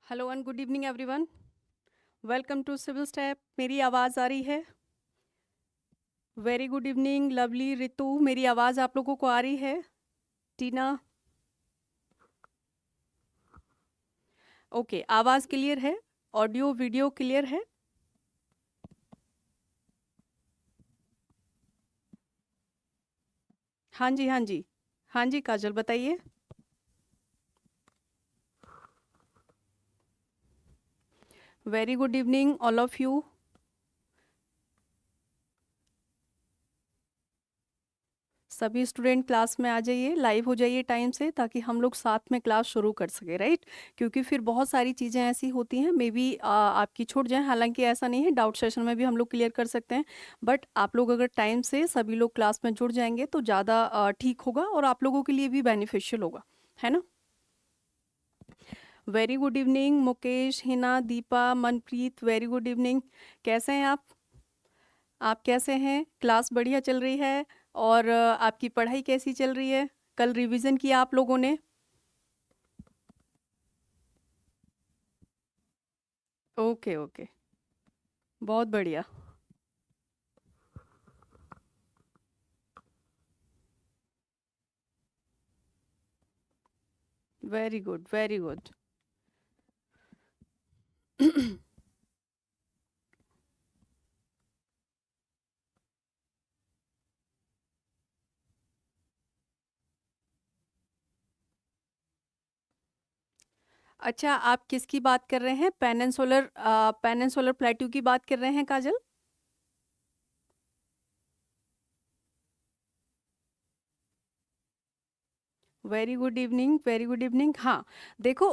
Hello and good evening everyone. Welcome to Civil Step. मेरी आवाज़ आ रही है? Very good evening Lovely, Ritu, मेरी आवाज़ आप लोगों को आ रही है? टीना, ओके, आवाज़ क्लियर है? ऑडियो वीडियो क्लियर है? हाँ जी, हाँ जी, हाँ जी, काजल बताइए। Very good evening all of you. सभी स्टूडेंट क्लास में आ जाइए, लाइव हो जाइए टाइम से, ताकि हम लोग साथ में क्लास शुरू कर सके, राइट? क्योंकि फिर बहुत सारी चीज़ें ऐसी होती हैं, मे बी आपकी छूट जाए। हालांकि ऐसा नहीं है, डाउट सेशन में भी हम लोग क्लियर कर सकते हैं। बट आप लोग अगर टाइम से सभी लोग क्लास में जुड़ जाएंगे तो ज़्यादा ठीक होगा और आप लोगों के लिए भी बेनिफिशियल होगा, है ना? Very good evening Mukesh, Hina, Deepa, Manpreet, very good evening. कैसे हैं आप कैसे हैं? क्लास बढ़िया चल रही है? और आपकी पढ़ाई कैसी चल रही है? कल रिवीजन किया आप लोगों ने? ओके ओके, बहुत बढ़िया। Very good, very good. अच्छा, आप किसकी बात कर रहे हैं? पेनिनसुलर प्लेट्यू की बात कर रहे हैं Kajal? Very good evening, very good evening. हाँ, देखो,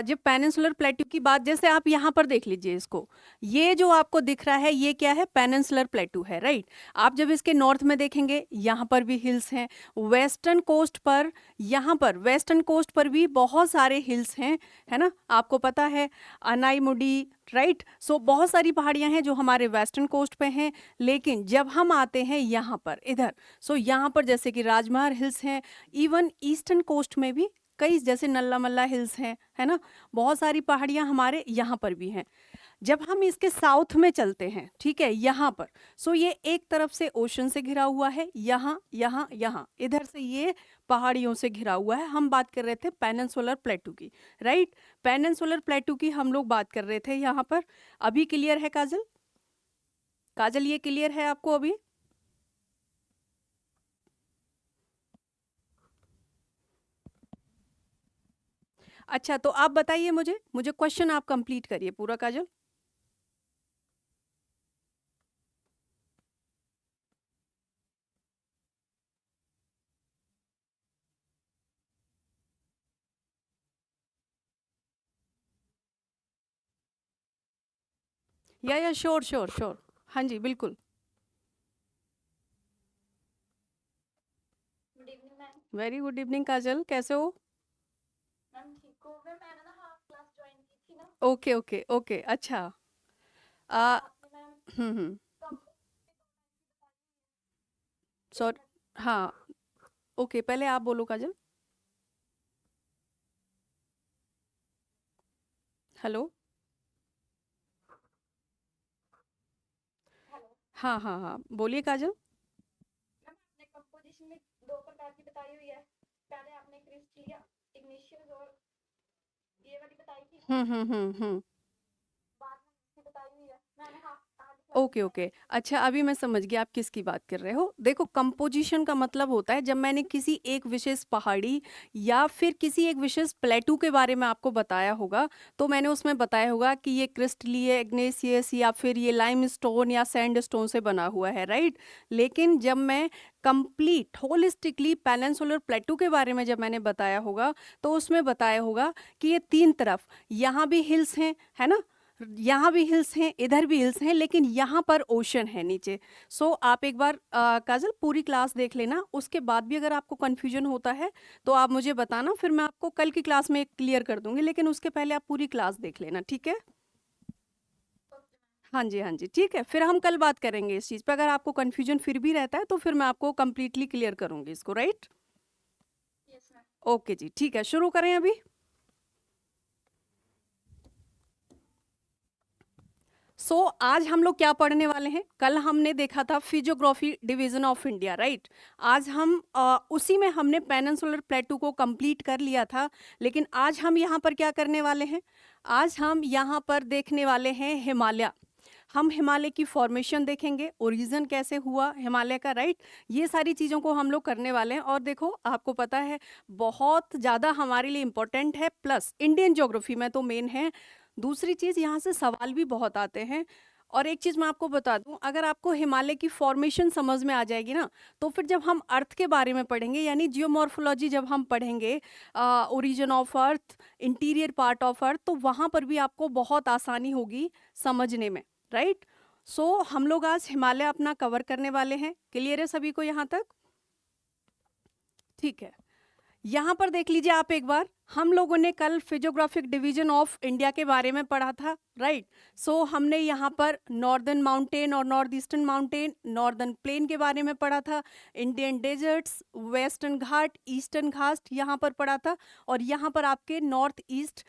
जब पेनिनसुलर प्लेट्यू की बात, जैसे आप यहाँ पर देख लीजिए इसको, ये जो आपको दिख रहा है ये क्या है? पेनिनसुलर प्लेट्यू है, राइट? आप जब इसके नॉर्थ में देखेंगे, यहाँ पर भी हिल्स हैं। वेस्टर्न कोस्ट पर, यहाँ पर वेस्टर्न कोस्ट पर भी बहुत सारे हिल्स हैं, है ना? आपको पता है, अनाईमुडी, राइट? सो बहुत सारी पहाड़ियाँ हैं जो हमारे वेस्टर्न कोस्ट पे हैं। लेकिन जब हम आते हैं यहाँ पर, इधर, सो यहाँ पर जैसे कि राजमहल हिल्स हैं। इवन ईस्टर्न कोस्ट में भी कई, जैसे नल्ला मल्ला हिल्स हैं, है ना? बहुत सारी पहाड़ियां हमारे यहाँ पर भी हैं। जब हम इसके साउथ में चलते हैं, ठीक है, यहाँ पर, सो ये एक तरफ से ओशन से घिरा हुआ है, यहाँ यहाँ यहाँ, इधर से ये पहाड़ियों से घिरा हुआ है। हम बात कर रहे थे पेनिनसुलर प्लेटू की, राइट? पेनिनसुलर प्लेटू की हम लोग बात कर रहे थे यहाँ पर। अभी क्लियर है काजल? काजल, ये क्लियर है आपको अभी? अच्छा, तो आप बताइए, मुझे मुझे क्वेश्चन आप कंप्लीट करिए पूरा काजल। या श्योर श्योर श्योर। हाँ जी, बिल्कुल। Good evening ma'am. Very good evening Kajal, कैसे हो? मैम ठीक हो? मैंने ना हाफ क्लास ज्वाइन की थी ना, ओके ओके ओके, अच्छा। तो आ आपने मैम हम्म। कब एक सॉरी। मिनट। हाँ, ओके, पहले आप बोलो काजल। हेलो। हेलो हाँ हाँ हाँ, बोलिए काजल। मैम, आपने कंपोजिशन में दो प्रकार की बताई हुई है। पहले आपने क्रिस्टलिया इग्निशियस और ये वाली बताई थी, हम्म। बाद में इसकी बताई हुई है। मैंने हाफ आधी क्लास ओके ज्वाइन ओके, की। अच्छा, अभी मैं समझ गया आप किसकी बात कर रहे हो। देखो, कंपोजिशन का मतलब होता है जब मैंने किसी एक विशेष पहाड़ी या फिर किसी एक विशेष प्लेटू के बारे में आपको बताया होगा, तो मैंने उसमें बताया होगा कि ये क्रिस्टलीय, इग्नेशियस, या फिर ये लाइमस्टोन या सैंडस्टोन से बना हुआ है, राइट? लेकिन जब मैं कंप्लीट होलिस्टिकली पेनिनसुलर प्लेटू के बारे में जब मैंने बताया होगा, तो उसमें बताया होगा कि ये तीन तरफ, यहाँ भी हिल्स हैं, है ना? यहाँ भी हिल्स हैं, इधर भी हिल्स हैं, लेकिन यहाँ पर ओशन है नीचे। सो आप एक बार काजल पूरी क्लास देख लेना, उसके बाद भी अगर आपको कन्फ्यूजन होता है तो आप मुझे बताना, फिर मैं आपको कल की क्लास में क्लियर कर दूंगी। लेकिन उसके पहले आप पूरी क्लास देख लेना, ठीक है? ओके हाँ जी, हाँ जी, ठीक है, फिर हम कल बात करेंगे इस चीज़ पे। अगर आपको कन्फ्यूजन फिर भी रहता है तो फिर मैं आपको कम्प्लीटली क्लियर करूंगी इसको, right? Ma'am. Yes ma'am. Okay जी, ठीक है, शुरू करें अभी। सो आज हम लोग क्या पढ़ने वाले हैं? कल हमने देखा था physiography division of India, right? आज हम उसी में हमने पेनिनसुलर प्लेटू को कंप्लीट कर लिया था, लेकिन आज हम यहाँ पर क्या करने वाले हैं? आज हम यहाँ पर देखने वाले हैं हिमालय। हम हिमालय की फॉर्मेशन देखेंगे, ओरिजिन कैसे हुआ हिमालय का, राइट? ये सारी चीज़ों को हम लोग करने वाले हैं। और देखो, आपको पता है बहुत ज़्यादा हमारे लिए इम्पोर्टेंट है, प्लस इंडियन ज्योग्राफी में तो मेन है। दूसरी चीज़, यहाँ से सवाल भी बहुत आते हैं। और एक चीज़ मैं आपको बता दूं, अगर आपको हिमालय की फॉर्मेशन समझ में आ जाएगी ना, तो फिर जब हम अर्थ के बारे में पढ़ेंगे, यानी जियोमॉर्फोलॉजी जब हम पढ़ेंगे, origin of earth, interior part of earth, तो वहाँ पर भी आपको बहुत आसानी होगी समझने में, राइट? सो हम लोग आज हिमालय अपना कवर करने वाले हैं। क्लियर है सभी को यहाँ तक? ठीक है, यहाँ पर देख लीजिए आप एक बार, हम लोगों ने कल फिजियोग्राफिक डिवीजन ऑफ इंडिया के बारे में पढ़ा था, राइट? सो हमने यहाँ पर नॉर्दर्न माउंटेन और north eastern mountain, northern plain के बारे में पढ़ा था, इंडियन डेजर्ट्स, वेस्टर्न घाट, ईस्टर्न घाट यहाँ पर पढ़ा था, और यहाँ पर आपके नॉर्थ ईस्ट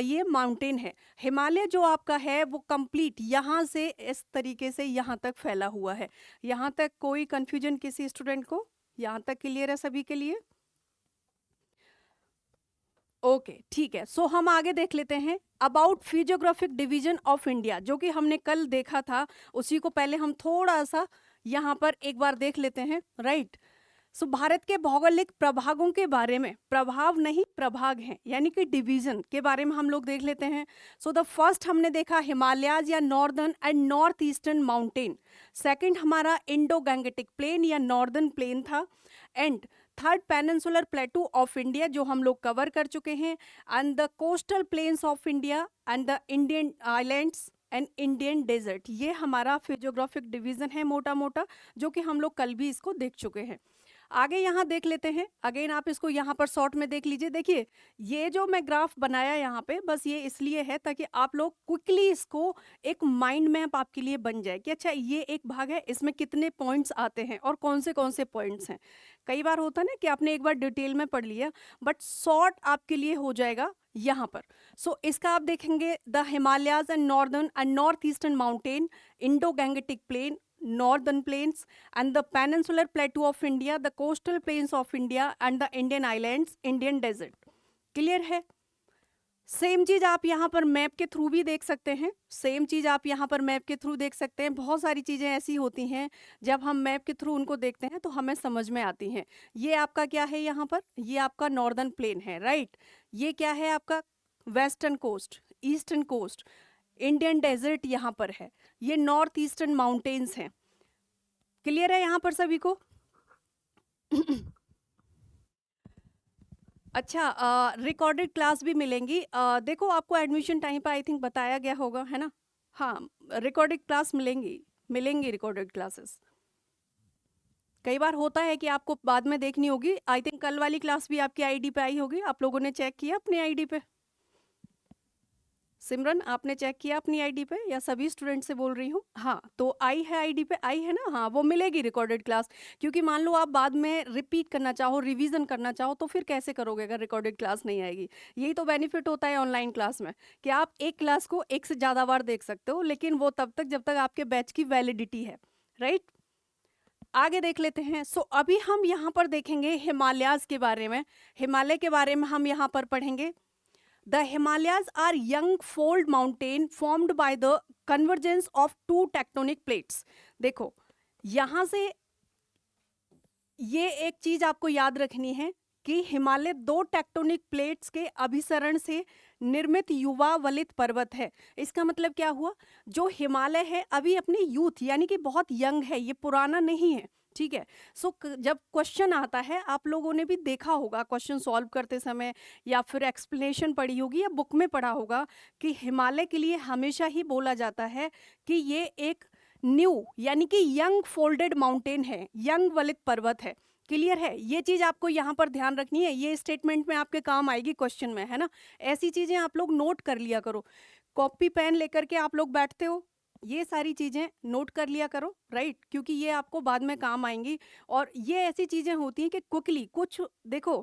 ये माउंटेन है। हिमालय जो आपका है वो कंप्लीट यहाँ से इस तरीके से यहाँ तक फैला हुआ है। यहाँ तक कोई कन्फ्यूजन किसी स्टूडेंट को? यहाँ तक क्लियर है सभी के लिए? ओके, ठीक है। सो हम आगे देख लेते हैं about physiographic division of India, जो कि हमने कल देखा था। उसी को पहले हम थोड़ा सा यहाँ पर एक बार देख लेते हैं, राइट? सो भारत के भौगोलिक प्रभागों के बारे में, प्रभाव नहीं प्रभाग हैं, यानी कि डिवीजन के बारे में हम लोग देख लेते हैं। सो द फर्स्ट हमने देखा हिमालयाज या northern and north eastern mountain. Second हमारा इंडो गैंगेटिक प्लेन या नॉर्दर्न प्लेन था। And third peninsular plateau of India, जो हम लोग कवर कर चुके हैं। And the coastal plains of India and the Indian islands and Indian desert. ये हमारा फिजियोग्राफिक डिवीजन है मोटा मोटा, जो कि हम लोग कल भी इसको देख चुके हैं। आगे यहाँ देख लेते हैं, अगेन आप इसको यहाँ पर शॉर्ट में देख लीजिए। देखिए, ये जो मैं ग्राफ बनाया यहाँ पे, बस ये इसलिए है ताकि आप लोग क्विकली इसको एक माइंड मैप आपके लिए बन जाए कि अच्छा ये एक भाग है, इसमें कितने पॉइंट्स आते हैं और कौन से पॉइंट्स हैं। कई बार होता है ना कि आपने एक बार डिटेल में पढ़ लिया, बट शॉर्ट आपके लिए हो जाएगा यहाँ पर। सो इसका आप देखेंगे, the Himalayas and northern and north eastern mountain, Indo Gangetic plain, northern plains and the peninsular plateau of India, the coastal plains of India and the Indian islands, Indian desert. Clear है? सेम चीज आप यहाँ पर map के through भी देख सकते हैं, सेम चीज आप यहाँ पर मैप के थ्रू देख सकते हैं। बहुत सारी चीजें ऐसी होती हैं, जब हम मैप के थ्रू उनको देखते हैं तो हमें समझ में आती हैं। ये आपका क्या है यहाँ पर? ये आपका नॉर्दर्न प्लेन है, राइट? ये क्या है आपका? Western coast, eastern coast, Indian desert यहाँ पर है, ये नॉर्थ ईस्टर्न माउंटेन्स हैं। क्लियर है यहाँ पर सभी को? अच्छा, रिकॉर्डेड क्लास भी मिलेंगी। देखो, आपको एडमिशन टाइम पर आई थिंक बताया गया होगा, है ना? हाँ, रिकॉर्डेड क्लास मिलेंगी रिकॉर्डेड क्लासेस। कई बार होता है कि आपको बाद में देखनी होगी। आई थिंक कल वाली क्लास भी आपकी आईडी पे आई होगी, आप लोगों ने चेक किया अपनी आईडी पे? सिमरन, आपने चेक किया अपनी आईडी पे या सभी स्टूडेंट से बोल रही हूँ? हाँ, तो आई है, आईडी पे आई है ना? हाँ, वो मिलेगी रिकॉर्डेड क्लास। क्योंकि मान लो आप बाद में रिपीट करना चाहो, रिवीजन करना चाहो, तो फिर कैसे करोगे अगर रिकॉर्डेड क्लास नहीं आएगी? यही तो बेनिफिट होता है ऑनलाइन क्लास में, कि आप एक क्लास को एक से ज़्यादा बार देख सकते हो, लेकिन वो तब तक जब तक आपके बैच की वैलिडिटी है, राइट? आगे देख लेते हैं। सो अभी हम यहाँ पर देखेंगे हिमालयाज के बारे में। हिमालय के बारे में हम यहाँ पर पढ़ेंगे। The Himalayas are young fold mountain formed by the convergence of two tectonic plates. देखो, यहाँ से ये एक चीज आपको याद रखनी है कि हिमालय दो टेक्टोनिक प्लेट्स के अभिसरण से निर्मित युवा वलित पर्वत है। इसका मतलब क्या हुआ? जो हिमालय है अभी अपने यूथ, यानी कि बहुत यंग है, ये पुराना नहीं है, ठीक है? सो जब क्वेश्चन आता है, आप लोगों ने भी देखा होगा क्वेश्चन सॉल्व करते समय, या फिर एक्सप्लेनेशन पढ़ी होगी या बुक में पढ़ा होगा, कि हिमालय के लिए हमेशा ही बोला जाता है कि ये एक न्यू, यानी कि यंग फोल्डेड माउंटेन है, यंग वलित पर्वत है। क्लियर है? ये चीज आपको यहाँ पर ध्यान रखनी है, ये स्टेटमेंट में आपके काम आएगी क्वेश्चन में, है ना? ऐसी चीजें आप लोग नोट कर लिया करो। कॉपी पेन लेकर के आप लोग बैठते हो, ये सारी चीजें नोट कर लिया करो, राइट? क्योंकि ये आपको बाद में काम आएंगी। और ये ऐसी चीजें होती हैं कि क्विकली कुछ देखो,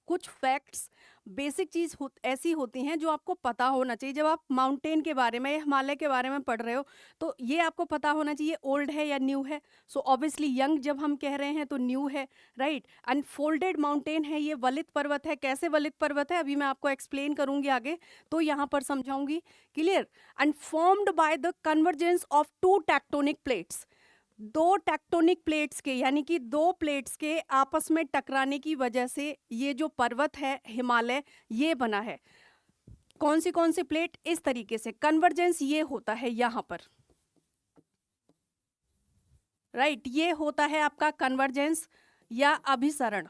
कुछ फैक्ट्स बेसिक चीज़ ऐसी होती हैं जो आपको पता होना चाहिए। जब आप माउंटेन के बारे में या हिमालय के बारे में पढ़ रहे हो तो ये आपको पता होना चाहिए ओल्ड है या न्यू है। सो ऑब्वियसली यंग जब हम कह रहे हैं तो न्यू है, राइट। अनफोल्डेड माउंटेन है, ये वलित पर्वत है। कैसे वलित पर्वत है अभी मैं आपको एक्सप्लेन करूंगी आगे, तो यहाँ पर समझाऊंगी। Clear. And formed by the convergence of two tectonic plates, दो टेक्टोनिक प्लेट्स के यानी कि दो प्लेट्स के आपस में टकराने की वजह से ये जो पर्वत है हिमालय ये बना है। कौन सी प्लेट? इस तरीके से कन्वर्जेंस ये होता है यहाँ पर, राइट। ये होता है आपका कन्वर्जेंस या अभिसरण।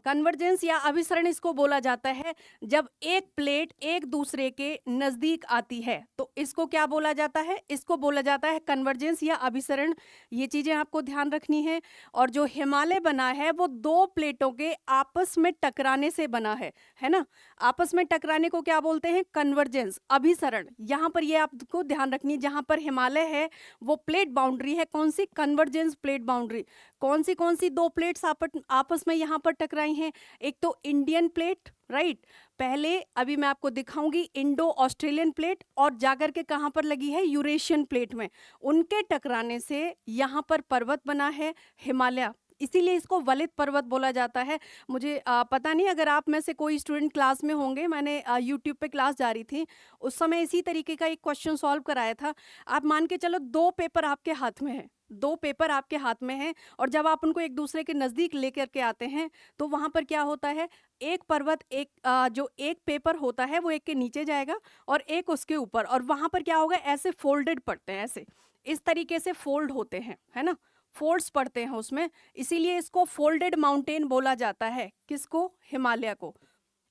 कन्वर्जेंस या अभिसरण इसको बोला जाता है जब एक प्लेट एक दूसरे के नजदीक आती है, तो इसको क्या बोला जाता है? इसको बोला जाता है कन्वर्जेंस या अभिसरण। ये चीजें आपको ध्यान रखनी है। और जो हिमालय बना है वो दो प्लेटों के आपस में टकराने से बना है ना। आपस में टकराने को क्या बोलते हैं? कन्वर्जेंस, अभिसरण। यहाँ पर ये आपको ध्यान रखनी है, जहां पर हिमालय है वो प्लेट बाउंड्री है कौन सी? Convergence plate boundary. कौन सी दो प्लेट्स आपस में यहाँ पर टकराई हैं? एक तो इंडियन प्लेट, राइट। पहले अभी मैं आपको दिखाऊंगी इंडो ऑस्ट्रेलियन प्लेट, और जाकर के कहाँ पर लगी है? यूरेशियन प्लेट में। उनके टकराने से यहाँ पर पर्वत बना है हिमालय, इसीलिए इसको वलित पर्वत बोला जाता है। मुझे पता नहीं अगर आप में से कोई स्टूडेंट क्लास में होंगे, मैंने यूट्यूब पे क्लास जा रही थी उस समय इसी तरीके का एक क्वेश्चन सॉल्व कराया था। आप मान के चलो दो पेपर आपके हाथ में है, दो पेपर आपके हाथ में हैं, और जब आप उनको एक दूसरे के नज़दीक लेकर के आते हैं तो वहाँ पर क्या होता है? एक पर्वत जो एक पेपर होता है वो एक के नीचे जाएगा और एक उसके ऊपर, और वहाँ पर क्या होगा? ऐसे फोल्डेड पड़ते हैं, ऐसे इस तरीके से फोल्ड होते हैं, है ना। फोल्ड्स पड़ते हैं उसमें, इसीलिए इसको फोल्डेड माउंटेन बोला जाता है। किसको? हिमालय को।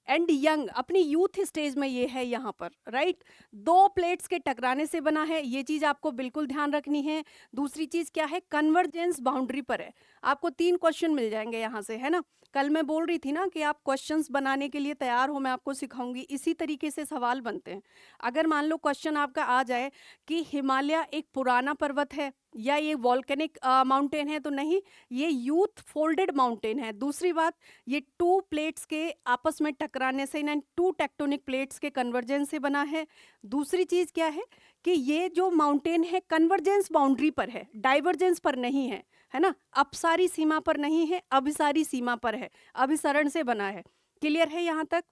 एंड यंग, अपनी यूथ स्टेज में ये है यहाँ पर, राइट। दो प्लेट्स के टकराने से बना है, ये चीज आपको बिल्कुल ध्यान रखनी है। दूसरी चीज क्या है? कन्वर्जेंस बाउंड्री पर है। आपको 3 क्वेश्चन मिल जाएंगे यहाँ से, है ना। कल मैं बोल रही थी ना कि आप क्वेश्चंस बनाने के लिए तैयार हो, मैं आपको सिखाऊंगी। इसी तरीके से सवाल बनते हैं। अगर मान लो क्वेश्चन आपका आ जाए कि हिमालय एक पुराना पर्वत है या ये वॉल्केनिक माउंटेन है, तो नहीं, ये यूथ फोल्डेड माउंटेन है। दूसरी बात, ये टू प्लेट्स के आपस में टकराने से, यानी टू टेक्टोनिक प्लेट्स के कन्वर्जेंस से बना है। दूसरी चीज क्या है कि ये जो माउंटेन है कन्वर्जेंस बाउंड्री पर है, डाइवर्जेंस पर नहीं है ना। अपसारी सीमा पर नहीं है, अभिसारी सीमा पर है, अभिसरण से बना है। क्लियर है यहाँ तक?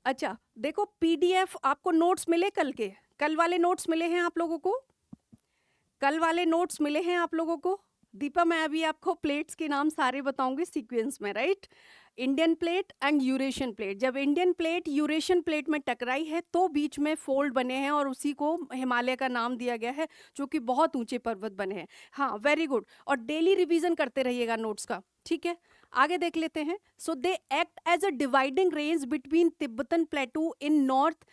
अच्छा देखो, पीडीएफ आपको नोट्स मिले कल वाले नोट्स मिले हैं आप लोगों को? कल वाले नोट्स मिले हैं आप लोगों को? दीपा, मैं अभी आपको प्लेट्स के नाम सारे बताऊंगी सीक्वेंस में, right. Indian plate and Eurasian plate. जब इंडियन प्लेट यूरेशियन प्लेट में टकराई है तो बीच में फोल्ड बने हैं और उसी को हिमालय का नाम दिया गया है, जो कि बहुत ऊंचे पर्वत बने हैं। हाँ, वेरी गुड। और डेली रिवीजन करते रहिएगा नोट्स का, ठीक है। आगे देख लेते हैं। So they act as a dividing range between Tibetan plateau in north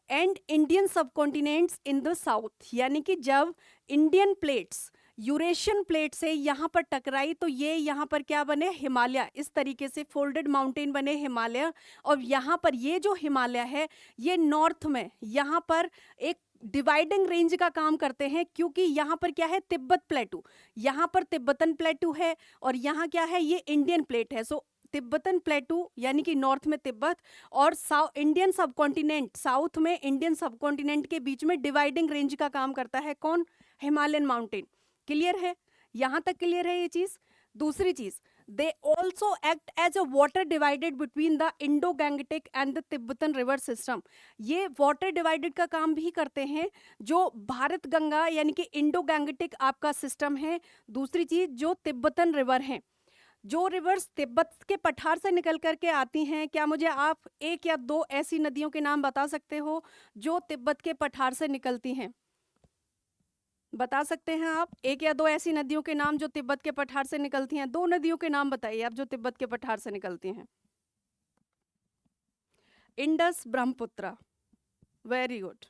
and Indian subcontinents in the south. यानी कि जब इंडियन प्लेट्स यूरेशियन प्लेट से यहाँ पर टकराई तो ये यहाँ पर क्या बने? हिमालय। इस तरीके से फोल्डेड माउंटेन बने हिमालय। और यहाँ पर ये जो हिमालय है ये नॉर्थ में यहाँ पर एक डिवाइडिंग रेंज का काम करते हैं, क्योंकि यहाँ पर क्या है? तिब्बत प्लेटू। यहाँ पर तिब्बतन प्लेटू है और यहाँ क्या है? ये इंडियन प्लेट है। सो तिब्बतन प्लेटू यानी कि नॉर्थ में तिब्बत, और इंडियन सबकॉन्टिनेंट साउथ में, इंडियन सबकॉन्टिनेंट के बीच में डिवाइडिंग रेंज का काम करता है कौन? Himalayan mountain. क्लियर है? यहां तक क्लियर है ये चीज? दूसरी चीज, they also act as a water divided between the Indo Gangetic and the Tibetan river system. ये वाटर डिवाइडेड का काम भी करते हैं, जो भारत गंगा यानी कि इंडो गैंगटिक आपका सिस्टम है। दूसरी चीज, जो तिब्बतन रिवर है, जो रिवर्स तिब्बत के पठार से निकल करके आती हैं। क्या मुझे आप एक या दो ऐसी नदियों के नाम बता सकते हो जो तिब्बत के पठार से निकलती हैं? बता सकते हैं आप एक या दो ऐसी नदियों के नाम जो तिब्बत के पठार से निकलती हैं? 2 नदियों के नाम बताइए आप जो तिब्बत के पठार से निकलती हैं। इंडस, ब्रह्मपुत्र। वेरी गुड,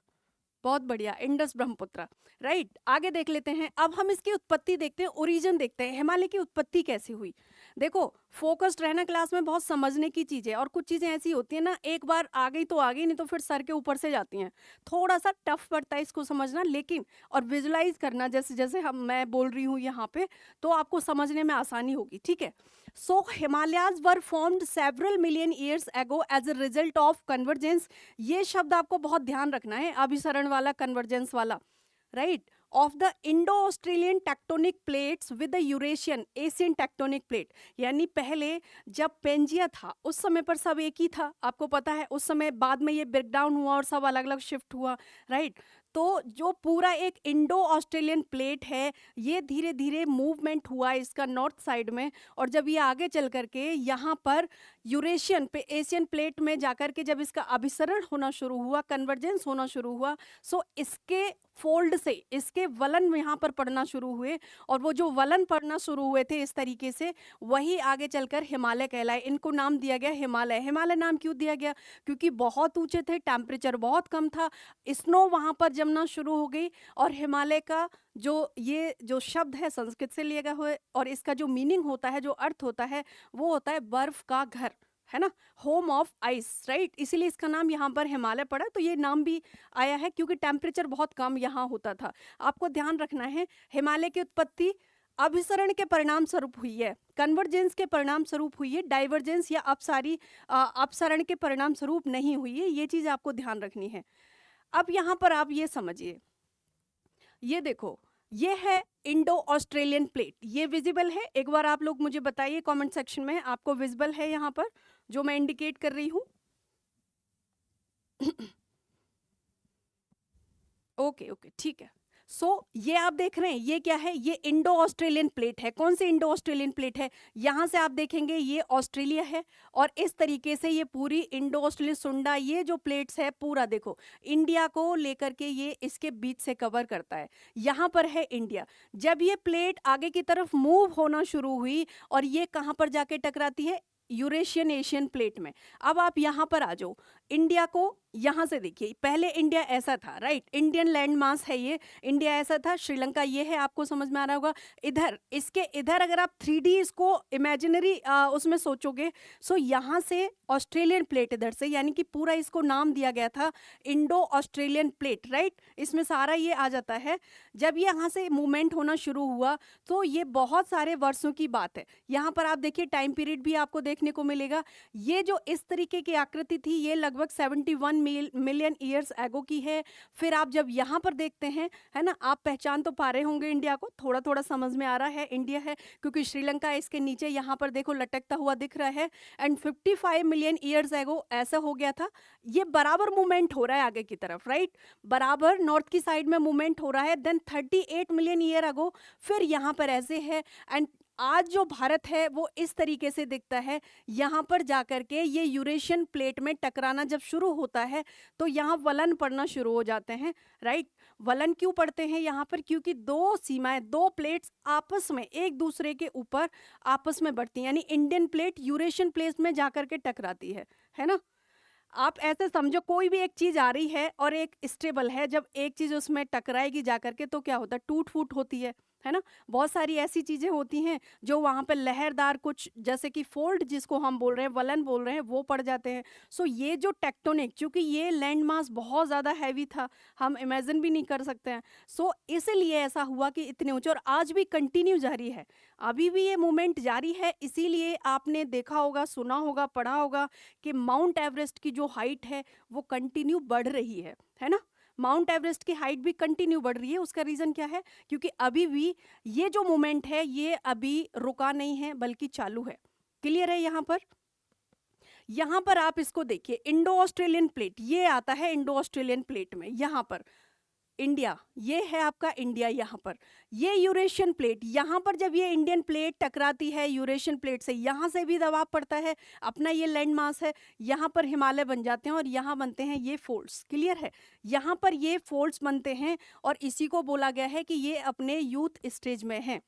बहुत बढ़िया, इंडस ब्रह्मपुत्र, राइट। आगे देख लेते हैं। अब हम इसकी उत्पत्ति देखते हैं, ओरिजिन देखते हैं, हिमालय की उत्पत्ति कैसे हुई। देखो, फोकस्ड रहना क्लास में बहुत समझने की चीज़ है, और कुछ चीज़ें ऐसी होती हैं ना, एक बार आ गई तो आ गई, नहीं तो फिर सर के ऊपर से जाती हैं। थोड़ा सा टफ पड़ता है इसको समझना, लेकिन और विजुलाइज करना, जैसे जैसे हम मैं बोल रही हूँ यहाँ पे, तो आपको समझने में आसानी होगी, ठीक है। So Himalayas were formed several million years ago as a result of convergence. ये शब्द आपको बहुत ध्यान रखना है, अभिसरण वाला, कन्वर्जेंस वाला, right, of the Indo Australian tectonic plates with the Eurasian Asian tectonic plate. यानी पहले जब पेंजिया था उस समय पर सब एक ही था, आपको पता है, उस समय बाद में ये ब्रेक डाउन हुआ और सब अलग अलग शिफ्ट हुआ, राइट। तो जो पूरा एक इंडो ऑस्ट्रेलियन प्लेट है, ये धीरे धीरे मूवमेंट हुआ इसका नॉर्थ साइड में, और जब ये आगे चल करके यहाँ पर यूरेशियन पे एशियन प्लेट में जाकर के जब इसका अभिसरण होना शुरू हुआ, कन्वर्जेंस होना शुरू हुआ, सो इसके फोल्ड से इसके वलन यहाँ पर पड़ना शुरू हुए, और वो जो वलन पड़ना शुरू हुए थे इस तरीके से, वही आगे चलकर हिमालय कहलाए। इनको नाम दिया गया हिमालय। हिमालय नाम क्यों दिया गया? क्योंकि बहुत ऊंचे थे, टेम्परेचर बहुत कम था, स्नो वहाँ पर जमना शुरू हो गई, और हिमालय का ये जो शब्द है संस्कृत से लिया गया हुआ है, और इसका जो मीनिंग होता है, जो अर्थ होता है, वो होता है बर्फ का घर, है ना, होम ऑफ आइस, राइट। इसीलिए इसका नाम यहाँ पर हिमालय पड़ा। तो ये नाम भी आया है क्योंकि टेम्परेचर बहुत कम यहाँ होता था। आपको ध्यान रखना है, हिमालय की उत्पत्ति अभिसरण के परिणाम स्वरूप हुई है, कन्वर्जेंस के परिणाम स्वरूप हुई है, डाइवर्जेंस या अपसरण के परिणाम स्वरूप नहीं हुई है। ये चीज आपको ध्यान रखनी है। अब यहाँ पर आप ये समझिए, ये देखो, ये है इंडो ऑस्ट्रेलियन प्लेट, ये विजिबल है? एक बार आप लोग मुझे बताइए कमेंट सेक्शन में, आपको विजिबल है यहाँ पर जो मैं इंडिकेट कर रही हूँ? ओके ओके, ठीक है। सो ये आप देख रहे हैं, ये क्या है? ये इंडो ऑस्ट्रेलियन प्लेट है। कौन सी इंडो ऑस्ट्रेलियन प्लेट है? यहाँ से आप देखेंगे ये ऑस्ट्रेलिया है, और इस तरीके से ये पूरी इंडो ऑस्ट्रेलिया सुंडा, ये जो प्लेट्स है पूरा देखो, इंडिया को लेकर के ये इसके बीच से कवर करता है। यहाँ पर है इंडिया। जब ये प्लेट आगे की तरफ मूव होना शुरू हुई, और ये कहाँ पर जाके टकराती है? यूरेशियन एशियन प्लेट में। अब आप यहाँ पर आ जाओ, इंडिया को यहाँ से देखिए, पहले इंडिया ऐसा था, राइट, इंडियन लैंड मास है ये, इंडिया ऐसा था, श्रीलंका ये है, आपको समझ में आ रहा होगा। इधर इसके इधर अगर आप 3D इसको इमेजिनरी उसमें सोचोगे, सो यहाँ से ऑस्ट्रेलियन प्लेट इधर से, यानी कि पूरा इसको नाम दिया गया था इंडो ऑस्ट्रेलियन प्लेट, राइट। इसमें सारा ये आ जाता है। जब ये यहाँ से मूवमेंट होना शुरू हुआ, तो ये बहुत सारे वर्षों की बात है। यहाँ पर आप देखिए टाइम पीरियड भी आपको देखने को मिलेगा। ये जो इस तरीके की आकृति थी, ये लगभग 71 मिलियन ईयर्स एगो की है। फिर आप जब यहाँ पर देखते हैं, है ना, आप पहचान तो पा रहे होंगे इंडिया को, थोड़ा थोड़ा समझ में आ रहा है इंडिया है, क्योंकि श्रीलंका इसके नीचे यहाँ पर देखो लटकता हुआ दिख रहा है। एंड 55 मिलियन ईयर्स एगो ऐसा हो गया था। ये बराबर मूवमेंट हो रहा है आगे की तरफ, राइट, बराबर नॉर्थ की साइड में मूवमेंट हो रहा है। देन 38 मिलियन ईयर एगो फिर यहाँ पर ऐसे है। एंड आज जो भारत है वो इस तरीके से दिखता है। यहाँ पर जाकर के ये यूरेशियन प्लेट में टकराना जब शुरू होता है, तो यहाँ वलन पड़ना शुरू हो जाते हैं, राइट। वलन क्यों पड़ते हैं यहाँ पर? क्योंकि दो सीमाएं, दो प्लेट्स आपस में एक दूसरे के ऊपर आपस में बढ़ती हैं, यानी इंडियन प्लेट यूरेशियन प्लेट में जाकर के टकराती है ना। आप ऐसे समझो, कोई भी एक चीज आ रही है और एक स्टेबल है, जब एक चीज उसमें टकराएगी जाकर के, तो क्या होता है? टूट फूट होती है ना। बहुत सारी ऐसी चीजें होती हैं जो वहां पे लहरदार, कुछ जैसे कि फोल्ड जिसको हम बोल रहे हैं, वलन बोल रहे हैं, वो पड़ जाते हैं। सो ये जो टेक्टोनिक, चूंकि ये लैंड मास बहुत ज्यादा हैवी था, हम इमेजिन भी नहीं कर सकते हैं। सो इसलिए ऐसा हुआ कि इतने ऊंचे, और आज भी कंटिन्यू जारी है, अभी भी ये मूवमेंट जारी है। इसीलिए आपने देखा होगा, सुना होगा, पढ़ा होगा कि माउंट एवरेस्ट की जो हाइट है वो कंटिन्यू बढ़ रही है ना। माउंट एवरेस्ट की हाइट भी कंटिन्यू बढ़ रही है। उसका रीजन क्या है? क्योंकि अभी भी ये जो मूवमेंट है ये अभी रुका नहीं है, बल्कि चालू है। क्लियर है? यहाँ पर आप इसको देखिए, इंडो ऑस्ट्रेलियन प्लेट ये आता है इंडो ऑस्ट्रेलियन प्लेट में। यहाँ पर इंडिया, ये है आपका इंडिया। यहाँ पर ये यूरेशियन प्लेट, यहाँ पर जब ये इंडियन प्लेट टकराती है यूरेशियन प्लेट से, यहाँ से भी दबाव पड़ता है, अपना ये लैंड मास है, यहाँ पर हिमालय बन जाते हैं और यहाँ बनते हैं ये फोल्ड्स। क्लियर है? यहाँ पर ये फोल्ड्स बनते हैं, और इसी को बोला गया है कि ये अपने यूथ स्टेज में है।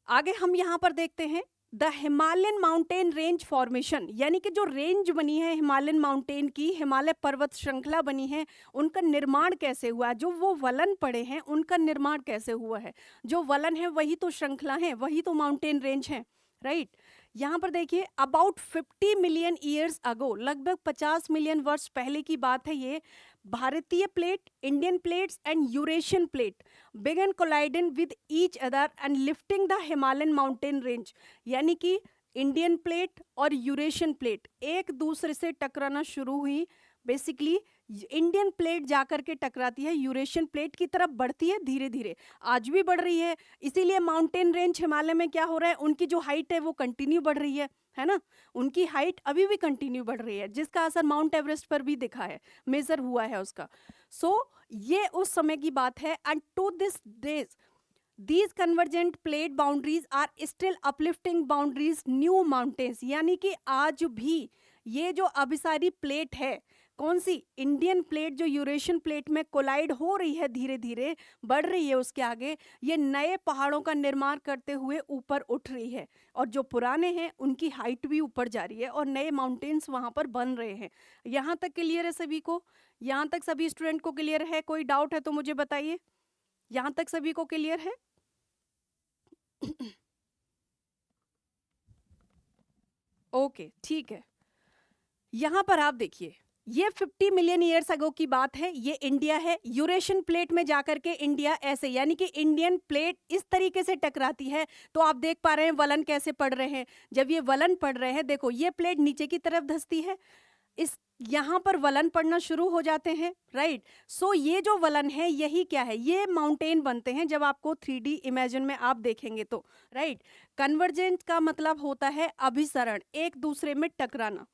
आगे हम यहाँ पर देखते हैं the Himalayan mountain range formation, यानी कि जो रेंज बनी है हिमालयन माउंटेन की, हिमालय पर्वत श्रृंखला बनी है, उनका निर्माण कैसे हुआ? जो वो वलन पड़े हैं उनका निर्माण कैसे हुआ है? जो वलन है वही तो श्रृंखला है, वही तो माउंटेन रेंज है, राइट। यहाँ पर देखिए अबाउट 50 मिलियन ईयर्स अगो, लगभग 50 मिलियन वर्ष पहले की बात है ये, भारतीय plate, Indian plates and Eurasian plate began colliding with each other and lifting the Himalayan mountain range. यानी कि इंडियन प्लेट और यूरेशियन प्लेट एक दूसरे से टकराना शुरू हुई। बेसिकली इंडियन प्लेट जाकर के टकराती है, यूरेशियन प्लेट की तरफ बढ़ती है धीरे धीरे, आज भी बढ़ रही है। इसीलिए माउंटेन रेंज हिमालय में क्या हो रहा है, उनकी जो हाइट है वो कंटिन्यू बढ़ रही है ना, उनकी हाइट अभी भी कंटिन्यू बढ़ रही है, जिसका असर माउंट एवरेस्ट पर भी दिखा है, मेजर हुआ है उसका। सो ये उस समय की बात है। And to this days these convergent plate boundaries are still uplifting boundaries new mountains। यानी कि आज भी ये जो अभिसारी प्लेट है, कौन सी, इंडियन प्लेट जो यूरेशियन प्लेट में कोलाइड हो रही है, धीरे धीरे बढ़ रही है उसके आगे, ये नए पहाड़ों का निर्माण करते हुए ऊपर उठ रही है, और जो पुराने हैं उनकी हाइट भी ऊपर जा रही है और नए माउंटेन्स वहाँ पर बन रहे हैं। यहाँ तक क्लियर है सभी को? यहाँ तक सभी स्टूडेंट को क्लियर है? कोई डाउट है तो मुझे बताइए। यहाँ तक सभी को क्लियर है? ओके ठीक है। यहां पर आप देखिए, ये 50 मिलियन ईयर्स अगो की बात है, ये इंडिया है, यूरेशियन प्लेट में जाकर के इंडिया ऐसे, यानी कि इंडियन प्लेट इस तरीके से टकराती है। तो आप देख पा रहे हैं वलन कैसे पड़ रहे हैं। जब ये वलन पड़ रहे हैं, देखो ये प्लेट नीचे की तरफ धंसती है, इस यहाँ पर वलन पड़ना शुरू हो जाते हैं, राइट। सो ये जो वलन है यही क्या है, ये माउंटेन बनते हैं जब आपको 3D इमेजिन में आप देखेंगे तो, राइट। कन्वर्जेंट का मतलब होता है अभिसरण, एक दूसरे में टकराना।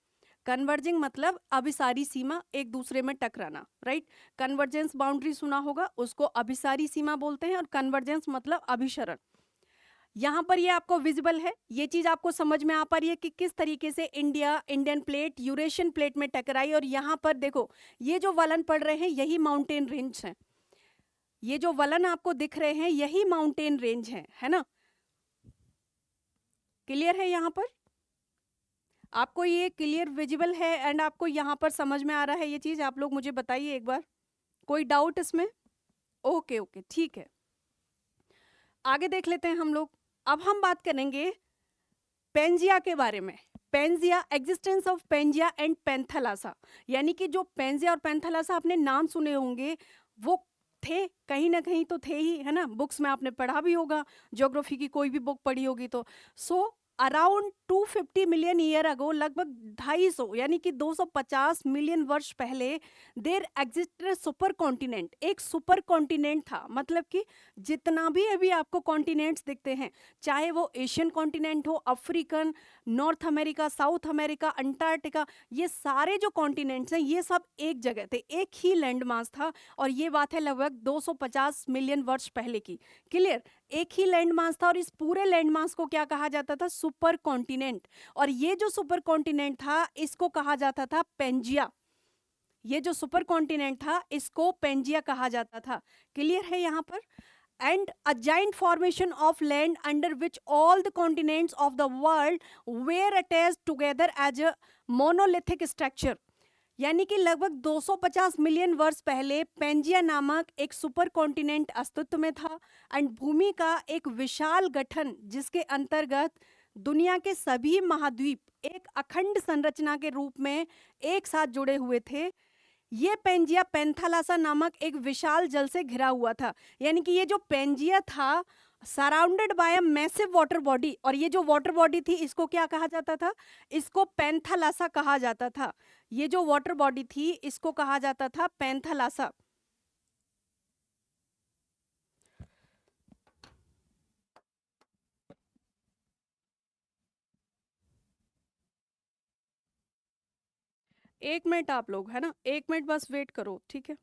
कन्वर्जिंग मतलब अभिसारी सीमा, एक दूसरे में टकराना, राइट। कन्वर्जेंस बाउंड्री सुना होगा, उसको अभिसारी सीमा बोलते हैं, और कन्वर्जेंस मतलब अभिसरण। यहाँ पर ये आपको विजिबल है, ये चीज आपको समझ में आ पा रही है कि किस तरीके से India Indian plate Eurasian plate में टकराई। और यहाँ पर देखो ये जो वलन पड़ रहे हैं यही माउंटेन रेंज है, ये जो वलन आपको दिख रहे हैं यही माउंटेन रेंज है ना। क्लियर है? यहाँ पर आपको ये क्लियर विजिबल है एंड आपको यहाँ पर समझ में आ रहा है ये चीज? आप लोग मुझे बताइए एक बार, कोई डाउट इसमें? ओके ओके ठीक है, आगे देख लेते हैं हम लोग। अब हम बात करेंगे पेंजिया के बारे में। Pangaea, existence of Pangaea and Panthalassa. यानी कि जो पेंजिया और पेंथलासा आपने नाम सुने होंगे, वो थे कहीं ना कहीं तो थे ही, है ना, बुक्स में आपने पढ़ा भी होगा, ज्योग्राफी की कोई भी बुक पढ़ी होगी तो। So around 250 million year ago, लगभग 250 यानी कि 250 मिलियन वर्ष पहले, देर एग्जिस्टेड सुपर कॉन्टिनेंट, एक सुपर कॉन्टिनेंट था। मतलब कि जितना भी अभी आपको कॉन्टिनेंट्स दिखते हैं, चाहे वो एशियन कॉन्टिनेंट हो, African, north America, south America, Antarctica, ये सारे जो कॉन्टिनेंट्स हैं ये सब एक जगह थे, एक ही लैंड मास था। और ये बात है लगभग 250 मिलियन वर्ष पहले की। क्लियर? एक ही लैंड मास था और इस पूरे लैंड मास को क्या कहा जाता था? Super continent. और ये जो सुपर कॉन्टिनेंट था इसको कहा जाता था पेंजिया। ये जो सुपर कॉन्टिनेंट था इसको पेंजिया कहा जाता था। क्लियर है यहाँ पर? and a giant formation of land under which all the continents of the world were attached together as a monolithic structure। यानी कि लगभग 250 मिलियन वर्ष पहले पेंजिया नामक एक सुपर कॉन्टिनेंट अस्तित्व में था, एंड भूमि का एक विशाल गठन जिसके अंतर्गत दुनिया के सभी महाद्वीप एक अखंड संरचना के रूप में एक साथ जुड़े हुए थे। ये पेंजिया पेंथालासा नामक एक विशाल जल से घिरा हुआ था। यानी कि ये जो पेंजिया था surrounded by a massive water body, और ये जो वाटर बॉडी थी इसको क्या कहा जाता था? इसको पेंथालासा कहा जाता था। ये जो वाटर बॉडी थी इसको कहा जाता था पेंथालासा। एक मिनट आप लोग, है ना, एक मिनट बस वेट करो, ठीक है।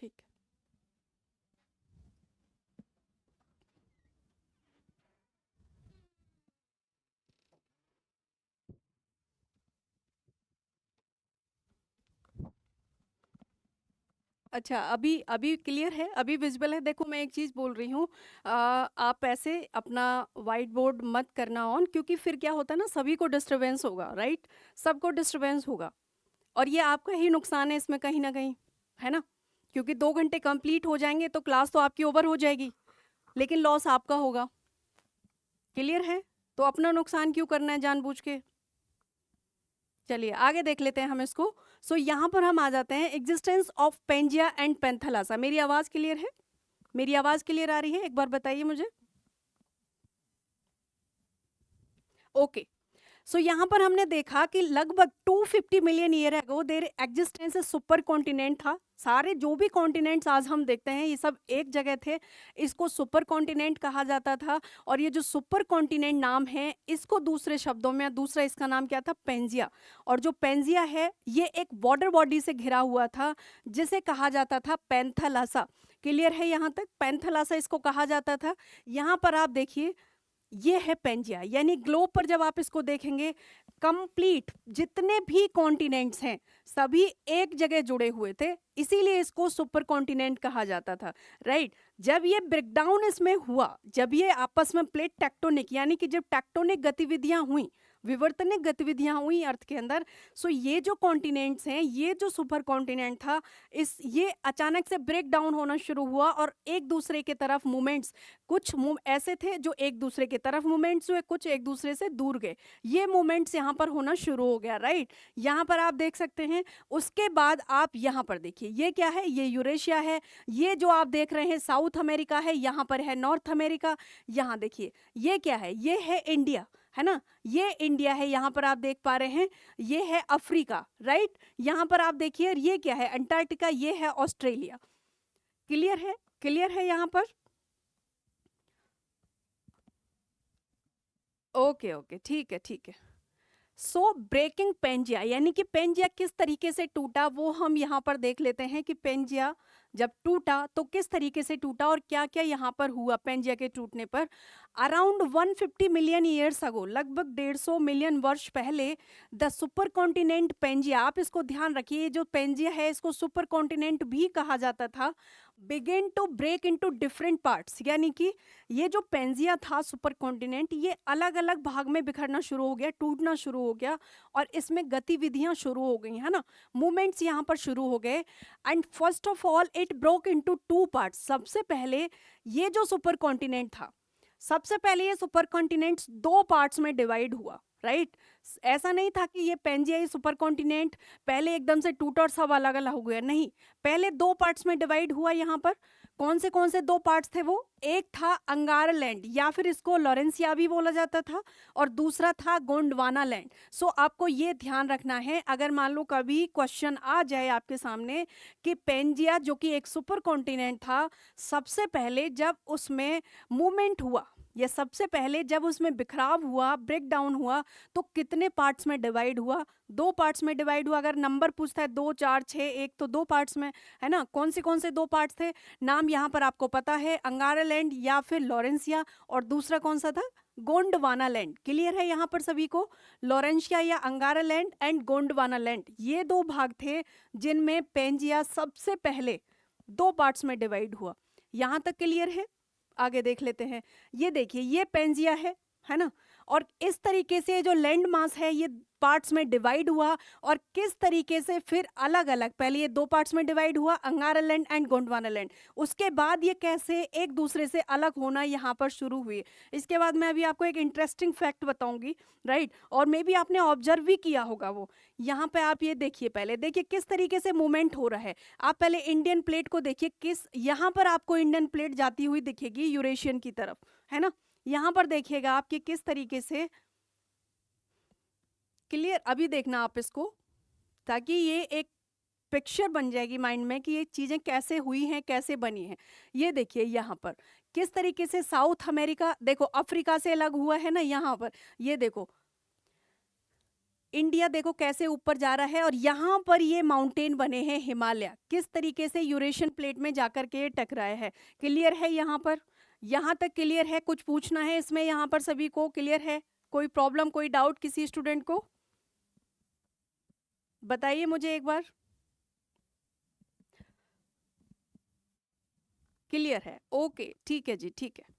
ठीक है। अच्छा, अभी अभी क्लियर है, अभी विजिबल है। देखो मैं एक चीज़ बोल रही हूँ, आप ऐसे अपना वाइट बोर्ड मत करना ऑन, क्योंकि फिर क्या होता है ना, सभी को डिस्टरबेंस होगा, राइट? सबको डिस्टरबेंस होगा, और ये आपका ही नुकसान है इसमें कहीं ना कहीं, है ना? क्योंकि 2 घंटे कंप्लीट हो जाएंगे तो क्लास तो आपकी ओवर हो जाएगी, लेकिन लॉस आपका होगा। क्लियर है? तो अपना नुकसान क्यों करना है जानबूझ के? चलिए आगे देख लेते हैं हम इसको। सो यहाँ पर हम आ जाते हैं, एग्जिस्टेंस ऑफ पेंजिया एंड पेंथालासा। मेरी आवाज़ क्लियर है? मेरी आवाज़ क्लियर आ रही है? एक बार बताइए मुझे। ओके। सो यहाँ पर हमने देखा कि लगभग 250 million year ago there existence super continent था। सारे जो भी कॉन्टिनेंट्स आज हम देखते हैं ये सब एक जगह थे, इसको सुपर कॉन्टिनेंट कहा जाता था। और ये जो सुपर कॉन्टिनेंट नाम है, इसको दूसरे शब्दों में दूसरा इसका नाम क्या था? पेंजिया। और जो पेंजिया है ये एक वाटर बॉडी से घिरा हुआ था जिसे कहा जाता था पैंथालासा। क्लियर है यहाँ तक? पैंथालासा इसको कहा जाता था। यहाँ पर आप देखिए, ये है पेंजिया, यानी ग्लोब पर जब आप इसको देखेंगे, कंप्लीट जितने भी कॉन्टिनेंट्स हैं सभी एक जगह जुड़े हुए थे, इसीलिए इसको सुपर कॉन्टिनेंट कहा जाता था, राइट? जब ये ब्रेकडाउन इसमें हुआ, जब ये आपस में प्लेट टेक्टोनिक, यानी कि जब टेक्टोनिक गतिविधियां हुई, विवर्तनिक गतिविधियां हुई अर्थ के अंदर, सो ये जो कॉन्टिनेंट्स हैं, ये जो सुपर कॉन्टिनेंट था, इस ये अचानक से ब्रेक डाउन होना शुरू हुआ और एक दूसरे के तरफ मूवमेंट्स, कुछ ऐसे थे जो एक दूसरे के तरफ मूवमेंट्स हुए, कुछ एक दूसरे से दूर गए, ये मूवमेंट्स यहाँ पर होना शुरू हो गया, राइट? यहाँ पर आप देख सकते हैं। उसके बाद आप यहाँ पर देखिए, ये क्या है? ये यूरेशिया है। ये जो आप देख रहे हैं साउथ अमेरिका है, यहाँ पर है नॉर्थ अमेरिका। यहाँ देखिए ये क्या है? ये है इंडिया, है ना? ये इंडिया है, यहाँ पर आप देख पा रहे हैं। ये है अफ्रीका, राइट? यहाँ पर आप देखिए, ये क्या है? अंटार्कटिका। ये है ऑस्ट्रेलिया। क्लियर है? क्लियर है यहाँ पर? ओके ओके, ठीक है ठीक है। सो ब्रेकिंग पेंजिया, यानी कि पेंजिया किस तरीके से टूटा वो हम यहाँ पर देख लेते हैं कि पेंजिया जब टूटा तो किस तरीके से टूटा और क्या क्या यहाँ पर हुआ पेंजिया के टूटने पर। अराउंड 150 मिलियन ईयर्स अगो, लगभग 150 मिलियन वर्ष पहले, द सुपर कॉन्टिनेंट पेंजिया, आप इसको ध्यान रखिए, जो पेंजिया है इसको सुपर कॉन्टिनेंट भी कहा जाता था, begin to break into different parts, यानी कि ये जो पेंजिया था सुपर कॉन्टिनेंट, ये अलग अलग भाग में बिखरना शुरू हो गया, टूटना शुरू हो गया, और इसमें गतिविधियां शुरू हो गई, है ना? मूवमेंट्स यहाँ पर शुरू हो गए। And first of all it broke into 2 parts. सबसे पहले ये जो सुपर कॉन्टिनेंट था, सबसे पहले ये सुपर कॉन्टिनेंट्स 2 पार्ट्स में डिवाइड हुआ, राइट? ऐसा नहीं था कि ये पेंजिया सुपर कॉन्टिनेंट पहले एकदम से टूटा और सब अलग अलग हो गया, नहीं, पहले 2 पार्ट्स में डिवाइड हुआ। यहाँ पर कौन से 2 पार्ट्स थे वो? एक था अंगारा लैंड, या फिर इसको लॉरेंसिया भी बोला जाता था, और दूसरा था गोंडवाना लैंड। सो आपको ये ध्यान रखना है, अगर मान लो कभी क्वेश्चन आ जाए आपके सामने कि पेंजिया जो कि एक सुपर कॉन्टिनेंट था, सबसे पहले जब उसमें मूवमेंट हुआ, ये सबसे पहले जब उसमें बिखराव हुआ, ब्रेक डाउन हुआ, तो कितने पार्ट्स में डिवाइड हुआ? 2 पार्ट्स में डिवाइड हुआ। अगर नंबर पूछता है 2, 4, 6, 1, तो 2 पार्ट्स में, है ना? कौन से 2 पार्ट्स थे? नाम यहाँ पर आपको पता है, अंगारा लैंड या फिर लॉरेंसिया, और दूसरा कौन सा था? गोंडवाना लैंड। क्लियर है यहाँ पर सभी को? लॉरेंशिया या अंगारा लैंड एंड गोंडवाना लैंड, ये 2 भाग थे जिनमें पेंजिया सबसे पहले 2 पार्ट्स में डिवाइड हुआ। यहाँ तक क्लियर है? आगे देख लेते हैं। ये देखिए, ये पेंजिया है ना? और इस तरीके से जो लैंड मास है ये पार्ट्स में डिवाइड हुआ, और किस तरीके से फिर अलग अलग, पहले ये 2 पार्ट्स में डिवाइड हुआ, अंगारा लैंड एंड गोंडवाना लैंड, उसके बाद ये कैसे एक दूसरे से अलग होना यहाँ पर शुरू हुई। इसके बाद मैं अभी आपको एक इंटरेस्टिंग फैक्ट बताऊंगी, राइट? और मे बी आपने ऑब्जर्व भी किया होगा वो। यहाँ पे आप ये देखिए, पहले देखिए किस तरीके से मूवमेंट हो रहा है। आप पहले इंडियन प्लेट को देखिए, किस यहाँ पर आपको इंडियन प्लेट जाती हुई दिखेगी यूरेशियन की तरफ, है ना? यहाँ पर देखिएगा आपके किस तरीके से, क्लियर? अभी देखना आप इसको, ताकि ये एक पिक्चर बन जाएगी माइंड में कि ये चीजें कैसे हुई हैं, कैसे बनी हैं। ये देखिए यहाँ पर किस तरीके से साउथ अमेरिका, देखो अफ्रीका से अलग हुआ है ना, यहाँ पर ये देखो इंडिया देखो कैसे ऊपर जा रहा है और यहाँ पर ये माउंटेन बने हैं हिमालय, किस तरीके से यूरेशियन प्लेट में जाकर के ये टकराए हैं। क्लियर है यहाँ पर? यहाँ तक क्लियर है? कुछ पूछना है इसमें यहाँ पर सभी को? क्लियर है? कोई प्रॉब्लम, कोई डाउट किसी स्टूडेंट को? बताइए मुझे एक बार। क्लियर है? ओके, ठीक है जी, ठीक है।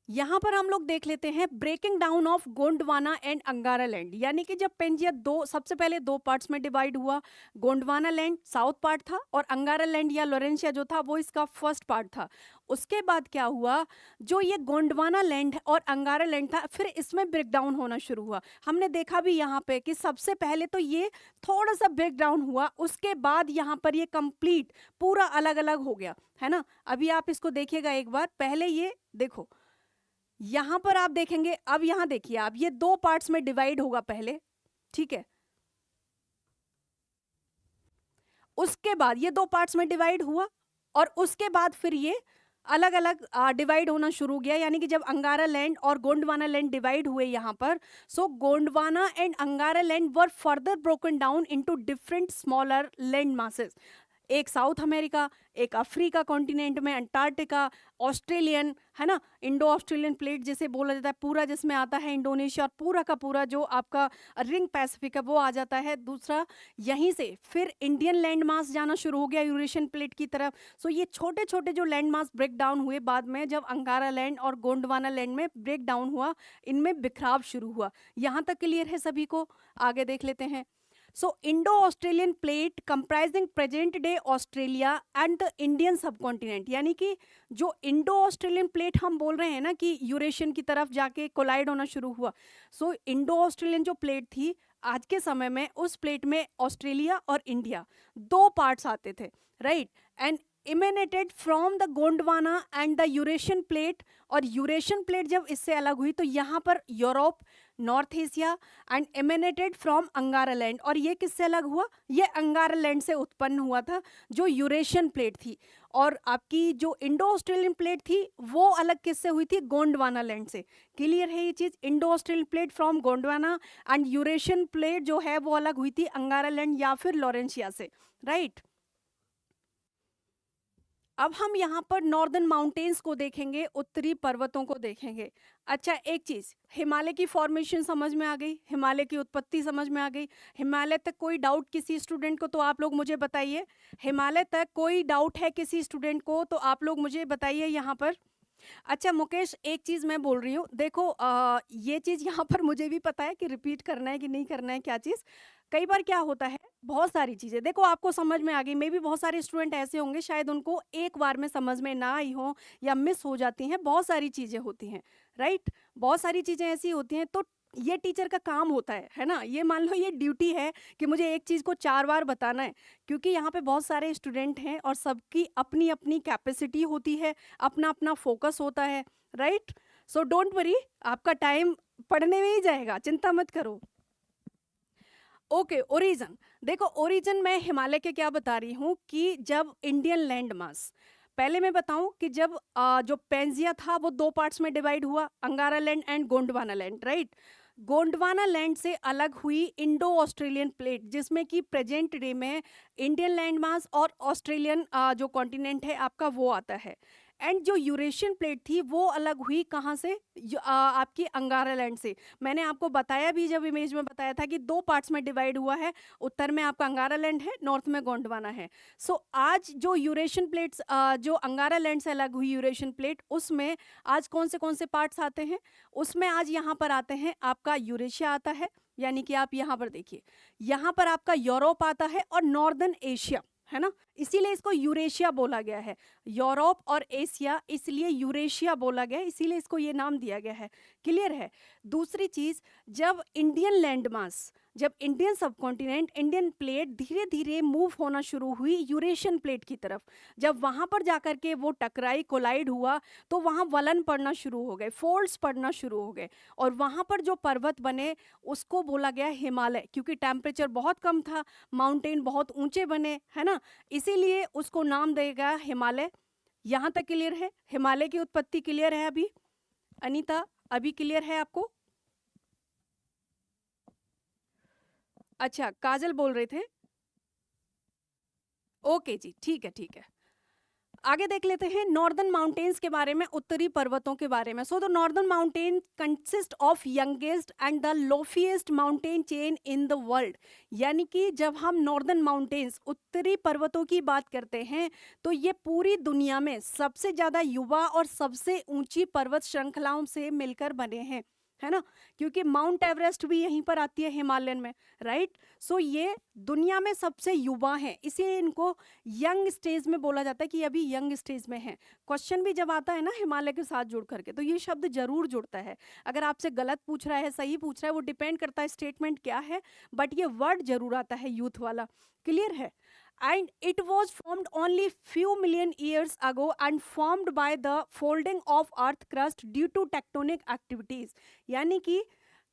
यहाँ पर हम लोग देख लेते हैं breaking down of Gondwana and Angara land, यानी कि जब पेंजिया सबसे पहले दो पार्ट्स में डिवाइड हुआ। गोंडवाना लैंड साउथ पार्ट था और अंगारा लैंड या लोरेंशिया जो था वो इसका फर्स्ट पार्ट था। उसके बाद क्या हुआ, जो ये गोंडवाना लैंड और अंगारा लैंड था फिर इसमें ब्रेक डाउन होना शुरू हुआ। हमने देखा भी यहाँ पे कि सबसे पहले तो ये थोड़ा सा ब्रेक डाउन हुआ, उसके बाद यहाँ पर ये कंप्लीट पूरा अलग अलग हो गया, है ना। अभी आप इसको देखिएगा एक बार, पहले ये देखो यहां पर आप देखेंगे, अब यहां देखिए आप, ये दो पार्ट्स में डिवाइड होगा पहले, ठीक है। उसके बाद ये दो पार्ट्स में डिवाइड हुआ और उसके बाद फिर ये अलग अलग डिवाइड होना शुरू हो गया, यानी कि जब अंगारा लैंड और गोंडवाना लैंड डिवाइड हुए यहाँ पर, so Gondwana and Angara land were further broken down into different smaller land masses. एक साउथ अमेरिका, एक अफ्रीका कॉन्टिनेंट में अंटार्कटिका, ऑस्ट्रेलियन, है ना, इंडो ऑस्ट्रेलियन प्लेट जिसे बोला जाता है पूरा, जिसमें आता है इंडोनेशिया और पूरा का पूरा जो आपका रिंग पैसिफिक है वो आ जाता है। दूसरा यहीं से फिर इंडियन लैंड मास जाना शुरू हो गया यूरेशियन प्लेट की तरफ। सो ये छोटे छोटे जो लैंड मास ब्रेक डाउन हुए बाद में, जब अंगारा लैंड और गोंडवाना लैंड में ब्रेक डाउन हुआ, इनमें बिखराव शुरू हुआ। यहाँ तक क्लियर है सभी को? आगे देख लेते हैं। So Indo-Australian plate comprising present day Australia and the Indian subcontinent, यानी कि जो इंडो ऑस्ट्रेलियन प्लेट हम बोल रहे हैं ना कि यूरेशियन की तरफ जाके कोलाइड होना शुरू हुआ। सो इंडो ऑस्ट्रेलियन जो प्लेट थी आज के समय में, उस प्लेट में ऑस्ट्रेलिया और इंडिया दो पार्ट्स आते थे, right, and emanated from the Gondwana and the Eurasian plate. और यूरेशियन प्लेट जब इससे अलग हुई तो यहाँ पर Europe, North Asia and emanated from Angara land. और ये किससे अलग हुआ? ये अंगारा लैंड से उत्पन्न हुआ था जो यूरेशियन प्लेट थी। और आपकी जो इंडो ऑस्ट्रेलियन प्लेट थी वो अलग किससे हुई थी? गोंडवाना लैंड से। क्लियर है ये चीज़? Indo Australian plate from Gondwana and Eurasian plate जो है वो अलग हुई थी अंगारा लैंड या फिर लॉरेंशिया से, राइट। अब हम यहाँ पर नॉर्दर्न माउंटेन्स को देखेंगे, उत्तरी पर्वतों को देखेंगे। अच्छा, एक चीज़, हिमालय की फॉर्मेशन समझ में आ गई, हिमालय की उत्पत्ति समझ में आ गई। हिमालय तक कोई डाउट किसी स्टूडेंट को तो आप लोग मुझे बताइए। हिमालय तक कोई डाउट है किसी स्टूडेंट को तो आप लोग मुझे बताइए यहाँ पर। अच्छा मुकेश, एक चीज़ मैं बोल रही हूँ, देखो ये चीज़ यहाँ पर मुझे भी पता है कि रिपीट करना है कि नहीं करना है, क्या चीज़। कई बार क्या होता है, बहुत सारी चीज़ें देखो आपको समझ में आ गई, मे भी बहुत सारे स्टूडेंट ऐसे होंगे शायद उनको एक बार में समझ में ना आई हो या मिस हो जाती हैं, बहुत सारी चीज़ें होती हैं, राइट। बहुत सारी चीज़ें ऐसी होती हैं, तो ये टीचर का काम होता है ना। ये मान लो ये ड्यूटी है कि मुझे एक चीज़ को 4 बार बताना है, क्योंकि यहाँ पे बहुत सारे स्टूडेंट हैं और सबकी अपनी अपनी कैपेसिटी होती है, अपना अपना फोकस होता है, राइट। सो डोंट वरी, आपका टाइम पढ़ने में ही जाएगा, चिंता मत करो। ओके, ओरिजिन देखो, ओरिजिन मैं हिमालय के क्या बता रही हूँ कि जब इंडियन लैंड मास, पहले मैं बताऊं कि जब जो पेंजिया था वो दो पार्ट्स में डिवाइड हुआ, अंगारा land and Gondwana land, right. Gondwana land से अलग हुई इंडो ऑस्ट्रेलियन प्लेट, जिसमें कि प्रेजेंट डे में इंडियन लैंड मास और ऑस्ट्रेलियन जो कॉन्टिनेंट है आपका वो आता है। एंड जो यूरेशियन प्लेट थी वो अलग हुई कहाँ से? आपकी अंगारा लैंड से। मैंने आपको बताया भी, जब इमेज में बताया था कि दो पार्ट्स में डिवाइड हुआ है, उत्तर में आपका अंगारा लैंड है, नॉर्थ में गोंडवाना है। सो आज जो यूरेशियन प्लेट्स, जो अंगारा लैंड से अलग हुई यूरेशियन प्लेट, उसमें आज कौन से पार्ट्स आते हैं? उसमें आज यहाँ पर आते हैं आपका यूरेशिया आता है, यानी कि आप यहाँ पर देखिए, यहाँ पर आपका यूरोप आता है और नॉर्दर्न एशिया, है ना, इसीलिए इसको यूरेशिया बोला गया है। यूरोप और एशिया, इसलिए यूरेशिया बोला गया है, इसीलिए इसको ये नाम दिया गया है। क्लियर है? दूसरी चीज, जब इंडियन लैंड मास, जब इंडियन सबकॉन्टिनेंट, इंडियन प्लेट धीरे धीरे मूव होना शुरू हुई यूरेशियन प्लेट की तरफ, जब वहां पर जाकर के वो टकराई, कोलाइड हुआ, तो वहां वलन पड़ना शुरू हो गए, फोल्ड्स पड़ना शुरू हो गए, और वहां पर जो पर्वत बने उसको बोला गया हिमालय, क्योंकि टेम्परेचर बहुत कम था, माउंटेन बहुत ऊंचे बने, है ना, इसीलिए उसको नाम देगा हिमालय। यहाँ तक क्लियर है? हिमालय की उत्पत्ति क्लियर है अभी? अनीता, अभी क्लियर है आपको? अच्छा, काजल बोल रहे थे। ओके जी, ठीक है, ठीक है। आगे देख लेते हैं नॉर्दर्न माउंटेन्स के बारे में, उत्तरी पर्वतों के बारे में। So the northern mountain consist of youngest and the loftiest mountain chain in the world. यानी कि जब हम नॉर्दर्न माउंटेन्स, उत्तरी पर्वतों की बात करते हैं, तो ये पूरी दुनिया में सबसे ज्यादा युवा और सबसे ऊंची पर्वत श्रृंखलाओं से मिलकर बने हैं, है ना। क्योंकि माउंट एवरेस्ट भी यहीं पर आती है, हिमालयन में, राइट। सो ये दुनिया में सबसे युवा है, इसीलिए इनको यंग स्टेज में बोला जाता है कि अभी यंग स्टेज में है। क्वेश्चन भी जब आता है ना हिमालय के साथ जुड़ करके, तो ये शब्द जरूर जुड़ता है। अगर आपसे गलत पूछ रहा है, सही पूछ रहा है, वो डिपेंड करता है स्टेटमेंट क्या है, बट ये वर्ड जरूर आता है यूथ वाला। क्लियर है। And it was formed only few million years ago and formed by the folding of earth crust due to tectonic activities। यानी कि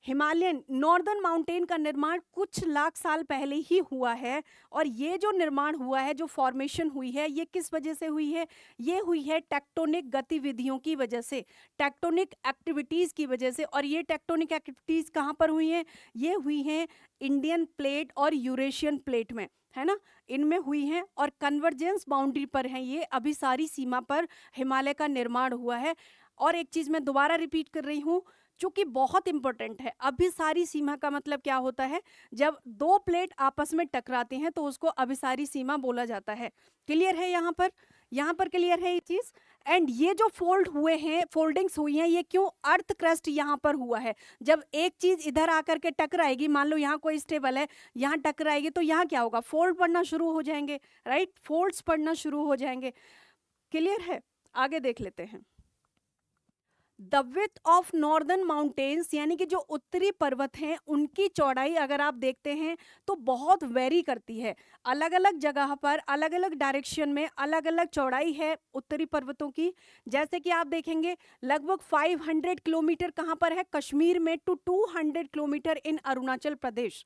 हिमालयन नॉर्दर्न माउंटेन का निर्माण कुछ लाख साल पहले ही हुआ है। और ये जो निर्माण हुआ है, जो फॉर्मेशन हुई है, ये किस वजह से हुई है? ये हुई है टेक्टोनिक गतिविधियों की वजह से, टेक्टोनिक एक्टिविटीज़ की वजह से। और ये टेक्टोनिक एक्टिविटीज़ कहाँ पर हुई हैं? ये हुई हैं इंडियन प्लेट और यूरेशियन प्लेट में, है ना, इनमें हुई हैं। और कन्वर्जेंस बाउंड्री पर हैं ये, अभी सारी सीमा पर हिमालय का निर्माण हुआ है। और एक चीज़ मैं दोबारा रिपीट कर रही हूँ, चूंकि बहुत इंपॉर्टेंट है। अभी सारी सीमा का मतलब क्या होता है? जब दो प्लेट आपस में टकराती हैं तो उसको अभिसारी सीमा बोला जाता है। क्लियर है यहाँ पर? यहाँ पर क्लियर है ये चीज़? एंड ये जो फोल्ड हुए हैं, फोल्डिंग्स हुई हैं, ये क्यों? अर्थ क्रस्ट यहाँ पर हुआ है। जब एक चीज इधर आकर के टकराएगी, मान लो यहाँ कोई स्टेबल है, यहाँ टकराएगी, तो यहाँ क्या होगा? फोल्ड पड़ना शुरू हो जाएंगे, राइट, फोल्ड्स पड़ना शुरू हो जाएंगे। क्लियर है? आगे देख लेते हैं। The width of northern mountains, यानी कि जो उत्तरी पर्वत हैं, उनकी चौड़ाई अगर आप देखते हैं तो बहुत वेरी करती है। अलग अलग जगह पर, अलग अलग डायरेक्शन में अलग अलग चौड़ाई है उत्तरी पर्वतों की। जैसे कि आप देखेंगे लगभग 500 किलोमीटर कहाँ पर है? कश्मीर में, टू 200 किलोमीटर इन अरुणाचल प्रदेश।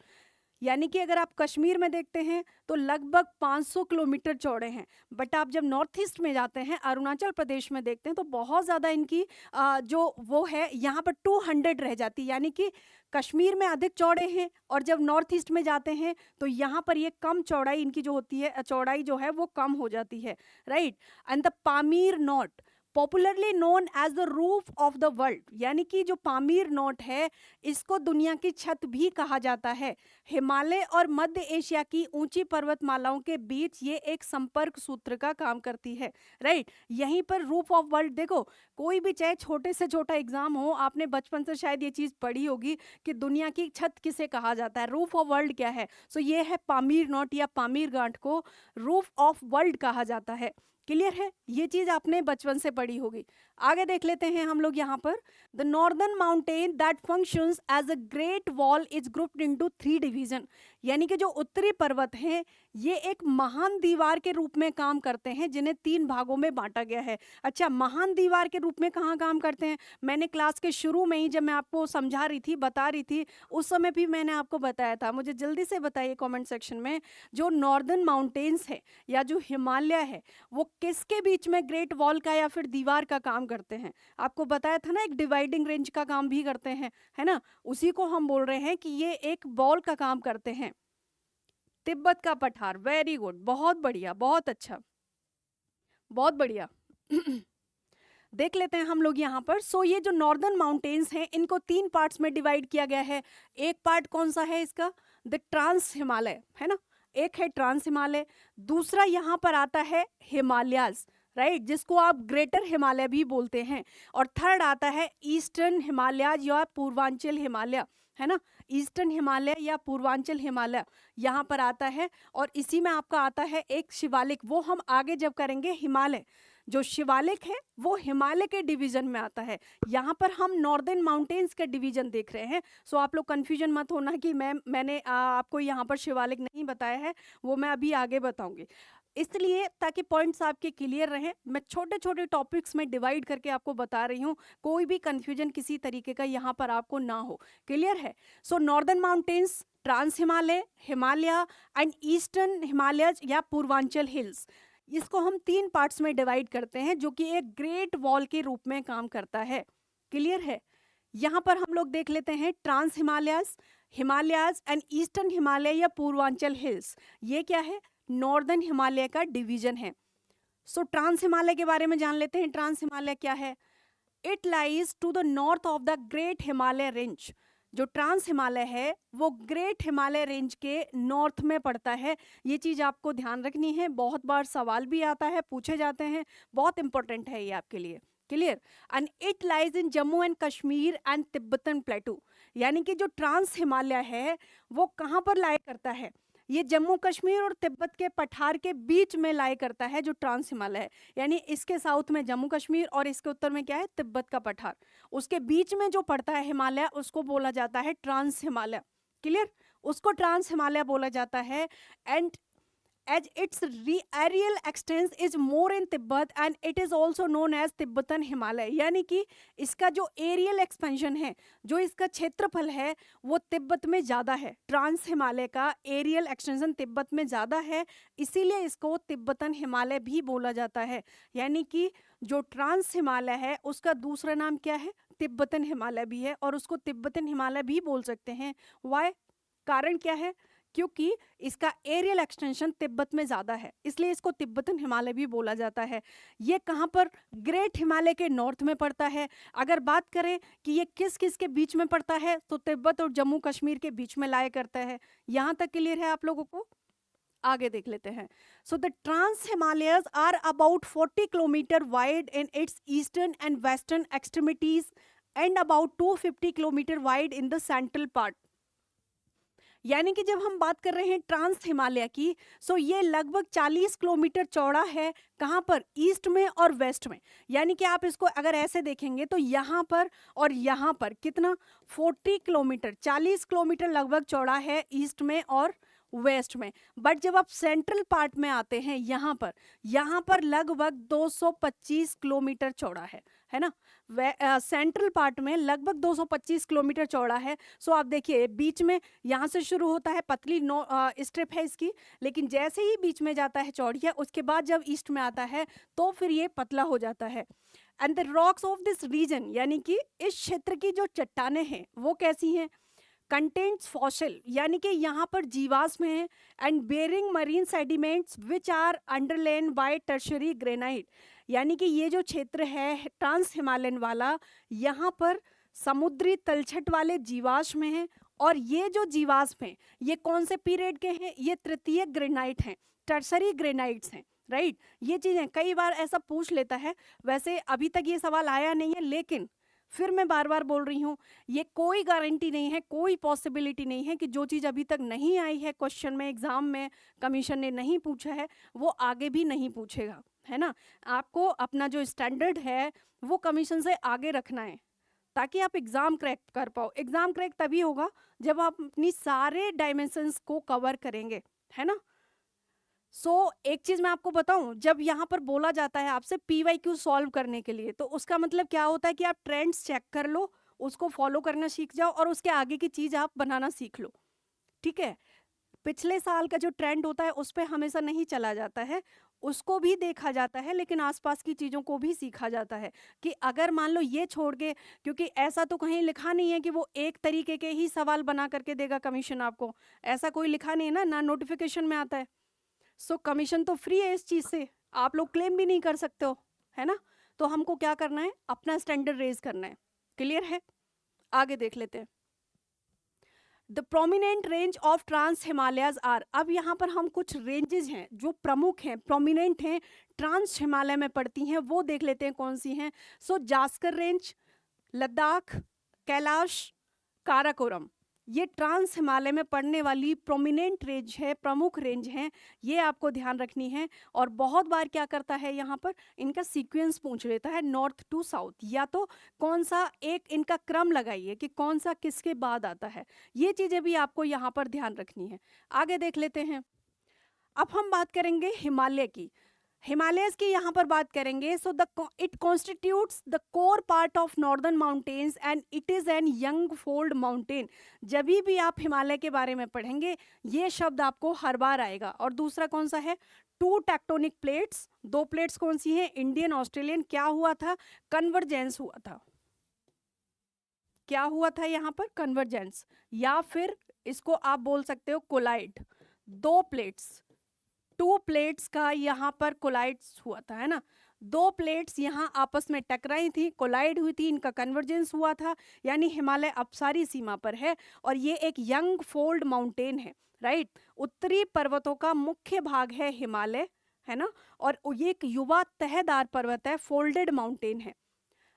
यानी कि अगर आप कश्मीर में देखते हैं तो लगभग 500 किलोमीटर चौड़े हैं। बट आप जब नॉर्थ ईस्ट में जाते हैं, अरुणाचल प्रदेश में देखते हैं, तो बहुत ज़्यादा इनकी जो वो है यहाँ पर 200 रह जाती है। यानी कि कश्मीर में अधिक चौड़े हैं, और जब नॉर्थ ईस्ट में जाते हैं तो यहाँ पर ये कम चौड़ाई इनकी जो होती है, चौड़ाई जो है वो कम हो जाती है, right. And the Pamir knot, popularly known as the roof of the world, यानी कि जो पामीर नोट है, इसको दुनिया की छत भी कहा जाता है। हिमालय और मध्य एशिया की ऊंची पर्वतमालाओं के बीच ये एक संपर्क सूत्र का काम करती है, राइट। यहीं पर रूफ ऑफ वर्ल्ड, देखो कोई भी चाहे छोटे से छोटा एग्जाम हो, आपने बचपन से शायद ये चीज पढ़ी होगी कि दुनिया की छत किसे कहा जाता है, रूफ ऑफ वर्ल्ड क्या है? सो ये है पामीर नोट या पामीर गांठ को रूफ ऑफ वर्ल्ड कहा जाता है। क्लियर है? ये चीज आपने बचपन से पढ़ी होगी। आगे देख लेते हैं हम लोग यहाँ पर। The northern mountain that functions as a great wall is grouped into 3 division. यानी कि जो उत्तरी पर्वत हैं, ये एक महान दीवार के रूप में काम करते हैं, जिन्हें 3 भागों में बांटा गया है। अच्छा, महान दीवार के रूप में कहाँ काम करते हैं? मैंने क्लास के शुरू में ही जब मैं आपको समझा रही थी, बता रही थी, उस समय भी मैंने आपको बताया था। मुझे जल्दी से बताइए कमेंट सेक्शन में, जो नॉर्दर्न माउंटेन्स है या जो हिमालय है, वो किसके बीच में ग्रेट वॉल का या फिर दीवार का काम करते हैं? आपको बताया था ना, एक डिवाइडिंग रेंज का काम भी करते हैं, है ना। उसी को हम बोल रहे हैं कि ये एक वॉल का काम करते हैं। तिब्बत का पठार, वेरी गुड, बहुत बढ़िया, बहुत अच्छा, बहुत बढ़िया। देख लेते हैं हम लोग यहाँ पर। सो ये जो नॉर्दर्न माउंटेन्स हैं, इनको 3 पार्ट्स में डिवाइड किया गया है। एक पार्ट कौन सा है इसका? द ट्रांस हिमालय, है ना, एक है ट्रांस हिमालय। दूसरा यहाँ पर आता है हिमालयाज, राइट, जिसको आप ग्रेटर हिमालय भी बोलते हैं। और थर्ड आता है ईस्टर्न हिमालयाज या पूर्वांचल हिमालय, है ना, ईस्टर्न हिमालय या पूर्वांचल हिमालय यहाँ पर आता है। और इसी में आपका आता है एक शिवालिक, वो हम आगे जब करेंगे। हिमालय जो शिवालिक है वो हिमालय के डिवीजन में आता है। यहाँ पर हम नॉर्दर्न माउंटेन्स के डिवीजन देख रहे हैं। सो आप लोग कंफ्यूजन मत होना कि मैंने आपको यहाँ पर शिवालिक नहीं बताया है, वो मैं अभी आगे बताऊंगी। इसलिए ताकि पॉइंट्स आपके क्लियर रहें, मैं छोटे छोटे टॉपिक्स में डिवाइड करके आपको बता रही हूँ, कोई भी कंफ्यूजन किसी तरीके का यहाँ पर आपको ना हो। क्लियर है? So northern mountains, trans Himalaya, Himalaya and eastern Himalaya या पूर्वांचल हिल्स, इसको हम 3 पार्ट्स में डिवाइड करते हैं, जो कि एक ग्रेट वॉल के रूप में काम करता है। क्लियर है? यहाँ पर हम लोग देख लेते हैं trans Himalayas, Himalayas and eastern Himalaya या पूर्वांचल हिल्स, ये क्या है, नॉर्दर्न हिमालय का डिवीजन है। सो ट्रांस हिमालय के बारे में जान लेते हैं। ट्रांस हिमालय क्या है? It lies to the north of the great Himalaya range. जो ट्रांस हिमालय है वो ग्रेट हिमालय रेंज के नॉर्थ में पड़ता है। ये चीज़ आपको ध्यान रखनी है, बहुत बार सवाल भी आता है, पूछे जाते हैं, बहुत इंपॉर्टेंट है ये आपके लिए। Clear? And it lies in Jammu and Kashmir and Tibetan प्लेटू। यानी कि जो ट्रांस हिमालय है वो कहाँ पर लाई करता है? ये जम्मू कश्मीर और तिब्बत के पठार के बीच में लाई करता है जो ट्रांस हिमालय है। यानी इसके साउथ में जम्मू कश्मीर और इसके उत्तर में क्या है, तिब्बत का पठार। उसके बीच में जो पड़ता है हिमालय उसको बोला जाता है ट्रांस हिमालय। क्लियर? उसको ट्रांस हिमालय बोला जाता है। And as its aerial extents is more in Tibet and it is also known as Tibetan Himalaya. यानी कि इसका जो एरियल एक्सपेंशन है, जो इसका क्षेत्रफल है वो तिब्बत में ज़्यादा है। ट्रांस हिमालय का एरियल एक्सटेंशन तिब्बत में ज़्यादा है, इसीलिए इसको तिब्बतन हिमालय भी बोला जाता है। यानी कि जो ट्रांस हिमालय है उसका दूसरा नाम क्या है, तिब्बतन हिमालय भी है, और उसको तिब्बतन हिमालय भी बोल सकते हैं। वाई? कारण क्या है? क्योंकि इसका एरियल एक्सटेंशन तिब्बत में ज़्यादा है, इसलिए इसको तिब्बतन हिमालय भी बोला जाता है। ये कहाँ पर? ग्रेट हिमालय के नॉर्थ में पड़ता है। अगर बात करें कि ये किस किस के बीच में पड़ता है, तो तिब्बत और जम्मू कश्मीर के बीच में लाया करता है। यहाँ तक क्लियर है आप लोगों को? आगे देख लेते हैं। So the trans Himalayas are about 40 kilometre wide in its eastern and western extremities and about 250 kilometre wide in the central part. यानी कि जब हम बात कर रहे हैं ट्रांस हिमालय की, सो ये लगभग 40 किलोमीटर चौड़ा है। कहाँ पर? ईस्ट में और वेस्ट में। यानी कि आप इसको अगर ऐसे देखेंगे तो यहाँ पर और यहाँ पर कितना, 40 किलोमीटर, 40 किलोमीटर लगभग चौड़ा है ईस्ट में और वेस्ट में। बट जब आप सेंट्रल पार्ट में आते हैं यहाँ पर लगभग 225 किलोमीटर चौड़ा है ना। सेंट्रल पार्ट में लगभग 225 किलोमीटर चौड़ा है। सो आप देखिए बीच में यहाँ से शुरू होता है, पतली स्ट्रिप है इसकी, लेकिन जैसे ही बीच में जाता है चौड़ी है, उसके बाद जब ईस्ट में आता है तो फिर ये पतला हो जाता है। And the rocks of this region, यानी कि इस क्षेत्र की जो चट्टानें हैं वो कैसी हैं? कंटेंट्स फॉसिल, यानी कि यहाँ पर जीवाश्म है। And bearing marine sediments which are underlain by tertiary granite. यानी कि ये जो क्षेत्र है ट्रांस हिमालयन वाला, यहाँ पर समुद्री तलछट वाले जीवाश्म हैं। और ये जो जीवाश्म हैं ये कौन से पीरियड के हैं? ये तृतीय ग्रेनाइट हैं, टर्शरी ग्रेनाइट्स हैं, राइट। ये चीज़ें कई बार ऐसा पूछ लेता है, वैसे अभी तक ये सवाल आया नहीं है, लेकिन फिर मैं बार बार बोल रही हूँ, ये कोई गारंटी नहीं है, कोई पॉसिबिलिटी नहीं है कि जो चीज़ अभी तक नहीं आई है क्वेश्चन में, एग्जाम में कमीशन ने नहीं पूछा है, वो आगे भी नहीं पूछेगा, है ना। आपको अपना जो स्टैंडर्ड है वो कमीशन से आगे रखना है, ताकि आप एग्ज़ाम क्रैक कर पाओ। एग्ज़ाम क्रैक तभी होगा जब आप अपनी सारे डायमेंशंस को कवर करेंगे, है ना। एक चीज़ मैं आपको बताऊं, जब यहाँ पर बोला जाता है आपसे PYQ सॉल्व करने के लिए, तो उसका मतलब क्या होता है कि आप ट्रेंड्स चेक कर लो, उसको फॉलो करना सीख जाओ और उसके आगे की चीज़ आप बनाना सीख लो, ठीक है। पिछले साल का जो ट्रेंड होता है उस पर हमेशा नहीं चला जाता है, उसको भी देखा जाता है, लेकिन आसपास की चीज़ों को भी सीखा जाता है। कि अगर मान लो ये छोड़ के, क्योंकि ऐसा तो कहीं लिखा नहीं है कि वो एक तरीके के ही सवाल बना करके देगा कमीशन आपको, ऐसा कोई लिखा नहीं है ना नोटिफिकेशन में आता है। कमीशन तो फ्री है इस चीज़ से, आप लोग क्लेम भी नहीं कर सकते हो, है ना। तो हमको क्या करना है, अपना स्टैंडर्ड रेज करना है। क्लियर है? आगे देख लेते हैं। The prominent range of trans Himalayas are. अब यहाँ पर हम कुछ रेंजेस हैं जो प्रमुख हैं, प्रोमिनेंट हैं, ट्रांस हिमालय में पड़ती हैं, वो देख लेते हैं कौन सी हैं। जास्कर रेंज, लद्दाख, कैलाश, काराकोरम, ये ट्रांस हिमालय में पड़ने वाली प्रोमिनेंट रेंज है, प्रमुख रेंज हैं, ये आपको ध्यान रखनी है। और बहुत बार क्या करता है यहाँ पर, इनका सीक्वेंस पूछ लेता है नॉर्थ टू साउथ, या तो कौन सा एक इनका क्रम लगाइए कि कौन सा किसके बाद आता है, ये चीज़ें भी आपको यहाँ पर ध्यान रखनी है। आगे देख लेते हैं। अब हम बात करेंगे हिमालय की, हिमालयस की यहाँ पर बात करेंगे। It constitutes the core part of northern mountains and it is an young fold mountain. जब भी आप हिमालय के बारे में पढ़ेंगे ये शब्द आपको हर बार आएगा। और दूसरा कौन सा है, 2 टेक्टोनिक प्लेट्स, 2 प्लेट्स कौन सी हैं, इंडियन ऑस्ट्रेलियन, क्या हुआ था, कन्वर्जेंस हुआ था। क्या हुआ था यहाँ पर? कन्वर्जेंस, या फिर इसको आप बोल सकते हो कोलाइड। दो प्लेट्स, टू प्लेट्स का यहाँ पर कोलाइड्स हुआ था, है ना। दो प्लेट्स यहाँ आपस में टकराई थी, कोलाइड हुई थी, इनका कन्वर्जेंस हुआ था, यानी हिमालय अपसारी सीमा पर है और ये एक यंग फोल्ड माउंटेन है, राइट। उत्तरी पर्वतों का मुख्य भाग है हिमालय, है ना, और ये एक युवा तहदार पर्वत है, फोल्डेड माउंटेन है।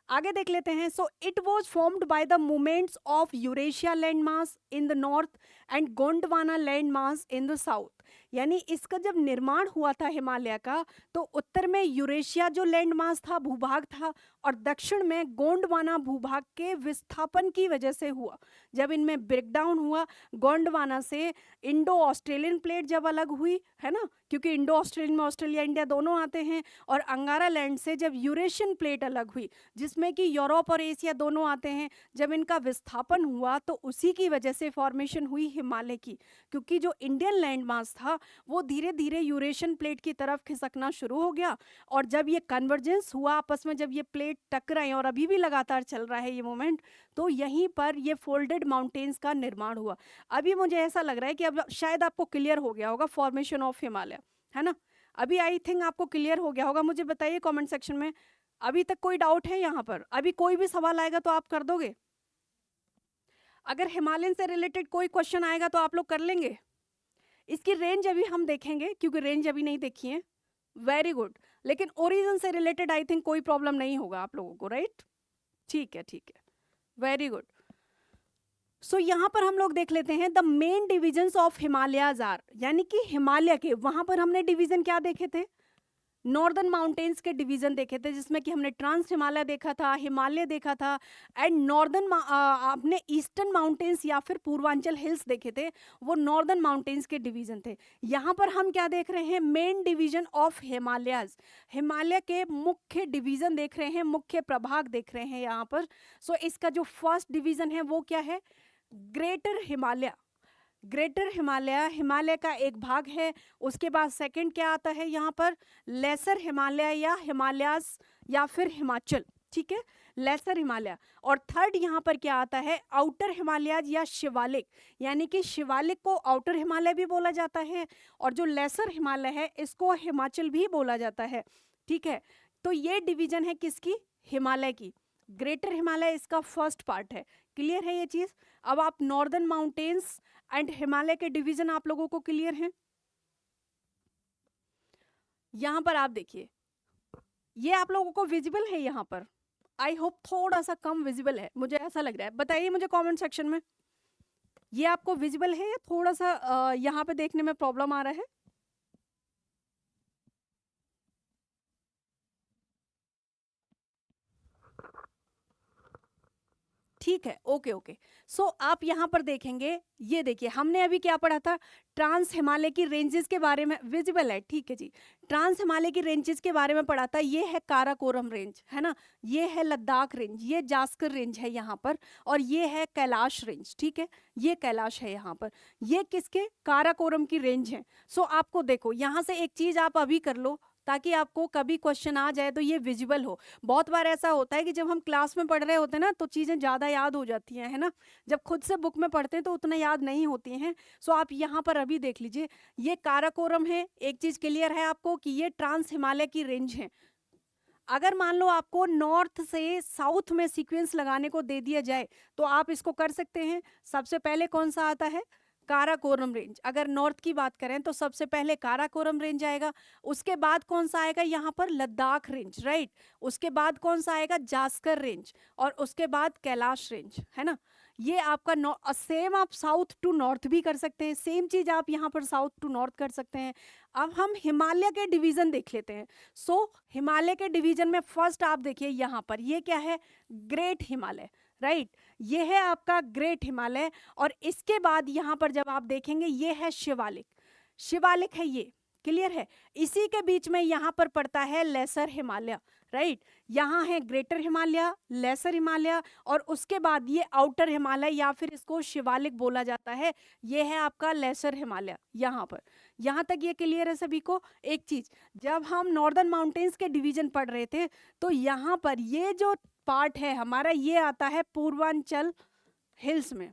आगे देख लेते हैं। So it was formed by the movements of Eurasia land mass in the north and Gondwana land mass in the south. यानी इसका जब निर्माण हुआ था हिमालय का, तो उत्तर में यूरेशिया जो लैंड मास था, भूभाग था, और दक्षिण में गोंडवाना भूभाग के विस्थापन की वजह से हुआ। जब इनमें ब्रेकडाउन हुआ, गोंडवाना से इंडो ऑस्ट्रेलियन प्लेट जब अलग हुई, है ना, क्योंकि इंडो ऑस्ट्रेलियन में ऑस्ट्रेलिया इंडिया दोनों आते हैं, और अंगारा लैंड से जब यूरेशियन प्लेट अलग हुई, जिसमें कि यूरोप और एशिया दोनों आते हैं, जब इनका विस्थापन हुआ तो उसी की वजह से फॉर्मेशन हुई हिमालय की। क्योंकि जो इंडियन लैंड मास था वो धीरे धीरे यूरेशियन प्लेट की तरफ खिसकना शुरू हो गया, और जब ये कन्वर्जेंस हुआ आपस में, जब ये प्लेट टकराई, और अभी भी लगातार चल रहा है ये मोमेंट, तो यहीं पर ये फोल्डेड माउंटेन्स का निर्माण हुआ। अभी मुझे ऐसा लग रहा है कि अब शायद आपको क्लियर हो गया होगा फॉर्मेशन ऑफ हिमालय, है ना। अभी आई थिंक आपको क्लियर हो गया होगा। मुझे बताइए कमेंट सेक्शन में, अभी तक कोई डाउट है यहाँ पर? अभी कोई भी सवाल आएगा तो आप कर दोगे? अगर हिमालयन से रिलेटेड कोई क्वेश्चन आएगा तो आप लोग कर लेंगे? इसकी रेंज अभी हम देखेंगे, क्योंकि रेंज अभी नहीं देखी है। Very good. लेकिन ओरिजिन से रिलेटेड आई थिंक कोई प्रॉब्लम नहीं होगा आप लोगों को, राइट? ठीक है, ठीक है, वेरी गुड। सो यहाँ पर हम लोग देख लेते हैं the main divisions of Himalayas are, यानी कि हिमालय के वहां पर हमने डिवीजन क्या देखे थे? नॉर्दर्न माउंटेन्स के डिवीजन देखे थे, जिसमें कि हमने ट्रांस हिमालय देखा था, हिमालय देखा था, एंड नॉर्दर्न आपने ईस्टर्न माउंटेन्स या फिर पूर्वांचल हिल्स देखे थे, वो नॉर्दर्न माउंटेन्स के डिवीजन थे। यहाँ पर हम क्या देख रहे हैं? Main division of Himalayas, Himalaya के मुख्य डिवीजन देख रहे हैं, मुख्य प्रभाग देख रहे हैं यहाँ पर। सो इसका जो फर्स्ट डिवीजन है वो क्या है? ग्रेटर हिमालय। ग्रेटर हिमालय हिमालय का एक भाग है। उसके बाद सेकंड क्या आता है यहाँ पर? लेसर हिमालय या हिमालयास या फिर हिमाचल, ठीक है, लेसर हिमालय। और थर्ड यहाँ पर क्या आता है? आउटर हिमालय या शिवालिक, यानी कि शिवालिक को आउटर हिमालय भी बोला जाता है, और जो लेसर हिमालय है इसको हिमाचल भी बोला जाता है, ठीक है। तो ये डिवीजन है किसकी? हिमालय की। ग्रेटर हिमालय इसका फर्स्ट पार्ट है। क्लियर है ये चीज? अब आप नॉर्दर्न माउंटेन्स एंड हिमालय के डिवीजन आप लोगों को क्लियर है? यहां पर आप देखिए, ये आप लोगों को विजिबल है यहाँ पर? आई होप थोड़ा सा कम विजिबल है, मुझे ऐसा लग रहा है। बताइए मुझे कमेंट सेक्शन में, ये आपको विजिबल है या थोड़ा सा यहाँ पे देखने में प्रॉब्लम आ रहा है? ठीक है, ओके ओके। सो आप यहाँ पर देखेंगे, ये देखिए हमने अभी क्या पढ़ा था? ट्रांस हिमालय की रेंजेस के बारे में। विजिबल है, ठीक है जी। ट्रांस हिमालय की रेंजेस के बारे में पढ़ा था। ये है काराकोरम रेंज, है ना, ये है लद्दाख रेंज, ये जास्कर रेंज है यहाँ पर, और ये है कैलाश रेंज, ठीक है, ये कैलाश है यहाँ पर। ये किसके? काराकोरम की रेंज है। सो आपको देखो यहाँ से एक चीज आप अभी कर लो, ताकि आपको कभी क्वेश्चन आ जाए तो ये विजिबल हो। बहुत बार ऐसा होता है कि जब हम क्लास में पढ़ रहे होते हैं ना, तो चीज़ें ज़्यादा याद हो जाती हैं, है ना। जब खुद से बुक में पढ़ते हैं तो उतना याद नहीं होती हैं। सो आप यहाँ पर अभी देख लीजिए, ये काराकोरम है। एक चीज़ क्लियर है आपको कि ये ट्रांस हिमालय की रेंज है। अगर मान लो आपको नॉर्थ से साउथ में सीक्वेंस लगाने को दे दिया जाए तो आप इसको कर सकते हैं। सबसे पहले कौन सा आता है? काराकोरम रेंज। अगर नॉर्थ की बात करें तो सबसे पहले काराकोरम रेंज आएगा, उसके बाद कौन सा आएगा यहाँ पर? Ladakh range, right. उसके बाद कौन सा आएगा? जास्कर रेंज, और उसके बाद कैलाश रेंज, है ना। ये आपका सेम आप साउथ टू नॉर्थ भी कर सकते हैं, सेम चीज आप यहाँ पर साउथ टू नॉर्थ कर सकते हैं। अब हम हिमालय के डिवीजन देख लेते हैं। सो हिमालय के डिवीजन में फर्स्ट आप देखिए यहाँ पर, ये क्या है? Great Himalaya, right. ये है आपका ग्रेट हिमालय, और इसके बाद यहाँ पर जब आप देखेंगे ये है शिवालिक। शिवालिक है ये, क्लियर है। इसी के बीच में यहाँ पर पड़ता है लेसर हिमालय, राइट। यहाँ है ग्रेटर हिमालय, लेसर हिमालय, और उसके बाद ये आउटर हिमालय या फिर इसको शिवालिक बोला जाता है। ये है आपका लेसर हिमालय यहाँ पर। यहाँ तक ये क्लियर है सभी को? एक चीज, जब हम नॉर्दर्न माउंटेन्स के डिवीजन पढ़ रहे थे तो यहाँ पर ये जो पार्ट है हमारा ये आता है पूर्वांचल हिल्स में,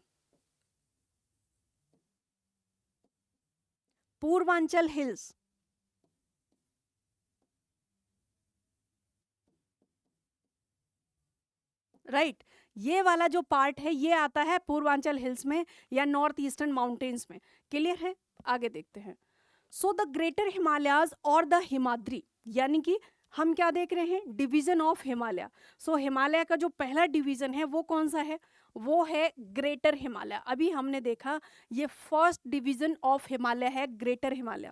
पूर्वांचल हिल्स, राइट ये वाला जो पार्ट है ये आता है पूर्वांचल हिल्स में या नॉर्थ ईस्टर्न माउंटेन्स में। क्लियर है? आगे देखते हैं। सो द ग्रेटर हिमालयाज और द हिमाद्री, यानी कि हम क्या देख रहे हैं? Division of Himalaya. So Himalaya का जो पहला डिवीजन है वो कौन सा है? वो है ग्रेटर हिमालय। अभी हमने देखा ये फर्स्ट डिवीजन ऑफ हिमालय है ग्रेटर हिमालय।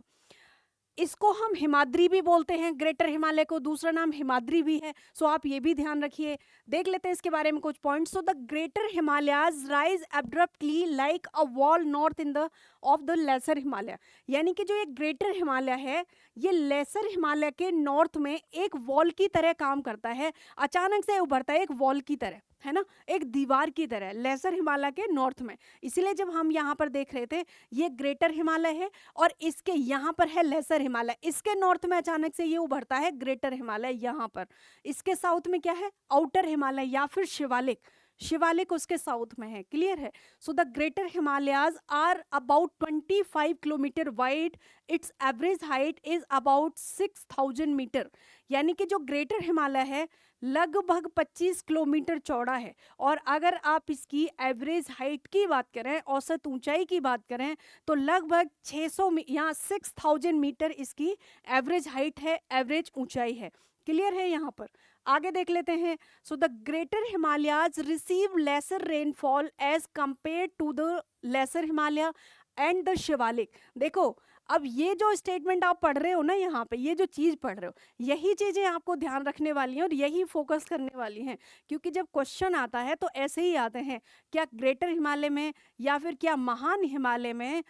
इसको हम हिमाद्री भी बोलते हैं, ग्रेटर हिमालय को दूसरा नाम हिमाद्री भी है। सो आप ये भी ध्यान रखिए। देख लेते हैं इसके बारे में कुछ points. So the greater Himalayas rise abruptly like a wall north in the of the lesser Himalaya, यानी कि जो ये ग्रेटर हिमालय है ये लेसर हिमालय के नॉर्थ में एक वॉल की तरह काम करता है, अचानक से उभरता है एक वॉल की तरह, है ना, एक दीवार की तरह लेसर हिमालय के नॉर्थ में। इसीलिए जब हम यहाँ पर देख रहे थे ये ग्रेटर हिमालय है और इसके यहाँ पर है लेसर हिमालय, इसके नॉर्थ में अचानक से ये उभरता है ग्रेटर हिमालय यहाँ पर। इसके साउथ में क्या है? आउटर हिमालय या फिर शिवालिक, शिवालिक उसके साउथ में है। क्लियर है? So the greater Himalayas are about 25 kilometre wide, it's average height is about 6000 metre, यानी कि जो ग्रेटर हिमालय है लगभग 25 किलोमीटर चौड़ा है। और अगर आप इसकी एवरेज हाइट की बात करें, औसत ऊंचाई की बात करें, तो लगभग 600 या 6000 मीटर इसकी एवरेज हाइट है, एवरेज ऊंचाई है। क्लियर है? यहाँ पर आगे देख लेते हैं। So the greater Himalayas receive lesser rainfall as compare to the lesser Himalaya and the Shivalik. देखो अब ये जो स्टेटमेंट आप पढ़ रहे हो ना, यहाँ पे ये जो चीज़ पढ़ रहे हो, यही चीज़ें आपको ध्यान रखने वाली हैं और यही फोकस करने वाली हैं, क्योंकि जब क्वेश्चन आता है तो ऐसे ही आते हैं। क्या ग्रेटर हिमालय में या फिर क्या महान हिमालय में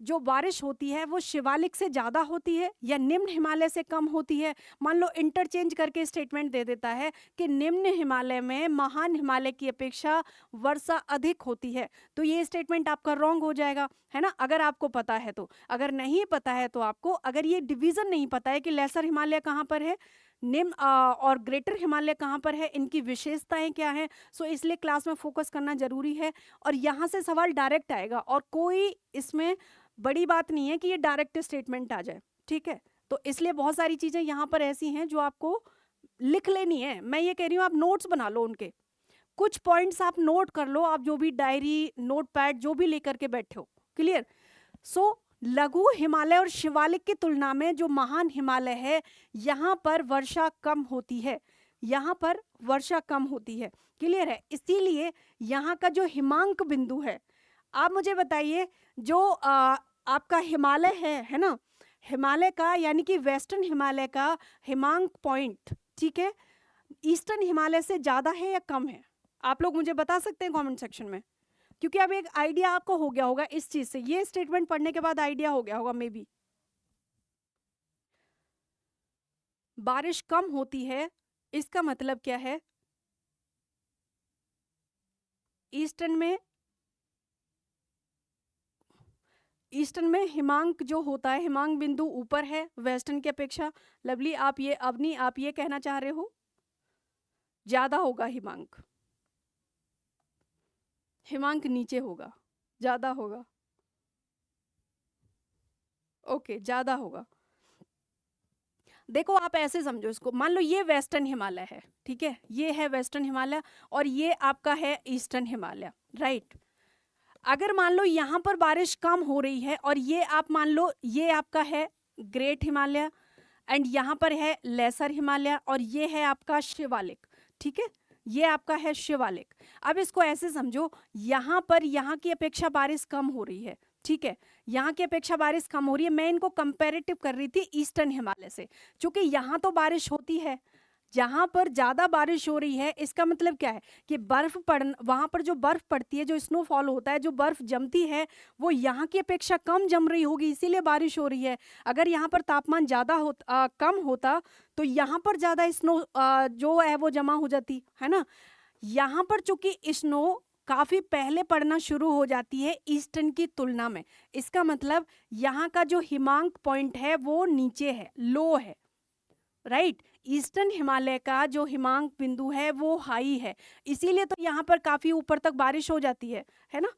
जो बारिश होती है वो शिवालिक से ज़्यादा होती है या निम्न हिमालय से कम होती है? मान लो इंटरचेंज करके स्टेटमेंट दे देता है कि निम्न हिमालय में महान हिमालय की अपेक्षा वर्षा अधिक होती है, तो ये स्टेटमेंट आपका रॉन्ग हो जाएगा, है ना, अगर आपको पता है तो। अगर नहीं पता है तो आपको, अगर ये डिवीज़न नहीं पता है कि लेसर हिमालय कहाँ पर है, निम्न और ग्रेटर हिमालय कहाँ पर है, इनकी विशेषताएं क्या हैं, सो इसलिए क्लास में फोकस करना जरूरी है। और यहाँ से सवाल डायरेक्ट आएगा और कोई इसमें बड़ी बात नहीं है कि ये डायरेक्ट स्टेटमेंट आ जाए, ठीक है। तो इसलिए बहुत सारी चीज़ें यहाँ पर ऐसी हैं जो आपको लिख लेनी है। मैं ये कह रही हूँ आप नोट्स बना लो, उनके कुछ पॉइंट्स आप नोट कर लो, आप जो भी डायरी नोटपैड जो भी लेकर के बैठे हो। क्लियर? सो लघु हिमालय और शिवालिक की तुलना में जो महान हिमालय है यहाँ पर वर्षा कम होती है, यहाँ पर वर्षा कम होती है। क्लियर है? इसीलिए यहाँ का जो हिमांक बिंदु है, आप मुझे बताइए जो आपका हिमालय है ना, हिमालय का यानी कि वेस्टर्न हिमालय का हिमांक पॉइंट, ठीक है, ईस्टर्न हिमालय से ज़्यादा है या कम है? आप लोग मुझे बता सकते हैं कमेंट सेक्शन में, क्योंकि अब एक आइडिया आपको हो गया होगा इस चीज़ से, ये स्टेटमेंट पढ़ने के बाद आइडिया हो गया होगा मे बी। बारिश कम होती है इसका मतलब क्या है? ईस्टर्न में हिमांक जो होता है, हिमांक बिंदु ऊपर है वेस्टर्न की अपेक्षा। लवली आप ये, अवनी आप ये कहना चाह रहे हो ज्यादा होगा हिमांक, हिमांक नीचे होगा, ज्यादा होगा, ओके ज्यादा होगा। देखो आप ऐसे समझो इसको, मान लो ये वेस्टर्न हिमालय है, ठीक है, ये है वेस्टर्न हिमालय और ये आपका है ईस्टर्न हिमालय, राइट। अगर मान लो यहाँ पर बारिश कम हो रही है और ये आप मान लो ये आपका है ग्रेट हिमालय एंड यहाँ पर है लेसर हिमालय और ये है आपका शिवालिक, ठीक है, ये आपका है शिवालिक। अब इसको ऐसे समझो, यहाँ पर यहाँ की अपेक्षा बारिश कम हो रही है, ठीक है, यहाँ की अपेक्षा बारिश कम हो रही है। मैं इनको कंपैरेटिव कर रही थी ईस्टर्न हिमालय से, क्योंकि यहाँ तो बारिश होती है, जहाँ पर ज़्यादा बारिश हो रही है इसका मतलब क्या है कि बर्फ वहाँ पर जो बर्फ पड़ती है, जो स्नोफॉल होता है, जो बर्फ जमती है वो यहाँ की अपेक्षा कम जम रही होगी, इसीलिए बारिश हो रही है। अगर यहाँ पर तापमान ज़्यादा कम होता तो यहाँ पर ज़्यादा स्नो जो है वो जमा हो जाती है ना। यहाँ पर चूंकि स्नो काफ़ी पहले पड़ना शुरू हो जाती है ईस्टर्न की तुलना में। इसका मतलब यहाँ का जो हिमांक पॉइंट है वो नीचे है, लो है, राइट। ईस्टर्न हिमालय का जो हिमांक बिंदु है वो हाई है, इसीलिए तो यहाँ पर काफ़ी ऊपर तक बारिश हो जाती है ना।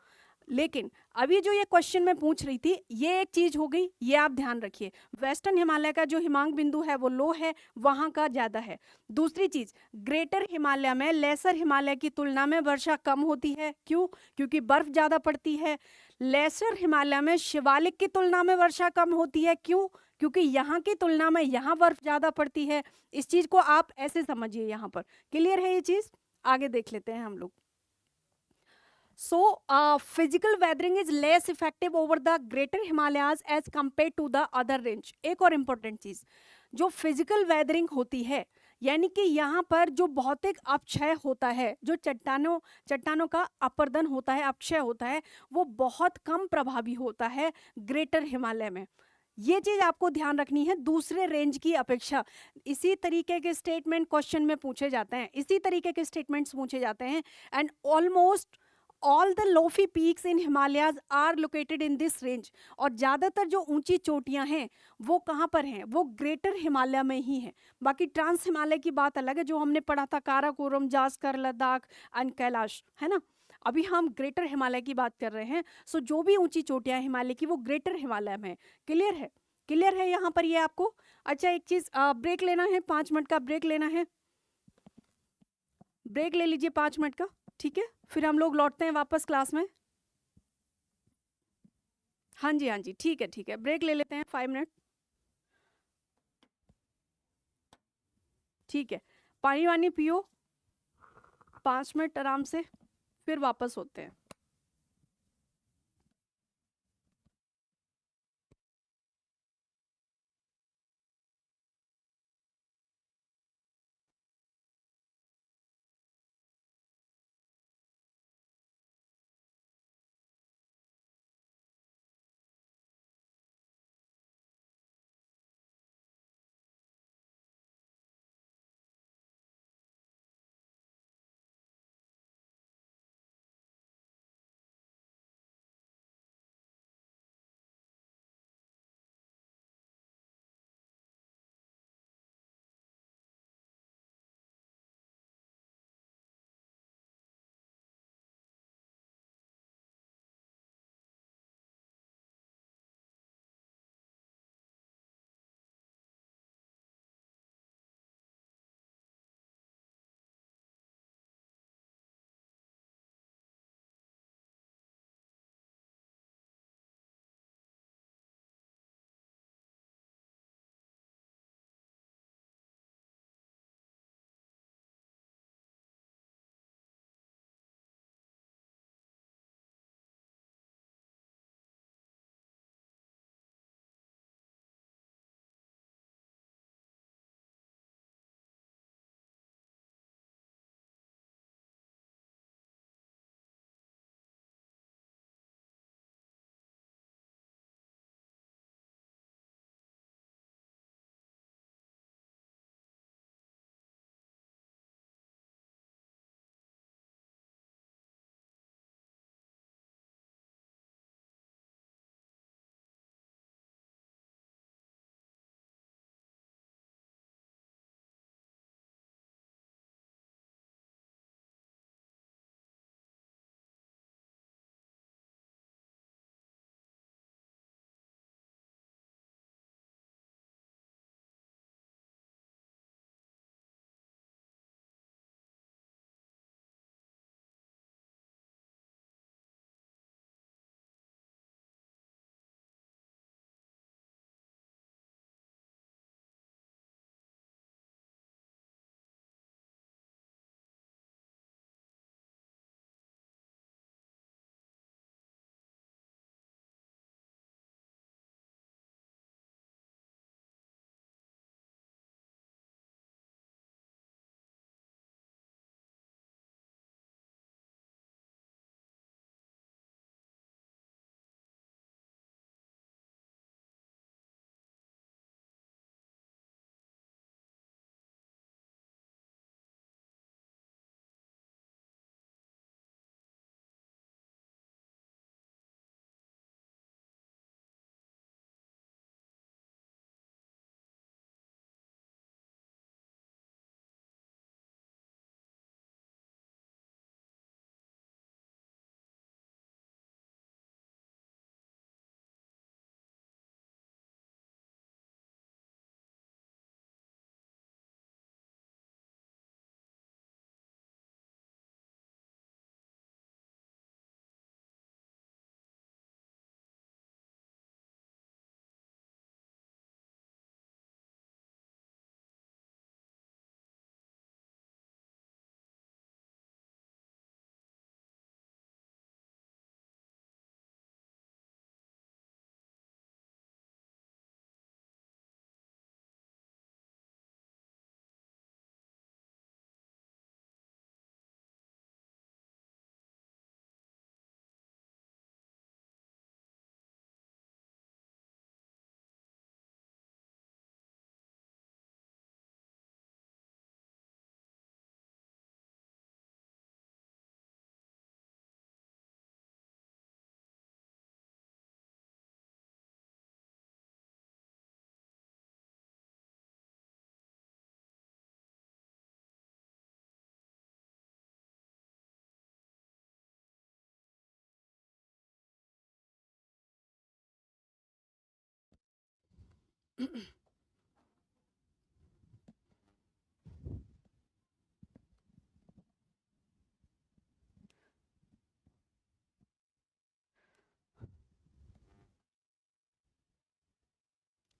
लेकिन अभी जो ये क्वेश्चन मैं पूछ रही थी, ये एक चीज हो गई, ये आप ध्यान रखिए। वेस्टर्न हिमालय का जो हिमांक बिंदु है वो लो है, वहां का ज्यादा है। दूसरी चीज, ग्रेटर हिमालय में लेसर हिमालय की तुलना में वर्षा कम होती है। क्यों? क्योंकि बर्फ ज्यादा पड़ती है। लेसर हिमालय में शिवालिक की तुलना में वर्षा कम होती है। क्यों? क्योंकि यहाँ की तुलना में यहाँ बर्फ ज्यादा पड़ती है। इस चीज को आप ऐसे समझिए, यहाँ पर क्लियर है ये चीज। आगे देख लेते हैं हम लोग। So, physical weathering is less effective over the greater Himalayas as compared to the other range. एक और important चीज, जो फिजिकल वेदरिंग होती है, यानी कि यहाँ पर जो भौतिक अपक्षय होता है, जो चट्टानों का अपर्दन होता है, अपक्षय होता है, वो बहुत कम प्रभावी होता है ग्रेटर हिमालय में। ये चीज आपको ध्यान रखनी है दूसरे रेंज की अपेक्षा। इसी तरीके के स्टेटमेंट क्वेश्चन में पूछे जाते हैं, इसी तरीके के स्टेटमेंट्स पूछे जाते हैं। And almost all the lofty peaks in Himalayas are located in this range. और ज़्यादातर जो ऊंची चोटियां हैं वो कहाँ पर हैं? वो ग्रेटर हिमालय में ही हैं। बाकी ट्रांस हिमालय की बात अलग है, जो हमने पढ़ा था, काराकोरम, जास्कर, लद्दाख एंड कैलाश, है ना। अभी हम ग्रेटर हिमालय की बात कर रहे हैं। सो जो भी ऊंची चोटियां हैं हिमालय की, वो ग्रेटर हिमालय में है। क्लियर है? क्लियर है यहाँ पर ये आपको? अच्छा, एक चीज, ब्रेक लेना है, 5 मिनट का ब्रेक लेना है। ब्रेक ले लीजिए 5 मिनट का, ठीक है। फिर हम लोग लौटते हैं वापस क्लास में। हाँ जी, हाँ जी, ठीक है, ठीक है, ब्रेक ले लेते हैं 5 मिनट। ठीक है, पानी वानी पियो, 5 मिनट आराम से, फिर वापस होते हैं।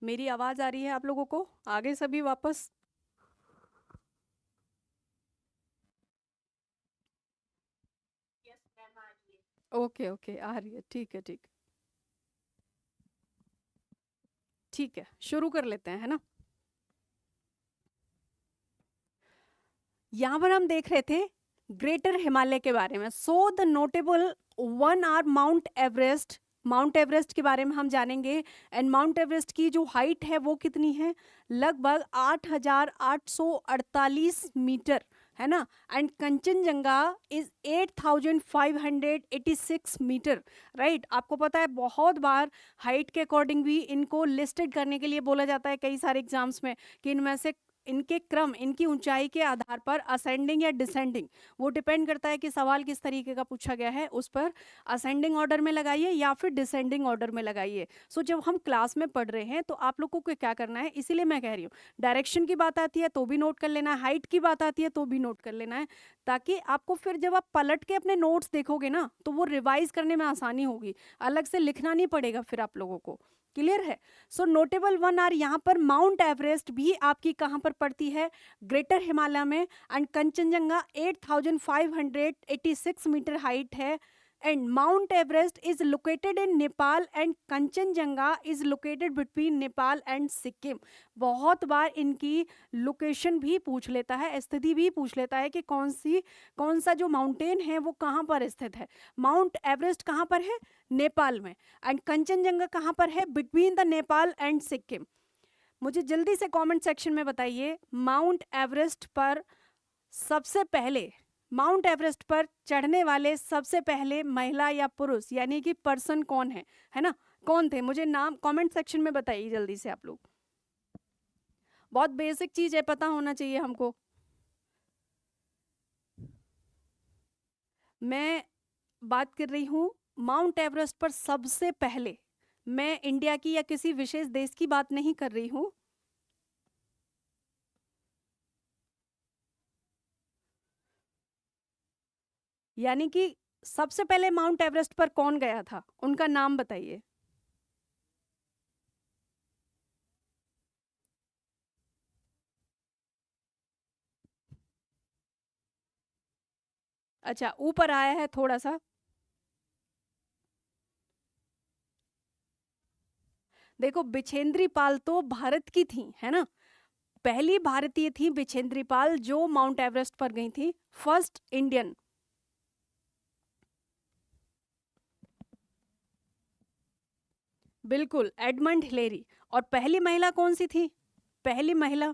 मेरी आवाज आ रही है आप लोगों को आगे सभी वापस? ओके ओके, आ रही है, ठीक है ठीक। ठीक है, शुरू कर लेते हैं, है ना। यहाँ पर हम देख रहे थे ग्रेटर हिमालय के बारे में। So the notable one are Mount Everest. Mount Everest के बारे में हम जानेंगे। एंड माउंट एवरेस्ट की जो हाइट है वो कितनी है? लगभग 8,848 मीटर, है ना। And Kanchenjunga is 8,586 metre, right. आपको पता है बहुत बार हाइट के अकॉर्डिंग भी इनको लिस्टेड करने के लिए बोला जाता है कई सारे एग्जाम्स में कि इनमें से इनके क्रम, इनकी ऊंचाई के आधार पर असेंडिंग या डिसेंडिंग, वो डिपेंड करता है कि सवाल किस तरीके का पूछा गया है, उस पर असेंडिंग ऑर्डर में लगाइए या फिर डिसेंडिंग ऑर्डर में लगाइए। सो जब हम क्लास में पढ़ रहे हैं तो आप लोगों को क्या करना है, इसीलिए मैं कह रही हूँ डायरेक्शन की बात आती है तो भी नोट कर लेना है, हाइट की बात आती है तो भी नोट कर लेना है, ताकि आपको फिर जब आप पलट के अपने नोट्स देखोगे ना तो वो रिवाइज करने में आसानी होगी, अलग से लिखना नहीं पड़ेगा फिर आप लोगों को। क्लियर है? सो नोटेबल वन आर, यहाँ पर माउंट एवरेस्ट भी आपकी कहाँ पर पड़ती है? ग्रेटर हिमालय में। एंड कंचनजंगा 8,586 मीटर हाइट है। And mount Everest is located in Nepal and Kanchenjunga is located between Nepal and Sikkim. बहुत बार इनकी लोकेशन भी पूछ लेता है, स्थिति भी पूछ लेता है कि कौन सा जो माउंटेन है वो कहाँ पर स्थित है। माउंट एवरेस्ट कहाँ पर है? नेपाल में। एंड कंचनजंगा कहाँ पर है? Between the Nepal and Sikkim. मुझे जल्दी से कमेंट सेक्शन में बताइए, माउंट एवरेस्ट पर सबसे पहले, माउंट एवरेस्ट पर चढ़ने वाले सबसे पहले महिला या पुरुष यानी कि पर्सन कौन है ना, कौन थे? मुझे नाम कमेंट सेक्शन में बताइए जल्दी से आप लोग। बहुत बेसिक चीज है, पता होना चाहिए हमको। मैं बात कर रही हूँ माउंट एवरेस्ट पर सबसे पहले, मैं इंडिया की या किसी विशेष देश की बात नहीं कर रही हूँ। यानी कि सबसे पहले माउंट एवरेस्ट पर कौन गया था, उनका नाम बताइए। अच्छा, ऊपर आया है थोड़ा सा। देखो, बिछेंद्री पाल तो भारत की थी, है ना। पहली भारतीय थी बिछेंद्री पाल जो माउंट एवरेस्ट पर गई थी, फर्स्ट इंडियन। बिल्कुल, एडमंड हिलेरी। और पहली महिला कौन सी थी? पहली महिला,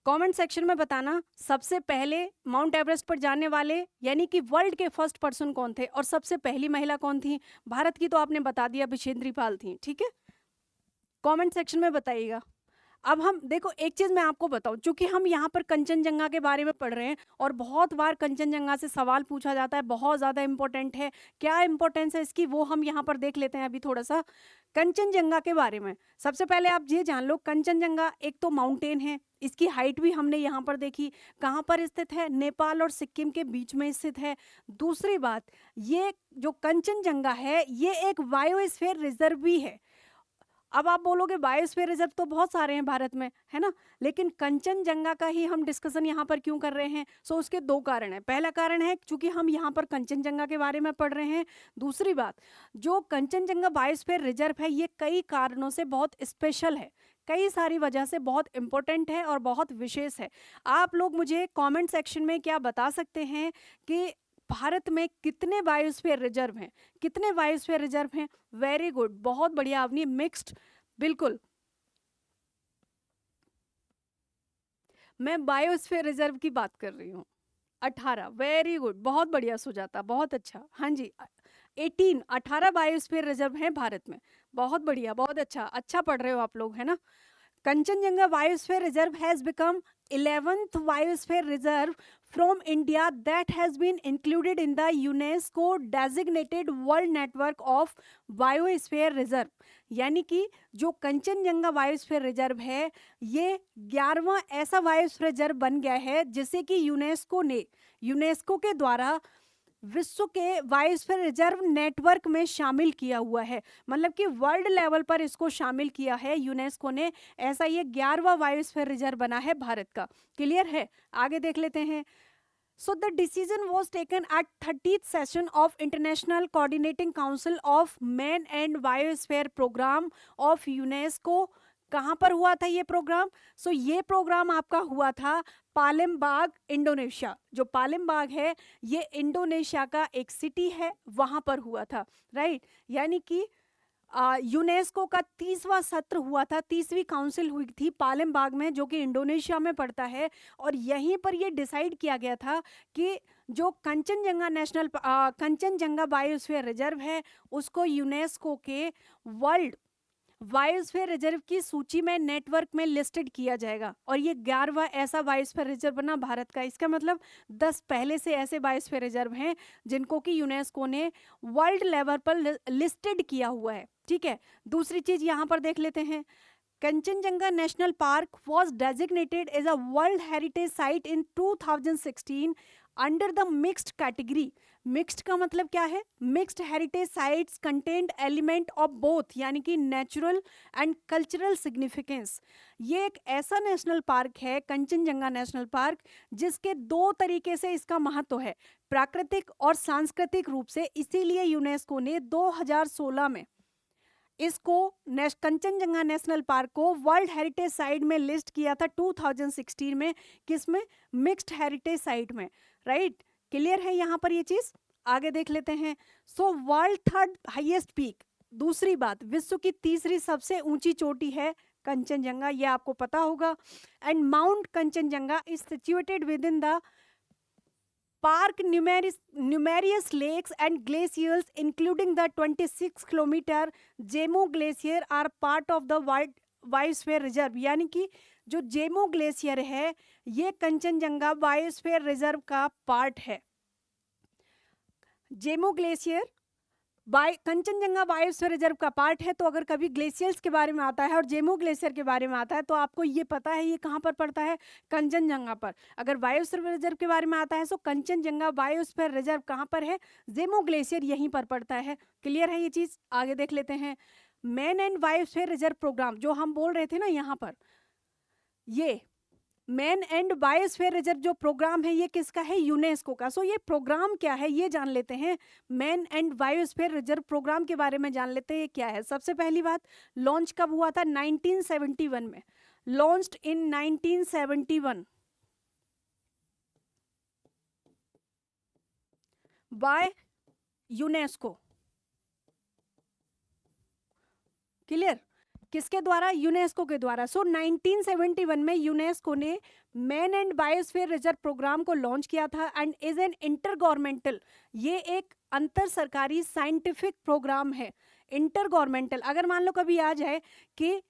कमेंट सेक्शन में बताना सबसे पहले माउंट एवरेस्ट पर जाने वाले यानी कि वर्ल्ड के फर्स्ट पर्सन कौन थे और सबसे पहली महिला कौन थी। भारत की तो आपने बता दिया, बिछेंद्री पाल थी, ठीक है। कमेंट सेक्शन में बताइएगा। अब हम देखो, एक चीज मैं आपको बताऊं, चूंकि हम यहाँ पर कंचनजंगा के बारे में पढ़ रहे हैं और बहुत बार कंचनजंगा से सवाल पूछा जाता है, बहुत ज्यादा इंपॉर्टेंट है। क्या इंपॉर्टेंस है इसकी वो हम यहाँ पर देख लेते हैं अभी थोड़ा सा कंचनजंगा के बारे में। सबसे पहले आप ये जान लो, कंचनजंगा एक तो माउंटेन है, इसकी हाइट भी हमने यहाँ पर देखी, कहाँ पर स्थित है? नेपाल और सिक्किम के बीच में स्थित है। दूसरी बात, ये जो कंचनजंगा है ये एक बायोस्फीयर रिजर्व भी है। अब आप बोलोगे बायोस्फीयर रिजर्व तो बहुत सारे हैं भारत में, है ना, लेकिन कंचनजंगा का ही हम डिस्कशन यहाँ पर क्यों कर रहे हैं? सो उसके दो कारण हैं। पहला कारण है क्योंकि हम यहाँ पर कंचनजंगा के बारे में पढ़ रहे हैं। दूसरी बात, जो कंचनजंगा बायोस्फीयर रिजर्व है ये कई कारणों से बहुत स्पेशल है, कई सारी वजह से बहुत इंपॉर्टेंट है और बहुत विशेष है। आप लोग मुझे कमेंट सेक्शन में क्या बता सकते हैं कि भारत में कितने बायोस्फीयर रिजर्व हैं? कितने बायोस्फीयर रिजर्व हैं? वेरी गुड, बहुत बढ़िया अवनी, मिक्स्ड। बिल्कुल, मैं बायोस्फीयर रिजर्व की बात कर रही हूँ। 18, वेरी गुड, बहुत बढ़िया सुजाता, बहुत अच्छा। हाँ जी, 18, 18 बायोस्फीयर रिजर्व हैं भारत में। बहुत बढ़िया, बहुत अच्छा, अच्छा पढ़ रहे हो आप लोग, है ना। Kanchenjunga Biosphere Reserve has become 11th biosphere reserve from India that has been included in the UNESCO designated World Network of Biosphere Reserve. यानी कि जो कंचनजंगा बायोस्फीयर रिजर्व है ये 11वां ऐसा बायोस्फीयर रिजर्व बन गया है जिसे कि यूनेस्को के द्वारा विश्व के बायोस्फीयर रिजर्व नेटवर्क में शामिल किया हुआ है, मतलब कि वर्ल्ड लेवल पर इसको शामिल किया है यूनेस्को ने। ऐसा ये 11वां बायोस्फीयर रिजर्व बना है भारत का। क्लियर है, आगे देख लेते हैं। So the decision was taken at 30th session of International Coordinating Council of Man and Biosphere Program of UNESCO। कहाँ पर हुआ था ये प्रोग्राम? सो ये प्रोग्राम आपका हुआ था पालेमबाग, इंडोनेशिया। जो पालेमबाग है ये इंडोनेशिया का एक सिटी है, वहाँ पर हुआ था, राइट। यानी कि यूनेस्को का 30वां सत्र हुआ था, 30वीं काउंसिल हुई थी पालेमबाग में, जो कि इंडोनेशिया में पड़ता है। और यहीं पर ये डिसाइड किया गया था कि जो कंचनजंगा बायोस्फीयर रिजर्व है उसको यूनेस्को के वर्ल्ड बायोस्फीयर रिजर्व की सूची में नेटवर्क में लिस्टेड किया जाएगा। और ये 11वां ऐसा बायोस्फीयर रिजर्व बना भारत का। इसका मतलब 10 पहले से ऐसे बायोस्फीयर रिजर्व हैं जिनको कि यूनेस्को ने वर्ल्ड लेवल पर लिस्टेड किया हुआ है, ठीक है। दूसरी चीज यहाँ पर देख लेते हैं। Kanchenjunga national park was designated as a world heritage site in 2016 under the mixed category. Mixed का मतलब क्या है? Mixed heritage sites content element of both, यानी कि नेचुरल एंड कल्चरल सिग्निफिकेंस। ये एक ऐसा नेशनल पार्क है, कंचनजंगा नेशनल पार्क, जिसके दो तरीके से इसका महत्व है, प्राकृतिक और सांस्कृतिक रूप से। इसीलिए यूनेस्को ने 2016 में इसको कंचनजंगा नेशनल पार्क को वर्ल्ड हेरिटेज साइट में लिस्ट किया था 2016 में। किसमें? मिक्स्ड हेरिटेज साइट में, राइट। क्लियर है यहाँ पर ये चीज? आगे देख लेते हैं। So world third highest peak, दूसरी बात, विश्व की तीसरी सबसे ऊंची चोटी है कंचनजंगा, ये आपको पता होगा। And mount Kanchenjunga is situated with in the park numerous lakes and glaciers including the 26 kilometer Jemo glacier are part of the biosphere reserve। यानी कि जो जेमो ग्लेशियर है ये कंचनजंगा बायोस्फीयर रिजर्व का पार्ट है। जेमो ग्लेशियर कंचनजंगा बायोस्फीयर रिजर्व का पार्ट है। तो अगर कभी ग्लेशियर्स के बारे में आता है और जेमो ग्लेशियर के बारे में आता है तो आपको ये पता है ये कहाँ पर पड़ता है? कंचनजंगा पर। अगर बायोस्फीयर रिजर्व के बारे में आता है तो कंचनजंगा बायोस्फीयर रिजर्व कहाँ पर है? जेमो ग्लेशियर यहीं पर पड़ता है। क्लियर है ये चीज? आगे देख लेते हैं। Man and biosphere reserve programme जो हम बोल रहे थे ना यहाँ पर, ये मैन एंड बायोस्फीयर रिजर्व जो प्रोग्राम है ये किसका है? यूनेस्को का। सो ये प्रोग्राम क्या है ये जान लेते हैं। Man and biosphere reserve programme के बारे में जान लेते हैं ये क्या है। सबसे पहली बात, लॉन्च कब हुआ था? 1971 में, launched in 1971 by UNESCO. Clear? किसके द्वारा? यूनेस्को के द्वारा। सो 1971 में यूनेस्को ने man and biosphere reserve programme को लॉन्च किया था and is an intergovernmental, ये एक अंतर सरकारी साइंटिफिक प्रोग्राम है। इंटर गवर्नमेंटल, अगर मान लो कभी आ जाए कि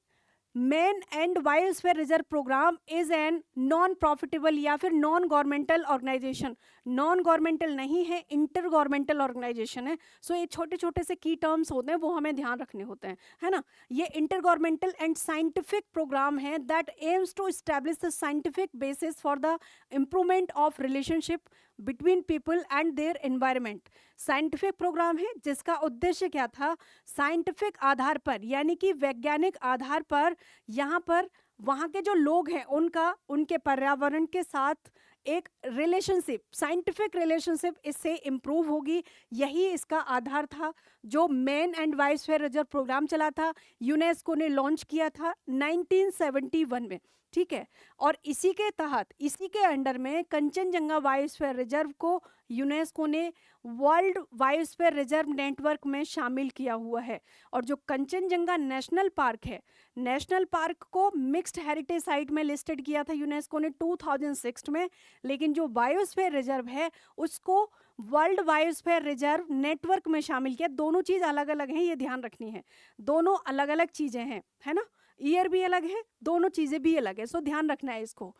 man and biosphere reserve programme is an non profitable या फिर non governmental organisation, non governmental नहीं है, इंटर गवर्नमेंटल ऑर्गेनाइजेशन है। सो ये छोटे छोटे से की टर्म्स होते हैं वो हमें ध्यान रखने होते हैं, है ना। ये intergovernmental and scientific programme है that aims to establish the scientific basis for the improvement of relationship between people and their environment. Scientific programme है जिसका उद्देश्य क्या था? साइंटिफिक आधार पर, यानी कि वैज्ञानिक आधार पर यहाँ पर वहाँ के जो लोग हैं उनके पर्यावरण के साथ एक रिलेशनशिप, साइंटिफिक रिलेशनशिप इससे इम्प्रूव होगी। यही इसका आधार था जो man and biosphere reserve programme चला था, यूनेस्को ने लॉन्च किया था 1971 में, ठीक है। और इसी के तहत, इसी के अंडर में कंचनजंगा बायोस्फीयर रिजर्व को यूनेस्को ने वर्ल्ड बायोस्फीयर रिजर्व नेटवर्क में शामिल किया हुआ है। और जो कंचनजंगा नेशनल पार्क है, नेशनल पार्क को मिक्स्ड हेरिटेज साइट में लिस्टेड किया था यूनेस्को ने 2006 में, लेकिन जो बायोस्फीयर रिजर्व है उसको वर्ल्ड बायोस्फीयर रिजर्व नेटवर्क में शामिल किया। दोनों चीज़ अलग अलग हैं, ये ध्यान रखनी है, दोनों अलग अलग चीज़ें हैं, है ना। ईयर भी अलग है, दोनों चीजें भी अलग है, सो ध्यान रखना है इसको।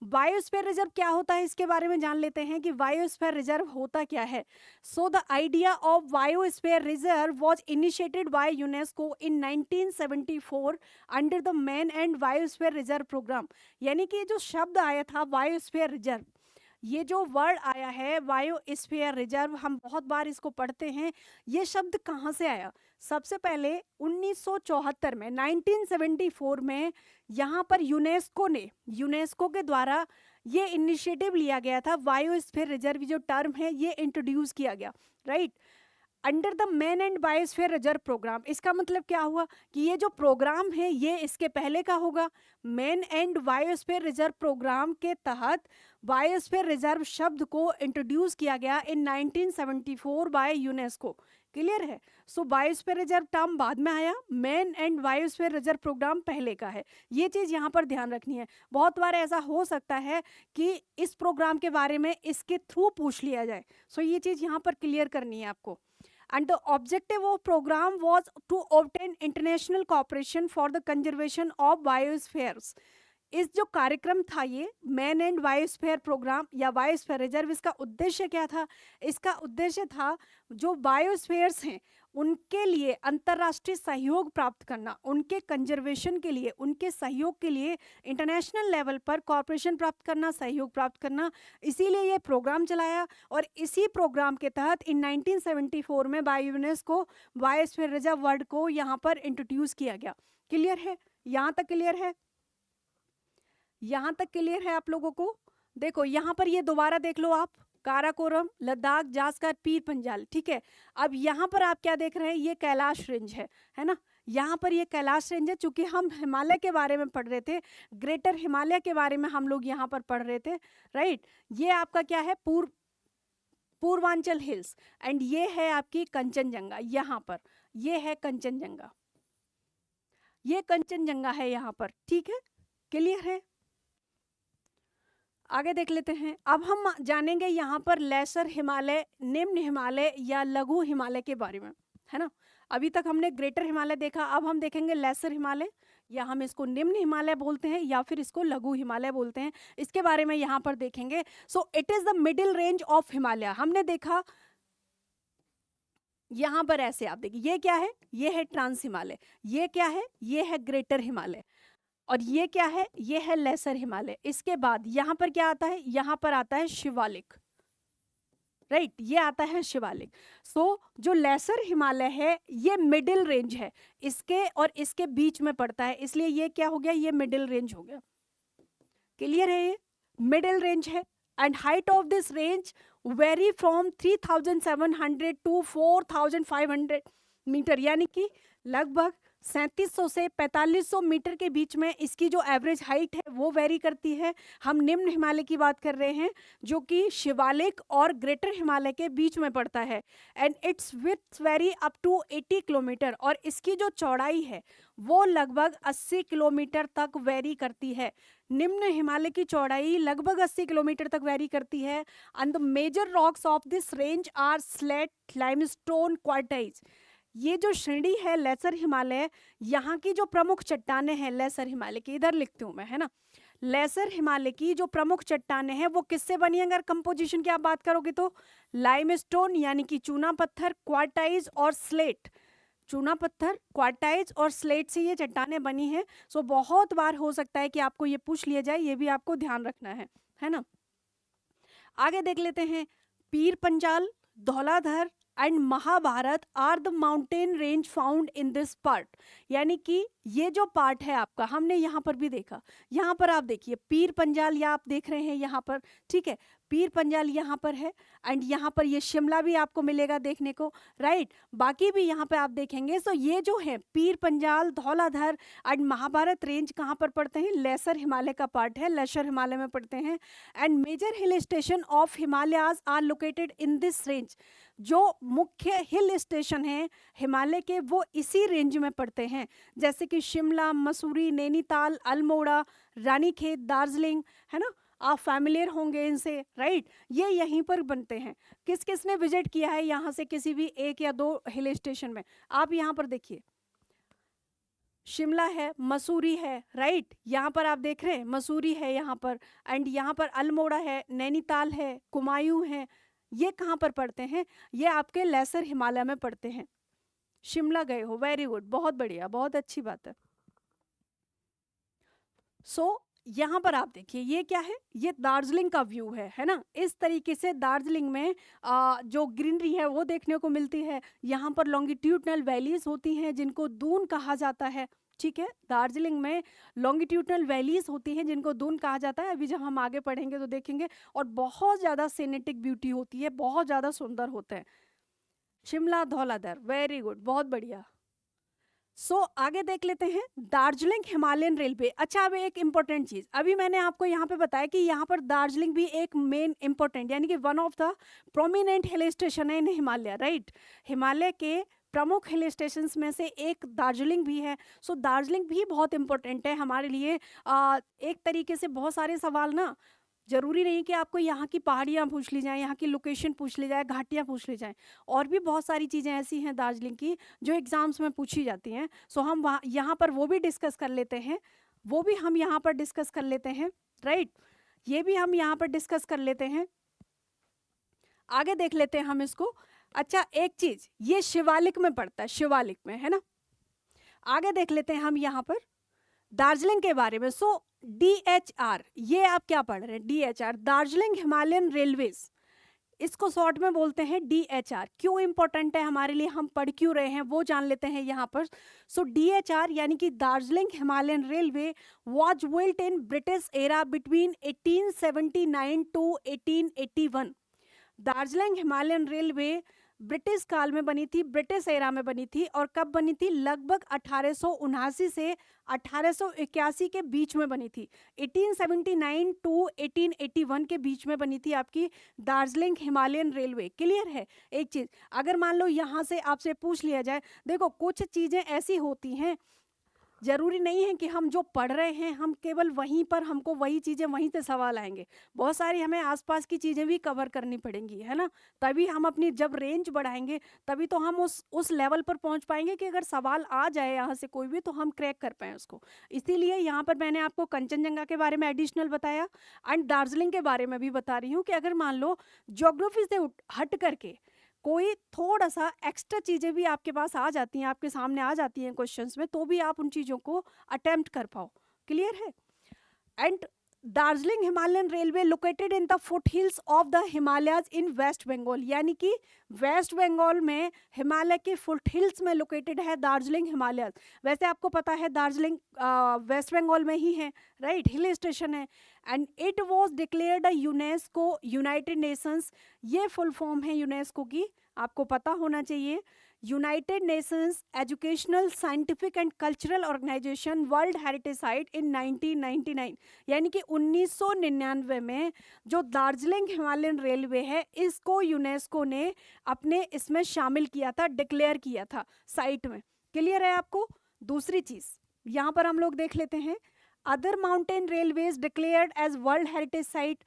बायोस्फीयर रिजर्व क्या होता है इसके बारे में जान लेते हैं कि बायोस्फीयर रिजर्व होता क्या है। So the idea of biosphere reserve was initiated by UNESCO in 1974 under the man and biosphere reserve programme. यानी कि जो शब्द आया था बायोस्फीयर रिजर्व, ये जो वर्ड आया है बायोस्फीयर रिजर्व, हम बहुत बार इसको पढ़ते हैं, ये शब्द कहाँ से आया? सबसे पहले 1974 में 1974 में यहाँ पर यूनेस्को के द्वारा ये इनिशिएटिव लिया गया था, बायोस्फीयर रिजर्व जो टर्म है ये इंट्रोड्यूस किया गया, right, under the man and biosphere reserve programme. इसका मतलब क्या हुआ कि ये जो प्रोग्राम है ये इसके पहले का होगा। Man and biosphere reserve programme के तहत बायोस्फीयर रिजर्व शब्द को इंट्रोड्यूस किया गया इन 1974 बाय यूनेस्को। क्लियर है? सो बायोस्फीयर रिजर्व टर्म बाद में आया, man and biosphere reserve programme पहले का है। ये चीज़ यहाँ पर ध्यान रखनी है। बहुत बार ऐसा हो सकता है कि इस प्रोग्राम के बारे में इसके थ्रू पूछ लिया जाए, सो ये चीज़ यहाँ पर क्लियर करनी है आपको। And the objective of program was to obtain international cooperation for the conservation of biospheres। इस जो कार्यक्रम था ये मैन एंड बायोस्फीयर प्रोग्राम या बायोस्फीयर रिजर्व, इसका उद्देश्य क्या था? इसका उद्देश्य था जो बायोस्फीयर्स हैं उनके लिए अंतर्राष्ट्रीय सहयोग प्राप्त करना, उनके कंजर्वेशन के लिए, उनके सहयोग के लिए इंटरनेशनल लेवल पर कॉर्पोरेशन प्राप्त करना, सहयोग प्राप्त करना। इसीलिए ये प्रोग्राम चलाया और इसी प्रोग्राम के तहत इन 1974 में by UNESCO biosphere reserve word को यहाँ पर इंट्रोड्यूस किया गया। क्लियर है? यहाँ तक क्लियर है? यहाँ तक क्लियर है आप लोगों को? देखो यहाँ पर ये दोबारा देख लो आप, काराकोरम, लद्दाख, जास्कर, पीर पंजाल, ठीक है। अब यहाँ पर आप क्या देख रहे हैं? ये कैलाश रेंज है ना। यहाँ पर ये कैलाश रेंज है, चूंकि हम हिमालय के बारे में पढ़ रहे थे, ग्रेटर हिमालय के बारे में हम लोग यहाँ पर पढ़ रहे थे, राइट। ये आपका क्या है? पूर्वांचल हिल्स, एंड ये है आपकी कंचनजंगा। यहाँ पर ये है कंचनजंगा, ये कंचनजंगा है यहाँ पर, ठीक है। क्लियर है? आगे देख लेते हैं। अब हम जानेंगे यहाँ पर लेसर हिमालय, निम्न हिमालय या लघु हिमालय के बारे में, है ना। अभी तक हमने ग्रेटर हिमालय देखा, अब हम देखेंगे लेसर हिमालय, या हम इसको निम्न हिमालय बोलते हैं या फिर इसको लघु हिमालय बोलते हैं, इसके बारे में यहाँ पर देखेंगे। So it is the middle range of Himalaya. हमने देखा यहाँ पर ऐसे, आप देखिए ये क्या है? ये है ट्रांस हिमालय। ये क्या है? ये है ग्रेटर हिमालय। और ये क्या है? ये है लेसर हिमालय। इसके बाद यहाँ पर क्या आता है? यहाँ पर आता है शिवालिक, राइट, ये आता है शिवालिक। सो जो लेसर हिमालय है ये मिडिल रेंज है, इसके और इसके बीच में पड़ता है, इसलिए ये क्या हो गया? ये मिडिल रेंज हो गया। क्लियर है? ये मिडिल रेंज है। And height of this range vary from 3700 to 4500 metre, यानी कि लगभग 3700 से 4500 मीटर के बीच में इसकी जो एवरेज हाइट है वो वेरी करती है। हम निम्न हिमालय की बात कर रहे हैं जो कि शिवालिक और ग्रेटर हिमालय के बीच में पड़ता है। And its width vary up to 80 kilometre, और इसकी जो चौड़ाई है वो लगभग 80 किलोमीटर तक वेरी करती है। निम्न हिमालय की चौड़ाई लगभग 80 किलोमीटर तक वेरी करती है। And the major rocks of this range are slate, limestone, quartzite. ये जो श्रेणी है लेसर हिमालय, यहाँ की जो प्रमुख चट्टानें हैं लेसर हिमालय की, इधर लिखती हूँ मैं, है ना। लेसर हिमालय की जो प्रमुख चट्टानें हैं वो किससे बनी है? अगर कंपोजिशन की आप बात करोगे तो लाइमस्टोन यानी कि चूना पत्थर, क्वार्टाइज और स्लेट, चूना पत्थर, क्वार्टाइज और स्लेट से ये चट्टानें बनी हैं। सो बहुत बार हो सकता है कि आपको ये पूछ लिया जाए, ये भी आपको ध्यान रखना है ना। आगे देख लेते हैं। Pir Panjal, Dhauladhar and Mahabharat are the mountain range found in this part. यानी कि ये जो पार्ट है आपका, हमने यहाँ पर भी देखा, यहाँ पर आप देखिए पीर पंजाल, या आप देख रहे हैं यहाँ पर, ठीक है, पीर पंजाल यहाँ पर है। एंड यहाँ पर ये शिमला भी आपको मिलेगा देखने को, राइट। बाकी भी यहाँ पे आप देखेंगे। सो ये जो है पीर पंजाल, धौलाधर एंड महाभारत रेंज कहाँ पर पड़ते हैं? लेसर हिमालय का पार्ट है, लेसर हिमालय में पड़ते हैं। And major hill station of Himalayas are located in this range. जो मुख्य हिल स्टेशन हैं हिमालय के वो इसी रेंज में पड़ते हैं, जैसे कि शिमला, मसूरी, नैनीताल, अल्मोड़ा, रानीखेत, दार्जिलिंग, है ना। आप फैमिलियर होंगे इनसे, राइट। ये यहीं पर बनते हैं। किस किस ने विजिट किया है यहाँ से किसी भी एक या दो हिल स्टेशन में? आप यहाँ पर देखिए, शिमला है, मसूरी है, राइट, यहाँ पर आप देख रहे हैं मसूरी है यहाँ पर, एंड यहाँ पर अल्मोड़ा है, नैनीताल है, कुमायूं है। ये कहाँ पर पड़ते हैं? ये आपके लेसर हिमालय में पड़ते हैं। शिमला गए हो, वेरी गुड, बहुत बढ़िया, बहुत अच्छी बात है। सो यहाँ पर आप देखिए ये क्या है, ये दार्जिलिंग का व्यू है ना। इस तरीके से दार्जिलिंग में जो ग्रीनरी है वो देखने को मिलती है। यहाँ पर लॉन्गिट्यूडनल वैलीज होती हैं जिनको दून कहा जाता है, ठीक है। दार्जिलिंग में लॉन्गिट्यूडनल वैलीज होती हैं जिनको दून कहा जाता है। अभी जब हम आगे पढ़ेंगे तो देखेंगे। और बहुत ज़्यादा सीनेटिक ब्यूटी होती है, बहुत ज़्यादा सुंदर होते हैं। शिमला, धौलाधर, वेरी गुड, बहुत बढ़िया। आगे देख लेते हैं दार्जिलिंग हिमालयन रेलवे। अच्छा, अब एक इंपॉर्टेंट चीज, अभी मैंने आपको यहाँ पे बताया कि यहाँ पर दार्जिलिंग भी एक मेन इंपॉर्टेंट यानी कि one of the prominent hill station है इन हिमालय, राइट। हिमालय के प्रमुख हिल स्टेशन में से एक दार्जिलिंग भी है। दार्जिलिंग भी बहुत इंपॉर्टेंट है हमारे लिए। एक तरीके से बहुत सारे सवाल ना, जरूरी नहीं कि आपको यहाँ की पहाड़ियाँ पूछ ली जाएं, यहाँ की लोकेशन पूछ ली जाए, घाटियाँ पूछ ली जाएं। और भी बहुत सारी चीज़ें ऐसी हैं दार्जिलिंग की जो एग्जाम्स में पूछी जाती हैं। हम वहाँ यहाँ पर वो भी डिस्कस कर लेते हैं, वो भी हम यहाँ पर डिस्कस कर लेते हैं, राइट। ये भी हम यहाँ पर डिस्कस कर लेते हैं। आगे देख लेते हैं हम इसको। अच्छा, एक चीज, ये शिवालिक में पड़ता है, शिवालिक में, है ना। आगे देख लेते हैं हम यहाँ पर दार्जिलिंग के बारे में। DHR, ये आप क्या पढ़ रहे हैं? DHR, दार्जिलिंग हिमालयन रेलवेज, इसको शॉर्ट में बोलते हैं DHR। क्यों इंपॉर्टेंट है हमारे लिए, हम पढ़ क्यों रहे हैं, वो जान लेते हैं यहाँ पर। DHR यानी कि Darjeeling Himalayan railway was built in British era between 1879 to 1881। Darjeeling Himalayan railway British काल में बनी थी, ब्रिटिश एरा में बनी थी। और कब बनी थी? लगभग 1879 से 1881 के बीच में बनी थी। 1879 टू 1881 के बीच में बनी थी आपकी दार्जिलिंग हिमालयन रेलवे। क्लियर है? एक चीज, अगर मान लो यहाँ से आपसे पूछ लिया जाए, देखो कुछ चीजें ऐसी होती हैं, जरूरी नहीं है कि हम जो पढ़ रहे हैं हम केवल वहीं पर, हमको वही चीज़ें वहीं से सवाल आएंगे। बहुत सारी हमें आसपास की चीज़ें भी कवर करनी पड़ेंगी, है ना। तभी हम अपनी जब रेंज बढ़ाएंगे तभी तो हम उस लेवल पर पहुंच पाएंगे कि अगर सवाल आ जाए यहाँ से कोई भी तो हम क्रैक कर पाएँ उसको। इसीलिए यहाँ पर मैंने आपको कंचनजंगा के बारे में एडिशनल बताया एंड दार्जिलिंग के बारे में भी बता रही हूँ कि अगर मान लो ज्योग्राफी से हट करके कोई थोड़ा सा एक्स्ट्रा चीज़ें भी आपके पास आ जाती हैं, आपके सामने आ जाती हैं क्वेश्चंस में, तो भी आप उन चीज़ों को अटेम्प्ट कर पाओ। क्लियर है? And Darjeeling Himalayan railway located in the foothills of the Himalayas in West Bengal, यानी कि वेस्ट बंगाल में हिमालय के फुट हिल्स में लोकेटेड है दार्जिलिंग हिमालयाज। वैसे आपको पता है दार्जिलिंग वेस्ट बंगाल में ही है, राइट, हिल स्टेशन है। And it was declared UNESCO United Nations, ये फुल फॉर्म है यूनेस्को की, आपको पता होना चाहिए। United Nations Educational Scientific and Cultural Organization world heritage site in 1999, यानी कि 1999 में जो दार्जिलिंग हिमालयन रेलवे है इसको यूनेस्को ने अपने इसमें शामिल किया था, डिक्लेयर किया था साइट में। क्लियर है आपको? दूसरी चीज यहाँ पर हम लोग देख लेते हैं, other mountain railways declared as world heritage site.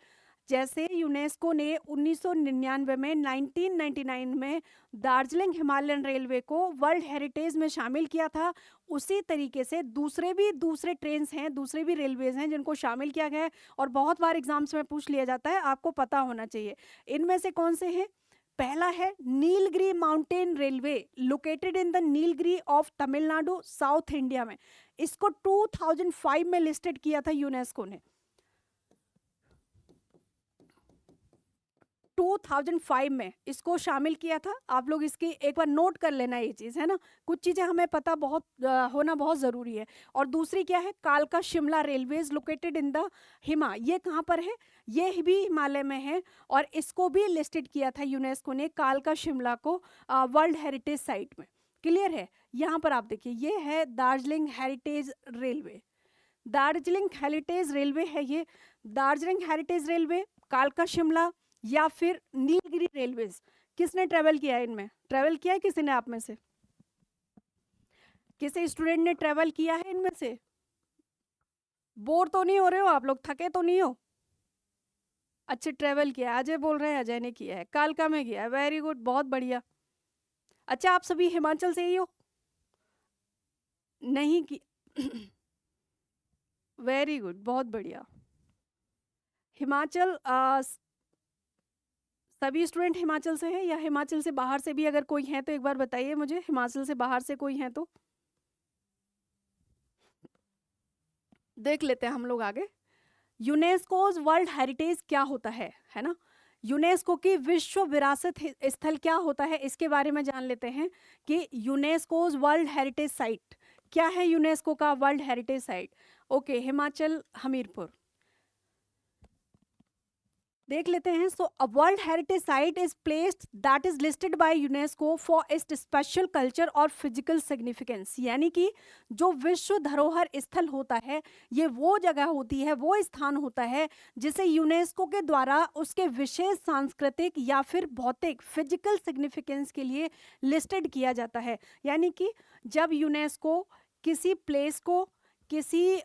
जैसे यूनेस्को ने 1999 में 1999 में दार्जिलिंग हिमालयन रेलवे को वर्ल्ड हेरिटेज में शामिल किया था, उसी तरीके से दूसरे ट्रेन्स हैं, दूसरे भी रेलवेज हैं जिनको शामिल किया गया है। और बहुत बार एग्जाम्स में पूछ लिया जाता है, आपको पता होना चाहिए। इनमें से कौन से हैं? पहला है Nilgiri mountain railway, located in the Nilgiri of Tamil Nadu, south India में। इसको 2005 में लिस्टेड किया था यूनेस्को ने, 2005 में इसको शामिल किया था। आप लोग इसकी एक बार नोट कर लेना, ये चीज़ है ना, कुछ चीज़ें हमें पता होना बहुत ज़रूरी है। और दूसरी क्या है? कालका Shimla railways located in the हिमा, ये कहाँ पर है? ये भी हिमालय में है और इसको भी लिस्टेड किया था यूनेस्को ने, कालका शिमला को वर्ल्ड हेरिटेज साइट में। क्लियर है? यहाँ पर आप देखिए, ये है Darjeeling heritage railway, Darjeeling heritage railway है ये। दार्जिलिंग हेरिटेज रेलवे, कालका शिमला या फिर नीलगिरी रेलवेज, किसने ट्रेवल किया है इनमें? ट्रेवल किया है किसी ने आप में से? किसी स्टूडेंट ने ट्रेवल किया है इनमें से? बोर तो नहीं हो रहे हो आप लोग? थके तो नहीं हो? अच्छे, ट्रेवल किया है। अजय बोल रहे हैं अजय ने किया है, कालका में किया है, वेरी गुड, बहुत बढ़िया। अच्छा, आप सभी हिमाचल से ही हो? नहीं की वेरी गुड, बहुत बढ़िया। हिमाचल सभी स्टूडेंट हिमाचल से हैं या हिमाचल से बाहर से भी अगर कोई है तो एक बार बताइए मुझे, हिमाचल से बाहर से कोई है तो देख लेते हैं हम लोग आगे। यूनेस्कोज वर्ल्ड हेरिटेज क्या होता है ना, यूनेस्को की विश्व विरासत स्थल क्या होता है, इसके बारे में जान लेते हैं कि यूनेस्कोज वर्ल्ड हेरिटेज साइट क्या है। यूनेस्को का world heritage site, okay, Himachal Hamirpur देख लेते हैं। So a world heritage site is placed that is listed by UNESCO for its special culture और फिजिकल सिग्निफिकेंस, यानी कि जो विश्व धरोहर स्थल होता है ये वो जगह होती है, वो स्थान होता है जिसे यूनेस्को के द्वारा उसके विशेष सांस्कृतिक या फिर भौतिक फिजिकल सिग्निफिकेंस के लिए लिस्टेड किया जाता है। यानी कि जब यूनेस्को किसी प्लेस को, किसी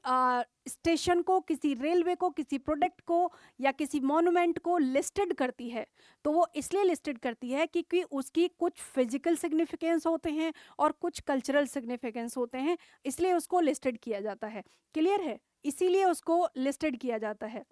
स्टेशन को, किसी रेलवे को, किसी प्रोडक्ट को या किसी मॉन्यूमेंट को लिस्टेड करती है तो वो इसलिए लिस्टेड करती है क्योंकि उसकी कुछ फिजिकल सिग्निफिकेंस होते हैं और कुछ कल्चरल सिग्निफिकेंस होते हैं, इसलिए उसको लिस्टेड किया जाता है। क्लियर है, इसीलिए उसको लिस्टेड किया जाता है।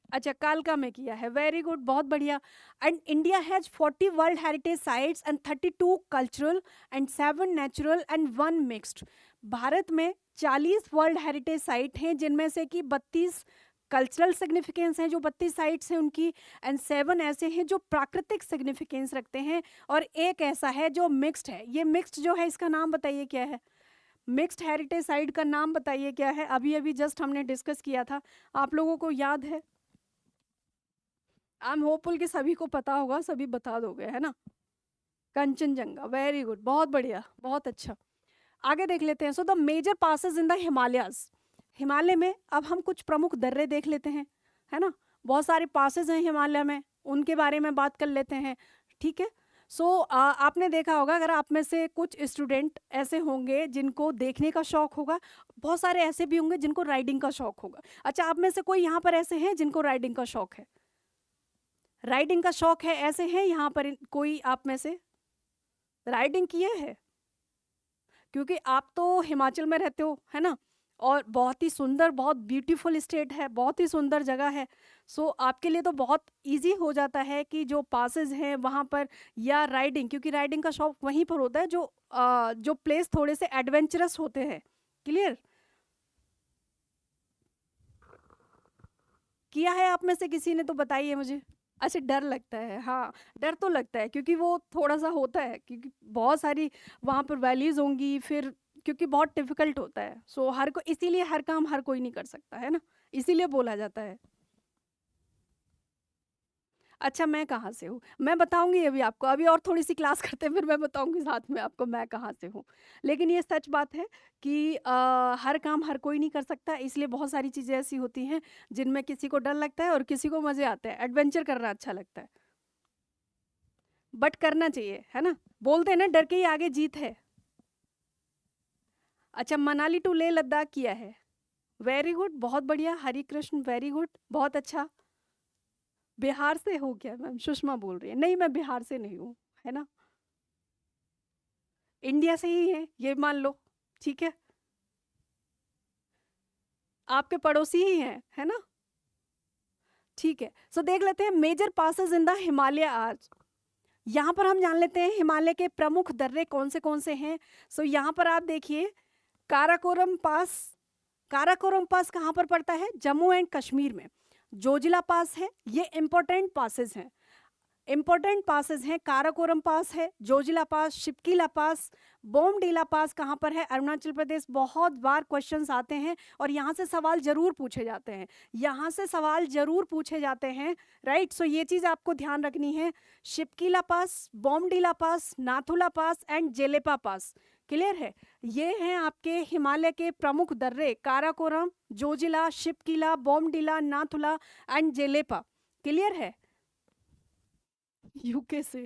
अच्छा, कालका में किया है, वेरी गुड, बहुत बढ़िया। And India has 40 world heritage sites and 32 cultural and 7 natural and 1 mixed. Bharat में 40 वर्ल्ड हेरिटेज साइट हैं जिनमें से कि 32 कल्चरल सिग्निफिकेंस हैं, जो 32 साइट्स हैं उनकी, एंड 7 ऐसे हैं जो प्राकृतिक सिग्निफिकेंस रखते हैं और एक ऐसा है जो मिक्स्ड है। ये मिक्स्ड जो है इसका नाम बताइए क्या है, मिक्स्ड हेरिटेज साइट का नाम बताइए क्या है। अभी अभी जस्ट हमने डिस्कस किया था, आप लोगों को याद है? आई एम होपफुल कि सभी को पता होगा, सभी बता दोगे, है ना। कंचनजंगा, वेरी गुड, बहुत बढ़िया, बहुत अच्छा। आगे देख लेते हैं। So the major passes in the Himalayas, Himalaya में अब हम कुछ प्रमुख दर्रे देख लेते हैं, है ना। बहुत सारे पासेस हैं हिमालय में, उनके बारे में बात कर लेते हैं, ठीक है। सो आपने देखा होगा, अगर आप में से कुछ स्टूडेंट ऐसे होंगे जिनको देखने का शौक होगा, बहुत सारे ऐसे भी होंगे जिनको राइडिंग का शौक होगा। अच्छा, आप में से कोई यहाँ पर ऐसे हैं जिनको राइडिंग का शौक है? राइडिंग का शौक है, ऐसे हैं यहाँ पर कोई आप में से राइडिंग किए है? क्योंकि आप तो हिमाचल में रहते हो, है ना, और बहुत ही सुंदर, बहुत ब्यूटीफुल स्टेट है, बहुत ही सुंदर जगह है। सो आपके लिए तो बहुत इजी हो जाता है कि जो पासेस हैं वहाँ पर, या राइडिंग, क्योंकि राइडिंग का शौक वहीं पर होता है जो प्लेस थोड़े से एडवेंचरस होते हैं। क्लियर, किया है आप में से किसी ने तो बताइए मुझे। अच्छा, डर लगता है, हाँ डर तो लगता है क्योंकि वो थोड़ा सा होता है, क्योंकि बहुत सारी वहाँ पर वैल्यूज होंगी, फिर क्योंकि बहुत डिफिकल्ट होता है। सो हर को, इसीलिए हर काम हर कोई नहीं कर सकता, है ना, इसीलिए बोला जाता है। अच्छा, मैं कहाँ से हूँ मैं बताऊंगी अभी आपको, अभी और थोड़ी सी क्लास करते हैं फिर मैं बताऊंगी साथ में आपको मैं कहाँ से हूँ। लेकिन ये सच बात है कि हर काम हर कोई नहीं कर सकता, इसलिए बहुत सारी चीज़ें ऐसी होती हैं जिनमें किसी को डर लगता है और किसी को मज़े आते हैं, एडवेंचर करना अच्छा लगता है, बट करना चाहिए, है ना। बोलते हैं ना, डर के ही आगे जीत है। अच्छा, मनाली टू लेह लद्दाख किया है, वेरी गुड, बहुत बढ़िया, हरी कृष्ण, वेरी गुड, बहुत अच्छा। बिहार से हो क्या मैम? सुषमा बोल रही है, नहीं मैं बिहार से नहीं हूँ, है ना, इंडिया से ही है ये मान लो, ठीक है, आपके पड़ोसी ही हैं, है ना, ठीक है। सो देख लेते हैं major passes in the Himalaya आज। यहाँ पर हम जान लेते हैं हिमालय के प्रमुख दर्रे कौन से हैं। सो यहाँ पर आप देखिए, काराकोरम पास, काराकोरम पास कहाँ पर पड़ता है? जम्मू एंड कश्मीर में। जोजिला पास है, ये इंपॉर्टेंट पासेस हैं, इंपॉर्टेंट पासेस हैं। काराकोरम पास है, जोजिला पास, शिपकीला पास, बोमडीला पास कहाँ पर है? अरुणाचल प्रदेश। बहुत बार क्वेश्चंस आते हैं और यहाँ से सवाल जरूर पूछे जाते हैं, यहाँ से सवाल जरूर पूछे जाते हैं, राइट। सो ये चीज़ आपको ध्यान रखनी है, शिपकीला पास, बोमडीला पास, नाथुला पास एंड जेलेपा पास। क्लियर है, ये हैं आपके हिमालय के प्रमुख दर्रे, काराकोरम, जोजिला, शिपकीला, बोमडीला, नाथुला एंड जेलेपा। क्लियर है, यूके से,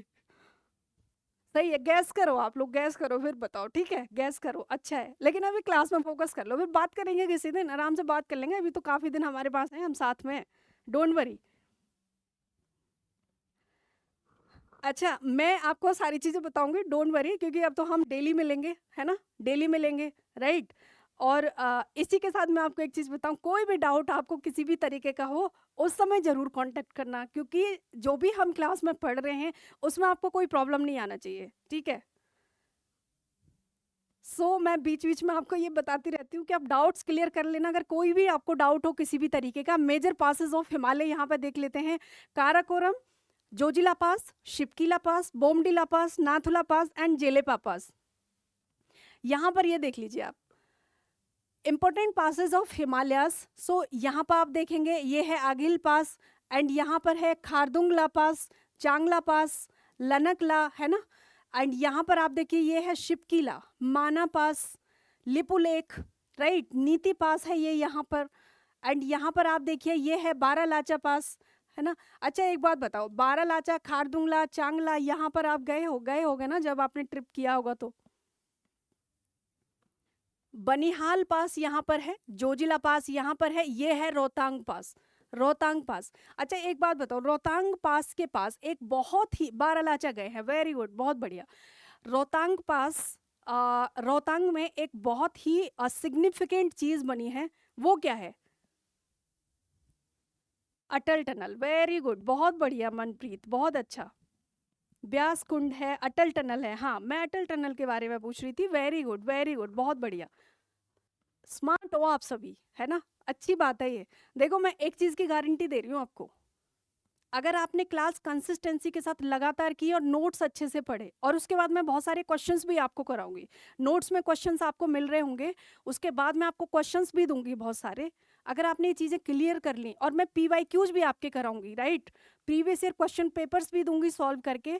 सही है, गैस करो, आप लोग गैस करो फिर बताओ, ठीक है, गैस करो, अच्छा है। लेकिन अभी क्लास में फोकस कर लो, फिर बात करेंगे किसी दिन, आराम से बात कर लेंगे, अभी तो काफी दिन हमारे पास है, हम साथ में, डोंट वरी। अच्छा, मैं आपको सारी चीज़ें बताऊँगी, डोंट वरी, क्योंकि अब तो हम डेली मिलेंगे, है ना? डेली मिलेंगे, राइट? और इसी के साथ मैं आपको एक चीज़ बताऊँ, कोई भी डाउट आपको किसी भी तरीके का हो, उस समय ज़रूर कॉन्टैक्ट करना, क्योंकि जो भी हम क्लास में पढ़ रहे हैं, उसमें आपको कोई प्रॉब्लम नहीं आना चाहिए, ठीक है? मैं बीच-बीच में आपको ये बताती रहती हूँ कि आप डाउट्स क्लियर कर लेना, अगर कोई भी आपको डाउट हो किसी भी तरीके का। मेजर पासेस ऑफ हिमालय यहाँ पे देख लेते हैं, काराकोरम, जोजिला पास, शिपकीला पास, बोमडिला पास, नाथुला पास एंड जेलेपा पास। यहाँ पर ये देख लीजिए आप, इम्पोर्टेंट पासेस ऑफ हिमालयाज़। यहाँ पर आप देखेंगे ये है आगिल पास एंड यहाँ पर है खारदुंगला पास, चांगला पास, लनकला, है ना? एंड यहाँ पर आप देखिए ये है शिपकीला, माना पास, लिपुलेख, राइट? नीति पास है ये यहाँ पर। एंड यहाँ पर आप देखिए ये है बारालाचा पास, है ना? अच्छा एक बात बताओ, बारालाचा, खारदुंगला, चांगला, यहाँ पर आप गए होगे ना जब आपने ट्रिप किया होगा तो? बनिहाल पास यहाँ पर है, जोजिला पास यहाँ पर है, ये है रोहतांग पास, रोहतांग पास। अच्छा एक बात बताओ, रोहतांग पास के पास एक बहुत ही, बारालाचा गए हैं, वेरी गुड, बहुत बढ़िया। रोहतांग पास, रोहतांग में एक बहुत ही सिग्निफिकेंट चीज बनी है, वो क्या है? अटल टनल, वेरी गुड, बहुत बढ़िया मनप्रीत, बहुत अच्छा। ब्यास कुंड है, अटल टनल है, हाँ मैं अटल टनल के बारे में पूछ रही थी, वेरी गुड, बहुत बढ़िया। स्मार्ट हो आप सभी, है ना? अच्छी बात है ये। देखो मैं एक चीज की गारंटी दे रही हूँ आपको, अगर आपने क्लास कंसिस्टेंसी के साथ लगातार की और नोट्स अच्छे से पढ़े, और उसके बाद मैं बहुत सारे क्वेश्चंस भी आपको कराऊंगी, नोट्स में क्वेश्चंस आपको मिल रहे होंगे, उसके बाद मैं आपको क्वेश्चंस भी दूंगी बहुत सारे। अगर आपने ये चीज़ें क्लियर कर ली, और मैं PYQs भी आपके कराऊंगी, right? Previous year question papers भी दूंगी सॉल्व करके।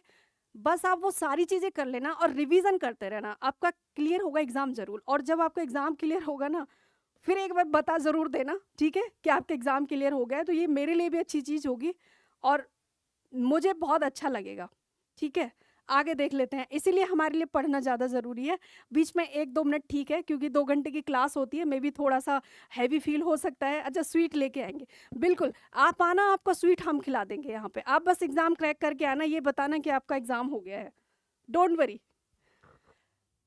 बस आप वो सारी चीज़ें कर लेना और रिवीजन करते रहना, आपका क्लियर होगा एग्जाम जरूर। और जब आपका एग्जाम क्लियर होगा ना, फिर एक बार बता ज़रूर देना, ठीक है, कि आपका एग्ज़ाम क्लियर हो गया है, तो ये मेरे लिए भी अच्छी चीज़ होगी और मुझे बहुत अच्छा लगेगा, ठीक है? आगे देख लेते हैं, इसीलिए हमारे लिए पढ़ना ज़्यादा ज़रूरी है। बीच में 1-2 मिनट ठीक है, क्योंकि 2 घंटे की क्लास होती है, मे बी थोड़ा-सा हैवी फ़ील हो सकता है। अच्छा स्वीट लेके आएँगे, बिल्कुल, आप आना, आपको स्वीट हम खिला देंगे यहाँ पे। आप बस एग्ज़ाम क्रैक करके आना, ये बताना कि आपका एग्ज़ाम हो गया है, डोंट वरी।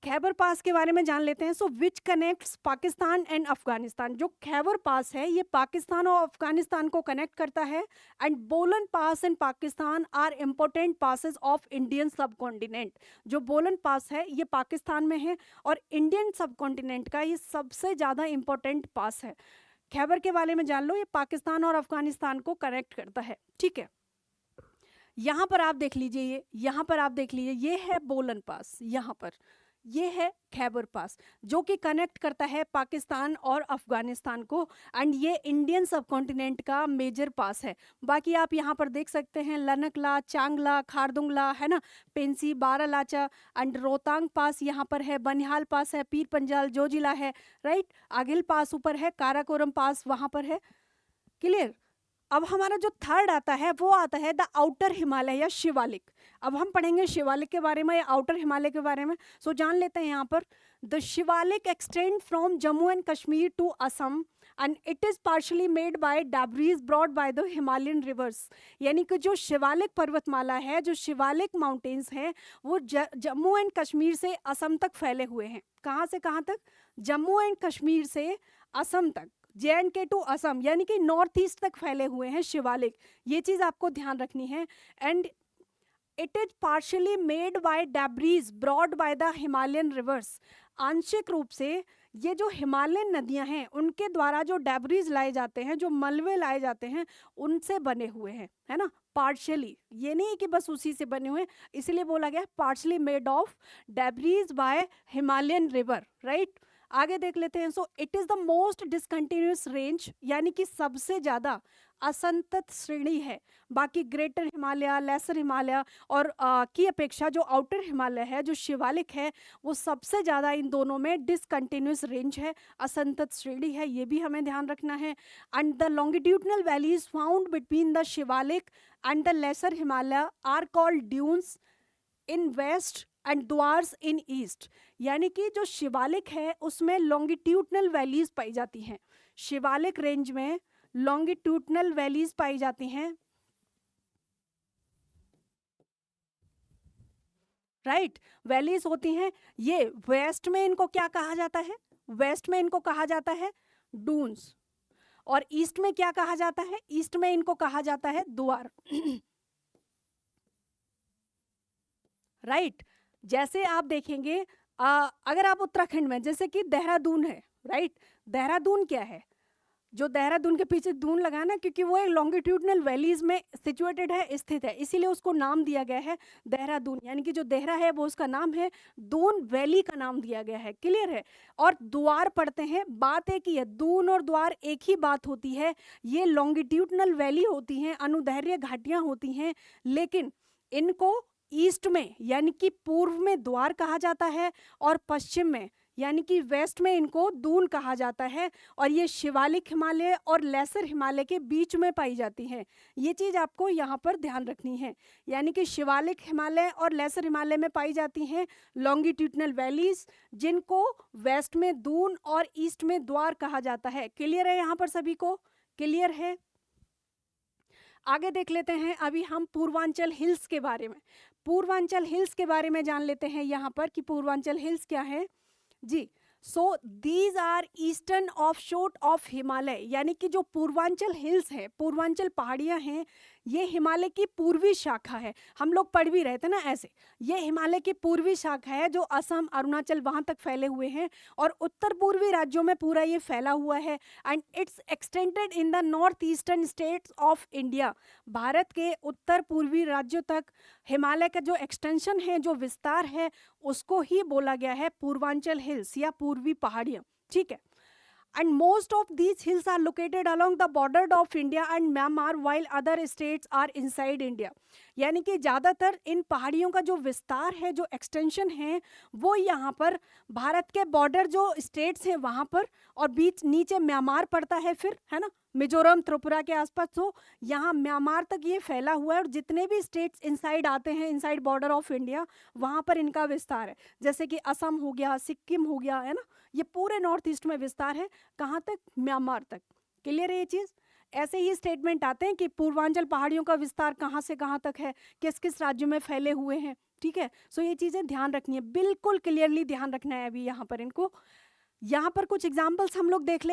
खैबर पास के बारे में जान लेते हैं। Which connects Pakistan and Afghanistan, जो खैबर पास है ये पाकिस्तान और अफगानिस्तान को कनेक्ट करता है। And Bolan pass and Pakistan are important passes of Indian subcontinent. जो बोलन पास है ये पाकिस्तान में है और इंडियन सब कॉन्टिनेंट का ये सबसे ज़्यादा इम्पोर्टेंट पास है। खैबर के बारे में जान लो, ये पाकिस्तान और अफगानिस्तान को कनेक्ट करता है, ठीक है? यहाँ पर आप देख लीजिए, यहाँ पर आप देख लीजिए, ये है बोलन पास, यहाँ पर ये है खैबर पास, जो कि कनेक्ट करता है पाकिस्तान और अफगानिस्तान को। एंड ये इंडियन सब कॉन्टिनेंट का मेजर पास है। बाकी आप यहाँ पर देख सकते हैं लनकला, चांगला, खारदुंगला, है ना, पेंसी, बारालाचा एंड रोहतांग पास यहाँ पर है, बनिहाल पास है, पीर पंजाल, जोजिला है, राइट? आगिल पास ऊपर है, काराकोरम पास वहाँ पर है, क्लियर? अब हमारा जो थर्ड आता है वो आता है द आउटर हिमालय या शिवालिक। अब हम पढ़ेंगे शिवालिक के बारे में या आउटर हिमालय के बारे में। जान लेते हैं यहाँ पर, the Shivalik extend from Jammu and Kashmir to Assam and it is partially made by debris brought by the Himalayan rivers. यानी कि जो शिवालिक पर्वतमाला है, जो शिवालिक माउंटेन्स हैं, वो जम्मू एंड कश्मीर से असम तक फैले हुए हैं। कहाँ से कहाँ तक? जम्मू एंड कश्मीर से असम तक, JNK टू असम, यानी कि नॉर्थ ईस्ट तक फैले हुए हैं शिवालिक। ये चीज़ आपको ध्यान रखनी है। And it is partially made bye debris broad by the Himalayan reverse. आंशिक रूप से ये जो हिमालयन नदियां हैं उनके द्वारा जो डेब्रीज लाए जाते हैं, जो मलबे लाए जाते हैं, उनसे बने हुए हैं, है ना? पार्शली, ये नहीं कि बस उसी से बने हुए, इसलिए बोला गया partially made of debris by Himalayan river, right? आगे देख लेते हैं। It is the most discontinuous range, यानी कि सबसे ज्यादा असंतत श्रेणी है। बाकी ग्रेटर हिमालय, लेसर हिमालय और की अपेक्षा जो आउटर हिमालय है, जो शिवालिक है, वो सबसे ज़्यादा इन दोनों में डिसकंटिन्यूस रेंज है, असंतत श्रेणी है, ये भी हमें ध्यान रखना है। And the longitudinal valleys found between the Shivalik and the lesser Himalaya are called duns in west and duars in east. यानी कि जो शिवालिक है उसमें लॉन्गिट्यूडनल वैलीज पाई जाती हैं। शिवालिक रेंज में लॉन्गिट्यूडनल वैलीज पाई जाती हैं। राइट, वैलीज होती हैं। ये वेस्ट में इनको क्या कहा जाता है? वेस्ट में इनको कहा जाता है डून्स, और ईस्ट में क्या कहा जाता है? ईस्ट में इनको कहा जाता है द्वार। राइट, जैसे आप देखेंगे अगर आप उत्तराखंड में, जैसे कि देहरादून है, राइट, देहरादून क्या है? जो देहरादून के पीछे दून लगा ना, क्योंकि वो एक लॉन्गिट्यूडनल वैलीज में सिचुएटेड है, स्थित है, इसीलिए उसको नाम दिया गया है देहरादून, यानी कि जो देहरा है वो उसका नाम है, दून वैली का नाम दिया गया है। क्लियर है? और द्वार पढ़ते हैं, बात एक ही है, दून और द्वार एक ही बात होती है। ये लॉन्गिट्यूडनल वैली होती हैं, अनुदैर्घ्य घाटियां होती हैं, लेकिन इनको ईस्ट में यानी कि पूर्व में द्वार कहा जाता है, और पश्चिम में यानी कि वेस्ट में इनको दून कहा जाता है। और ये शिवालिक हिमालय और लेसर हिमालय के बीच में पाई जाती हैं। ये चीज़ आपको यहाँ पर ध्यान रखनी है, यानी कि शिवालिक हिमालय और लेसर हिमालय में पाई जाती हैं लॉन्गिट्यूडनल वैलीज, जिनको वेस्ट में दून और ईस्ट में द्वार कहा जाता है। क्लियर है यहाँ पर सभी को? क्लियर है? आगे देख लेते हैं अभी हम पूर्वांचल हिल्स के बारे में। पूर्वांचल हिल्स के बारे में जान लेते हैं यहाँ पर कि पूर्वांचल हिल्स क्या है जी। So these are eastern offshore of Himalaya, यानी कि जो पूर्वांचल हिल्स है, पूर्वांचल पहाड़ियाँ हैं, ये हिमालय की पूर्वी शाखा है। हम लोग पढ़ भी रहे थे ना ऐसे, ये हिमालय की पूर्वी शाखा है जो असम, अरुणाचल वहाँ तक फैले हुए हैं, और उत्तर पूर्वी राज्यों में पूरा ये फैला हुआ है। And it's extended in the north eastern states of India. Bharat के उत्तर पूर्वी राज्यों तक हिमालय का जो एक्सटेंशन है, जो विस्तार है, उसको ही बोला गया है पूर्वांचल हिल्स या पूर्वी पहाड़ियाँ। ठीक है? And most of these hills are located along the border of India and Myanmar, while other states are inside India. यानी कि ज़्यादातर इन पहाड़ियों का जो विस्तार है, जो एक्सटेंशन है, वो यहाँ पर भारत के बॉर्डर जो स्टेट्स हैं वहाँ पर, और बीच नीचे म्यांमार पड़ता है, फिर है ना, मिजोरम, त्रिपुरा के आसपास, तो यहाँ म्यांमार तक ये फैला हुआ है। और जितने भी स्टेट्स इनसाइड आते हैं, इनसाइड बॉर्डर ऑफ इंडिया, वहाँ पर इनका विस्तार है। जैसे कि असम हो गया, सिक्किम हो गया, है ना, ये पूरे नॉर्थ ईस्ट में विस्तार है। कहाँ तक? म्यांमार तक। क्लियर है ये चीज़? ऐसे ही स्टेटमेंट आते हैं कि पूर्वांचल पहाड़ियों का विस्तार कहाँ से कहाँ तक है, किस किस राज्यों में फैले हुए हैं। ठीक है? सो ये चीज़ें ध्यान रखनी है, बिल्कुल क्लियरली ध्यान रखना है अभी यहाँ पर इनको। यहाँ पर कुछ एग्जाम्पल्स हम लोग देख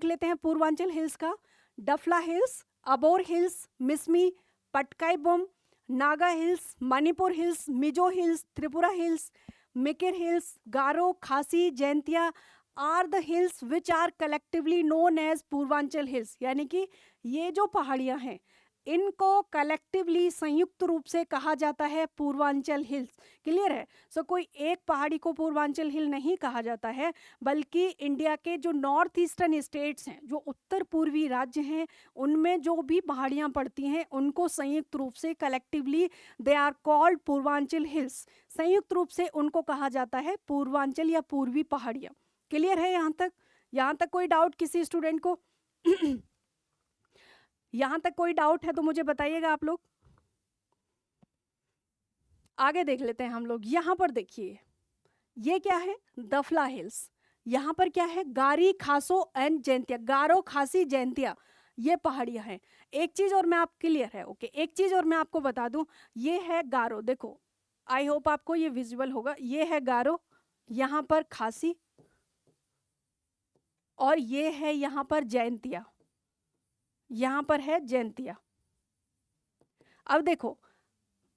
लेते हैं पूर्वांचल हिल्स का। Dafla hills, Abor hills, Mishmi, Patkai Bum, Naga hills, Manipur hills, Mizo hills, Tripura hills, Mikir hills, Garo, Khasi, Jaintia are the hills which are collectively known as Purvanchal hills. यानी कि ये जो पहाड़ियाँ हैं, इनको कलेक्टिवली संयुक्त रूप से कहा जाता है पूर्वांचल हिल्स। क्लियर है? सो कोई एक पहाड़ी को पूर्वांचल हिल नहीं कहा जाता है, बल्कि इंडिया के जो नॉर्थ ईस्टर्न स्टेट्स हैं, जो उत्तर पूर्वी राज्य हैं, उनमें जो भी पहाड़ियाँ पड़ती हैं, उनको संयुक्त रूप से collectively they are called Purvanchal hills. संयुक्त रूप से उनको कहा जाता है पूर्वांचल या पूर्वी पहाड़ियाँ। क्लियर है यहाँ तक? यहाँ तक कोई डाउट किसी स्टूडेंट को? यहाँ तक कोई डाउट है तो मुझे बताइएगा आप लोग। आगे देख लेते हैं हम लोग। यहाँ पर देखिए, ये क्या है? दफला हिल्स। यहाँ पर क्या है? गारी, खासो एंड जैंतिया, गारो, खासी, जैंतिया, ये पहाड़ियाँ हैं। एक चीज़ और मैं आप क्लियर है? ओके, एक चीज़ और मैं आपको बता दूं, ये है गारो। देखो, आई होप आपको ये विजुअल होगा। ये है गारो, यहाँ पर खासी, और ये है यहाँ पर जैंतिया, यहाँ पर है जैंतिया। अब देखो,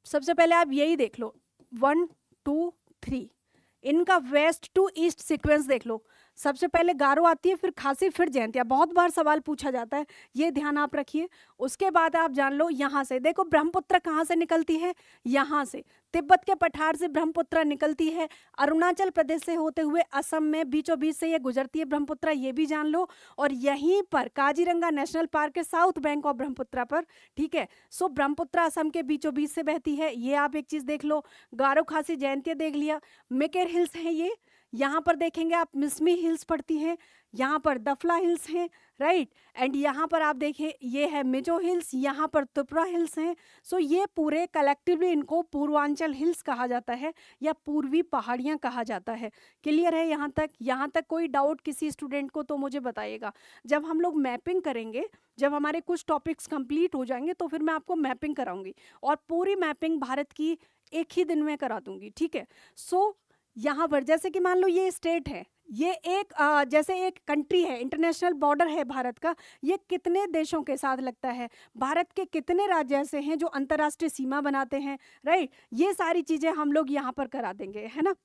सबसे पहले आप यही देख लो, 1 2 3, इनका वेस्ट टू ईस्ट सीक्वेंस देख लो। सबसे पहले गारो आती है, फिर खासी, फिर जैंतिया। बहुत बार सवाल पूछा जाता है, ये ध्यान आप रखिए। उसके बाद आप जान लो, यहाँ से देखो ब्रह्मपुत्र कहाँ से निकलती है? यहाँ से, तिब्बत के पठार से ब्रह्मपुत्र निकलती है, अरुणाचल प्रदेश से होते हुए असम में बीचों बीच से ये गुजरती है ब्रह्मपुत्र, ये भी जान लो। और यहीं पर काजीरंगा नेशनल पार्क के साउथ बैंक ऑफ ब्रह्मपुत्र पर, ठीक है, सो ब्रह्मपुत्र असम के बीचों बीच से बहती है। ये आप एक चीज़ देख लो। गारो, खासी, जैंतिया देख लिया। मिकेर हिल्स हैं ये, यहाँ पर देखेंगे आप मिसमी हिल्स पड़ती हैं, यहाँ पर दफला हिल्स हैं, राइट। एंड यहाँ पर आप देखिए, ये है मिजो हिल्स, यहाँ पर त्रिपुरा हिल्स हैं। सो ये पूरे कलेक्टिवली इनको पूर्वांचल हिल्स कहा जाता है या पूर्वी पहाड़ियाँ कहा जाता है। क्लियर है यहाँ तक? यहाँ तक कोई डाउट किसी स्टूडेंट को तो मुझे बताइएगा। जब हम लोग मैपिंग करेंगे, जब हमारे कुछ टॉपिक्स कंप्लीट हो जाएंगे, तो फिर मैं आपको मैपिंग कराऊंगी, और पूरी मैपिंग भारत की एक ही दिन में करा दूंगी, ठीक है। सो यहाँ पर जैसे कि मान लो ये स्टेट है, ये एक जैसे एक कंट्री है, इंटरनेशनल बॉर्डर है भारत का, ये कितने देशों के साथ लगता है, भारत के कितने राज्य ऐसे हैं जो अंतर्राष्ट्रीय सीमा बनाते हैं, राइट। ये सारी चीज़ें हम लोग यहाँ पर करा देंगे, है ना।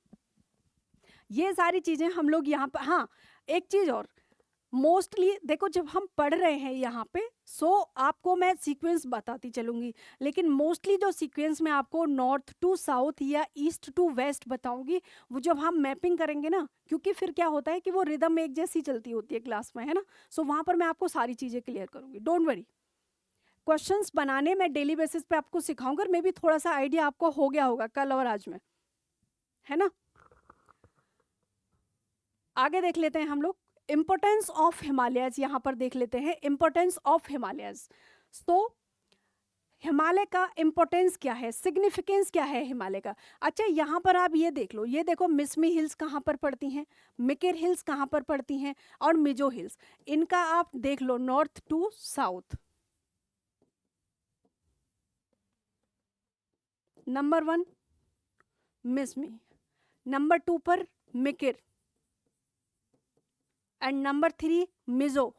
ये सारी चीज़ें हम लोग यहाँ पर, हाँ एक चीज़ और, मोस्टली देखो जब हम पढ़ रहे हैं यहाँ पे, सो आपको मैं सीक्वेंस बताती चलूंगी, लेकिन मोस्टली जो सीक्वेंस में आपको नॉर्थ टू साउथ या ईस्ट टू वेस्ट बताऊंगी, वो जब हम मैपिंग करेंगे ना, क्योंकि फिर क्या होता है कि वो रिदम एक जैसी चलती होती है क्लास में, है ना। सो वहाँ पर मैं आपको सारी चीज़ें क्लियर करूंगी, डोंट वरी। क्वेश्चंस बनाने में डेली बेसिस पे आपको सिखाऊंगा, मे भी थोड़ा सा आइडिया आपको हो गया होगा कल और आज में, है ना। आगे देख लेते हैं हम लोग इम्पोर्टेंस ऑफ हिमालयस, यहाँ पर देख लेते हैं इम्पोर्टेंस ऑफ हिमालयस। तो हिमालय का इम्पोर्टेंस क्या है, सिग्निफिकेंस क्या है हिमालय का। अच्छा यहाँ पर आप ये देख लो, ये देखो मिसमी हिल्स कहाँ पर पड़ती हैं, मिकिर हिल्स कहाँ पर पड़ती हैं, और मिजो हिल्स, इनका आप देख लो north to south. Number 1 Mishmi, number 2 पर मिकिर, एंड नंबर 3 मिजो।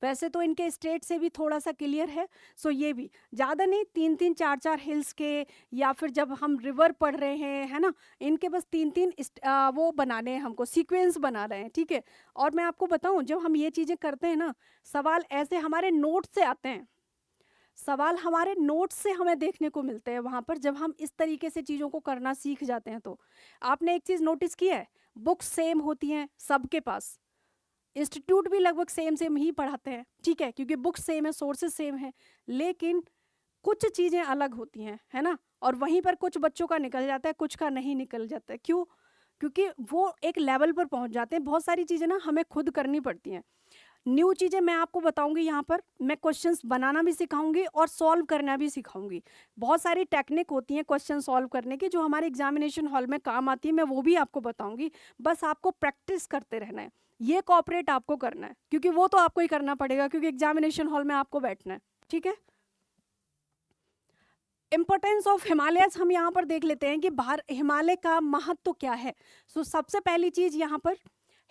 वैसे तो इनके स्टेट से भी थोड़ा सा क्लियर है, सो ये भी ज़्यादा नहीं, 3-3 4-4 हिल्स के, या फिर जब हम रिवर पढ़ रहे हैं, है ना, इनके बस 3-3 वो बनाने हैं, हमको सीक्वेंस बना रहे हैं, ठीक है। और मैं आपको बताऊं जब हम ये चीज़ें करते हैं ना, सवाल ऐसे हमारे नोट से आते हैं, सवाल हमारे नोट्स से हमें देखने को मिलते हैं वहाँ पर, जब हम इस तरीके से चीज़ों को करना सीख जाते हैं। तो आपने एक चीज़ नोटिस की है, बुक्स सेम होती हैं सबके पास, इंस्टीट्यूट भी लगभग सेम सेम ही पढ़ाते हैं, ठीक है, क्योंकि बुक्स सेम है, सोर्सेज सेम है, लेकिन कुछ चीज़ें अलग होती हैं, है ना। और वहीं पर कुछ बच्चों का निकल जाता है, कुछ का नहीं निकल जाता है। क्यों? क्योंकि वो एक लेवल पर पहुंच जाते हैं। बहुत सारी चीज़ें ना हमें खुद करनी पड़ती हैं, न्यू चीज़ें मैं आपको बताऊंगी, यहाँ पर मैं क्वेश्चंस बनाना भी सिखाऊंगी और सॉल्व करना भी सिखाऊंगी। बहुत सारी टेक्निक होती हैं क्वेश्चन सॉल्व करने की जो हमारे एग्जामिनेशन हॉल में काम आती है, मैं वो भी आपको बताऊंगी। बस आपको प्रैक्टिस करते रहना है, ये कॉपरेट आपको करना है, क्योंकि वो तो आपको ही करना पड़ेगा, क्योंकि एग्जामिनेशन हॉल में आपको बैठना है, ठीक है। इम्पोर्टेंस ऑफ हिमालयस हम यहाँ पर देख लेते हैं कि बाहर हिमालय का महत्व क्या है। सो सबसे पहली चीज़ यहाँ पर,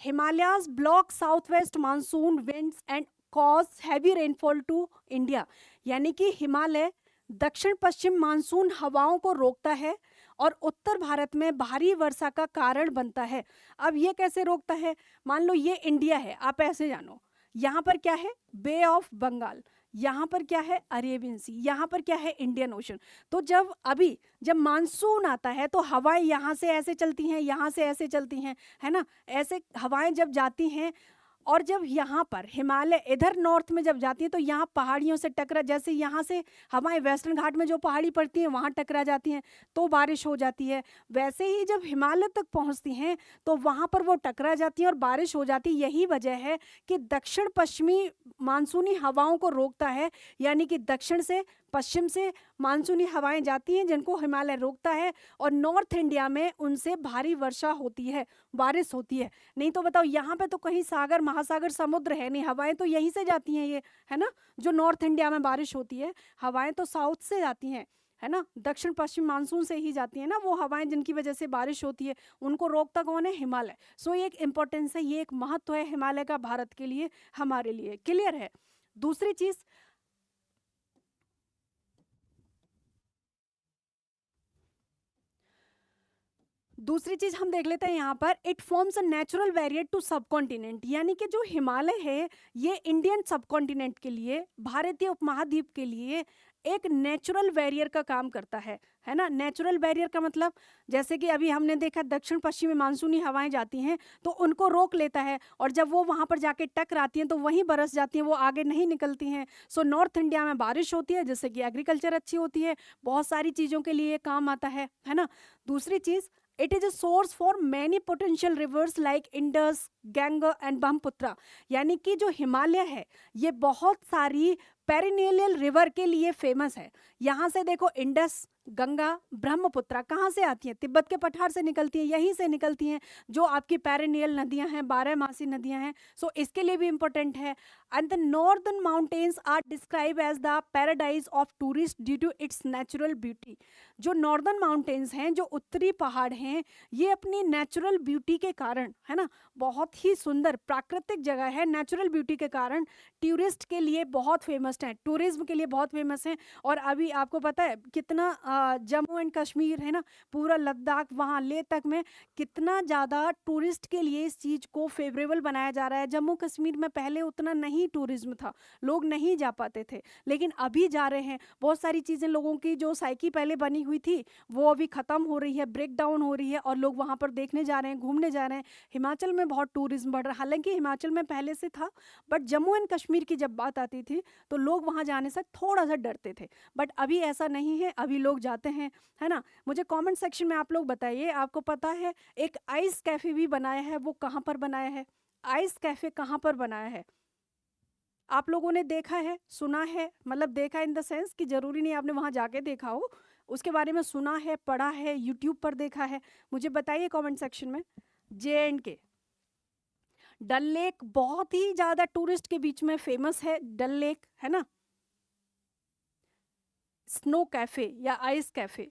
Himalayas block south west monsoon winds and cause heavy rainfall to India, यानी कि हिमालय दक्षिण पश्चिम मानसून हवाओं को रोकता है और उत्तर भारत में भारी वर्षा का कारण बनता है। अब ये कैसे रोकता है, मान लो ये इंडिया है, आप ऐसे जानो, यहाँ पर क्या है, बे ऑफ बंगाल, यहाँ पर क्या है, अरेबियन सी, यहाँ पर क्या है, इंडियन ओशन। तो जब मानसून आता है तो हवाएं यहाँ से ऐसे चलती हैं, यहाँ से ऐसे चलती हैं, है ना, ऐसे हवाएं जब जाती हैं, और जब यहाँ पर हिमालय इधर नॉर्थ में जब जाती है तो यहाँ पहाड़ियों से टकरा, जैसे यहाँ से हवाएं वेस्टर्न घाट में जो पहाड़ी पड़ती हैं वहाँ टकरा जाती हैं तो बारिश हो जाती है। वैसे ही जब हिमालय तक पहुँचती हैं तो वहाँ पर वो टकरा जाती हैं और बारिश हो जाती है। यही वजह है कि दक्षिण पश्चिमी मानसूनी हवाओं को रोकता है, यानी कि दक्षिण से पश्चिम से मानसूनी हवाएं जाती हैं जिनको हिमालय रोकता है, और नॉर्थ इंडिया में उनसे भारी वर्षा होती है, बारिश होती है। नहीं तो बताओ, यहाँ पे तो कहीं सागर महासागर समुद्र है नहीं, हवाएं तो यहीं से जाती हैं ये, है ना। जो नॉर्थ इंडिया में बारिश होती है हवाएं तो साउथ से जाती हैं, है ना, दक्षिण पश्चिम मानसून से ही जाती है ना वो हवाएं जिनकी वजह से बारिश होती है, उनको रोकता कौन है, हिमालय। सो ये एक इंपॉर्टेंस है, ये एक महत्व है हिमालय का भारत के लिए, हमारे लिए, क्लियर है। दूसरी चीज, हम देख लेते हैं यहाँ पर, it forms a natural barrier to subcontinent, यानी कि जो हिमालय है ये इंडियन सब कॉन्टिनेंट के लिए, भारतीय उपमहाद्वीप के लिए एक नेचुरल बैरियर का काम करता है ना। नेचुरल बैरियर का मतलब, जैसे कि अभी हमने देखा दक्षिण पश्चिमी मानसूनी हवाएं जाती हैं तो उनको रोक लेता है, और जब वो वहाँ पर जाके टकराती हैं तो वहीं बरस जाती हैं, वो आगे नहीं निकलती हैं। सो नॉर्थ इंडिया में बारिश होती है जिससे कि एग्रीकल्चर अच्छी होती है, बहुत सारी चीज़ों के लिए काम आता है ना। दूसरी चीज़, it is a source for many potential rivers like Indus, Ganga and Brahmaputra, यानी कि जो हिमालय है ये बहुत सारी पेरिनियल रिवर के लिए फेमस है। यहाँ से देखो, इंडस, गंगा, ब्रह्मपुत्र कहाँ से आती हैं, तिब्बत के पठार से निकलती हैं, यहीं से निकलती हैं जो आपकी पेरिनियल नदियाँ हैं, 12 मासी नदियाँ हैं। सो इसके लिए भी इम्पोर्टेंट है। And the northern mountains are describe as the paradise of tourist due to its natural beauty, जो नॉर्दर्न माउंटेन्स हैं, जो उत्तरी पहाड़ हैं, ये अपनी नेचुरल ब्यूटी के कारण, है ना, बहुत ही सुंदर प्राकृतिक जगह है, नेचुरल ब्यूटी के कारण टूरिस्ट के लिए बहुत फेमस है, टूरिज्म के लिए बहुत फेमस है। और अभी आपको पता है कितना जम्मू एंड कश्मीर है ना, पूरा लद्दाख, वहाँ लेह तक में कितना ज़्यादा टूरिस्ट के लिए इस चीज़ को फेवरेबल बनाया जा रहा है। जम्मू कश्मीर में पहले उतना नहीं टूरिज्म था, लोग नहीं जा पाते थे, लेकिन अभी जा रहे हैं। बहुत सारी चीज़ें, लोगों की जो साइकी पहले बनी हुई थी वो अभी ख़त्म हो रही है, ब्रेक डाउन हो रही है, और लोग वहाँ पर देखने जा रहे हैं, घूमने जा रहे हैं। हिमाचल में बहुत टूरिज्म बढ़ रहा है, हालांकि हिमाचल में पहले से था, बट जम्मू एंड कश्मीर की जब बात आती थी तो लोग वहाँ जाने से थोड़ा सा डरते थे, बट अभी ऐसा नहीं है, अभी लोग जाते हैं, है ना। मुझे कमेंट सेक्शन में आप लोग बताइए, आपको पता है एक आइस कैफ़े भी बनाया है, वो कहाँ पर बनाया है? आइस कैफ़े कहाँ पर बनाया है? आप लोगों ने देखा है, सुना है, मतलब देखा इन द सेंस कि ज़रूरी नहीं आपने वहाँ जाके देखा हो, उसके बारे में सुना है, पढ़ा है, यूट्यूब पर देखा है, मुझे बताइए कमेंट सेक्शन में। J&K, डल लेक बहुत ही ज़्यादा टूरिस्ट के बीच में फेमस है, डल लेक, है ना। स्नो कैफ़े या आइस कैफ़े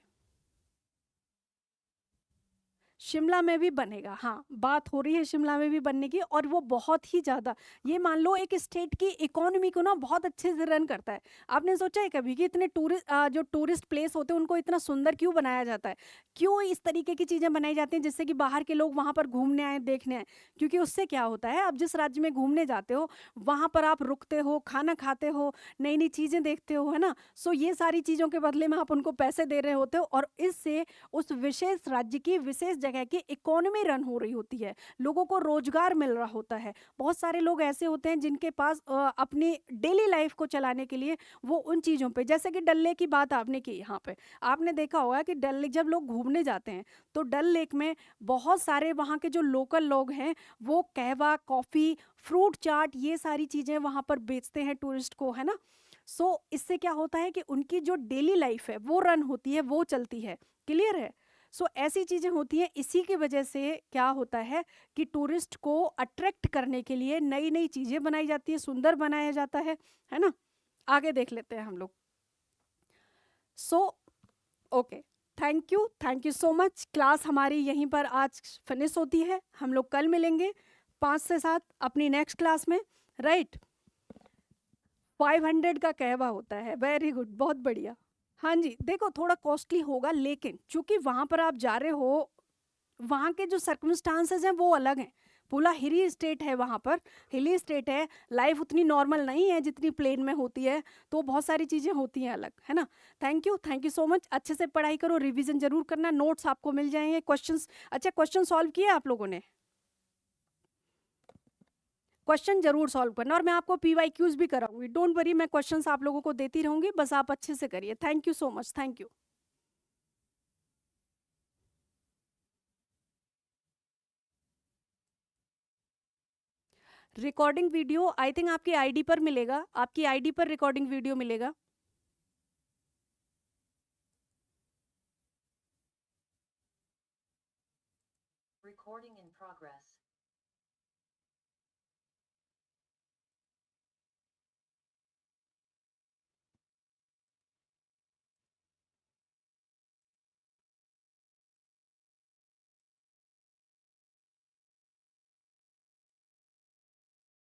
शिमला में भी बनेगा, हाँ, बात हो रही है शिमला में भी बनने की, और वो बहुत ही ज़्यादा, ये मान लो एक स्टेट की इकोनॉमी को ना बहुत अच्छे से रन करता है। आपने सोचा है कभी कि इतने जो टूरिस्ट प्लेस होते हैं उनको इतना सुंदर क्यों बनाया जाता है? क्यों इस तरीके की चीज़ें बनाई जाती हैं जिससे कि बाहर के लोग वहाँ पर घूमने आए, देखने आए? क्योंकि उससे क्या होता है, आप जिस राज्य में घूमने जाते हो वहाँ पर आप रुकते हो, खाना खाते हो, नई नई चीज़ें देखते हो, है ना। सो ये सारी चीज़ों के बदले में आप उनको पैसे दे रहे होते हो, और इससे उस विशेष राज्य की, विशेष जगह की इकोनॉमी रन हो रही होती है, लोगों को रोजगार मिल रहा होता है। बहुत सारे लोग ऐसे होते हैं जिनके पास अपनी डेली लाइफ को चलाने के लिए वो उन चीज़ों पे, जैसे कि डल लेक की बात आपने की, यहाँ पे आपने देखा होगा कि डल लेक जब लोग घूमने जाते हैं तो डल लेक में बहुत सारे वहाँ के जो लोकल लोग हैं वो कहवा, कॉफ़ी, फ्रूट चाट, ये सारी चीज़ें वहाँ पर बेचते हैं टूरिस्ट को, है ना। सो इससे क्या होता है कि उनकी जो डेली लाइफ है वो रन होती है, वो चलती है। क्लियर है? सो ऐसी चीज़ें होती हैं, इसी की वजह से क्या होता है कि टूरिस्ट को अट्रैक्ट करने के लिए नई नई चीज़ें बनाई जाती है, सुंदर बनाया जाता है ना। आगे देख लेते हैं हम लोग। So okay, thank you so much. Class हमारी यहीं पर आज फिनिश होती है, हम लोग कल मिलेंगे 5 से 7 अपनी नेक्स्ट क्लास में, राइट। 500 का कहवा होता है, वेरी गुड, बहुत बढ़िया। हाँ जी, देखो थोड़ा कॉस्टली होगा, लेकिन चूंकि वहाँ पर आप जा रहे हो, वहाँ के जो सर्कमस्टांसेस हैं वो अलग हैं। पूरा हिली स्टेट है, वहाँ पर हिली स्टेट है, लाइफ उतनी नॉर्मल नहीं है जितनी प्लेन में होती है, तो बहुत सारी चीज़ें होती हैं अलग, है ना। Thank you so much. अच्छे से पढ़ाई करो, रिवीजन जरूर करना, नोट्स आपको मिल जाएंगे, क्वेश्चंस। अच्छा, क्वेश्चन सॉल्व किए आप लोगों ने? क्वेश्चन जरूर सॉल्व करना, और मैं आपको PYQs भी कराऊंगी, डोंट वरी, मैं क्वेश्चंस आप लोगों को देती रहूंगी, बस आप अच्छे से करिए। Thank you so much, thank you. Recording video I think आपकी आईडी पर मिलेगा, आपकी आईडी पर रिकॉर्डिंग वीडियो मिलेगा। Recording in progress.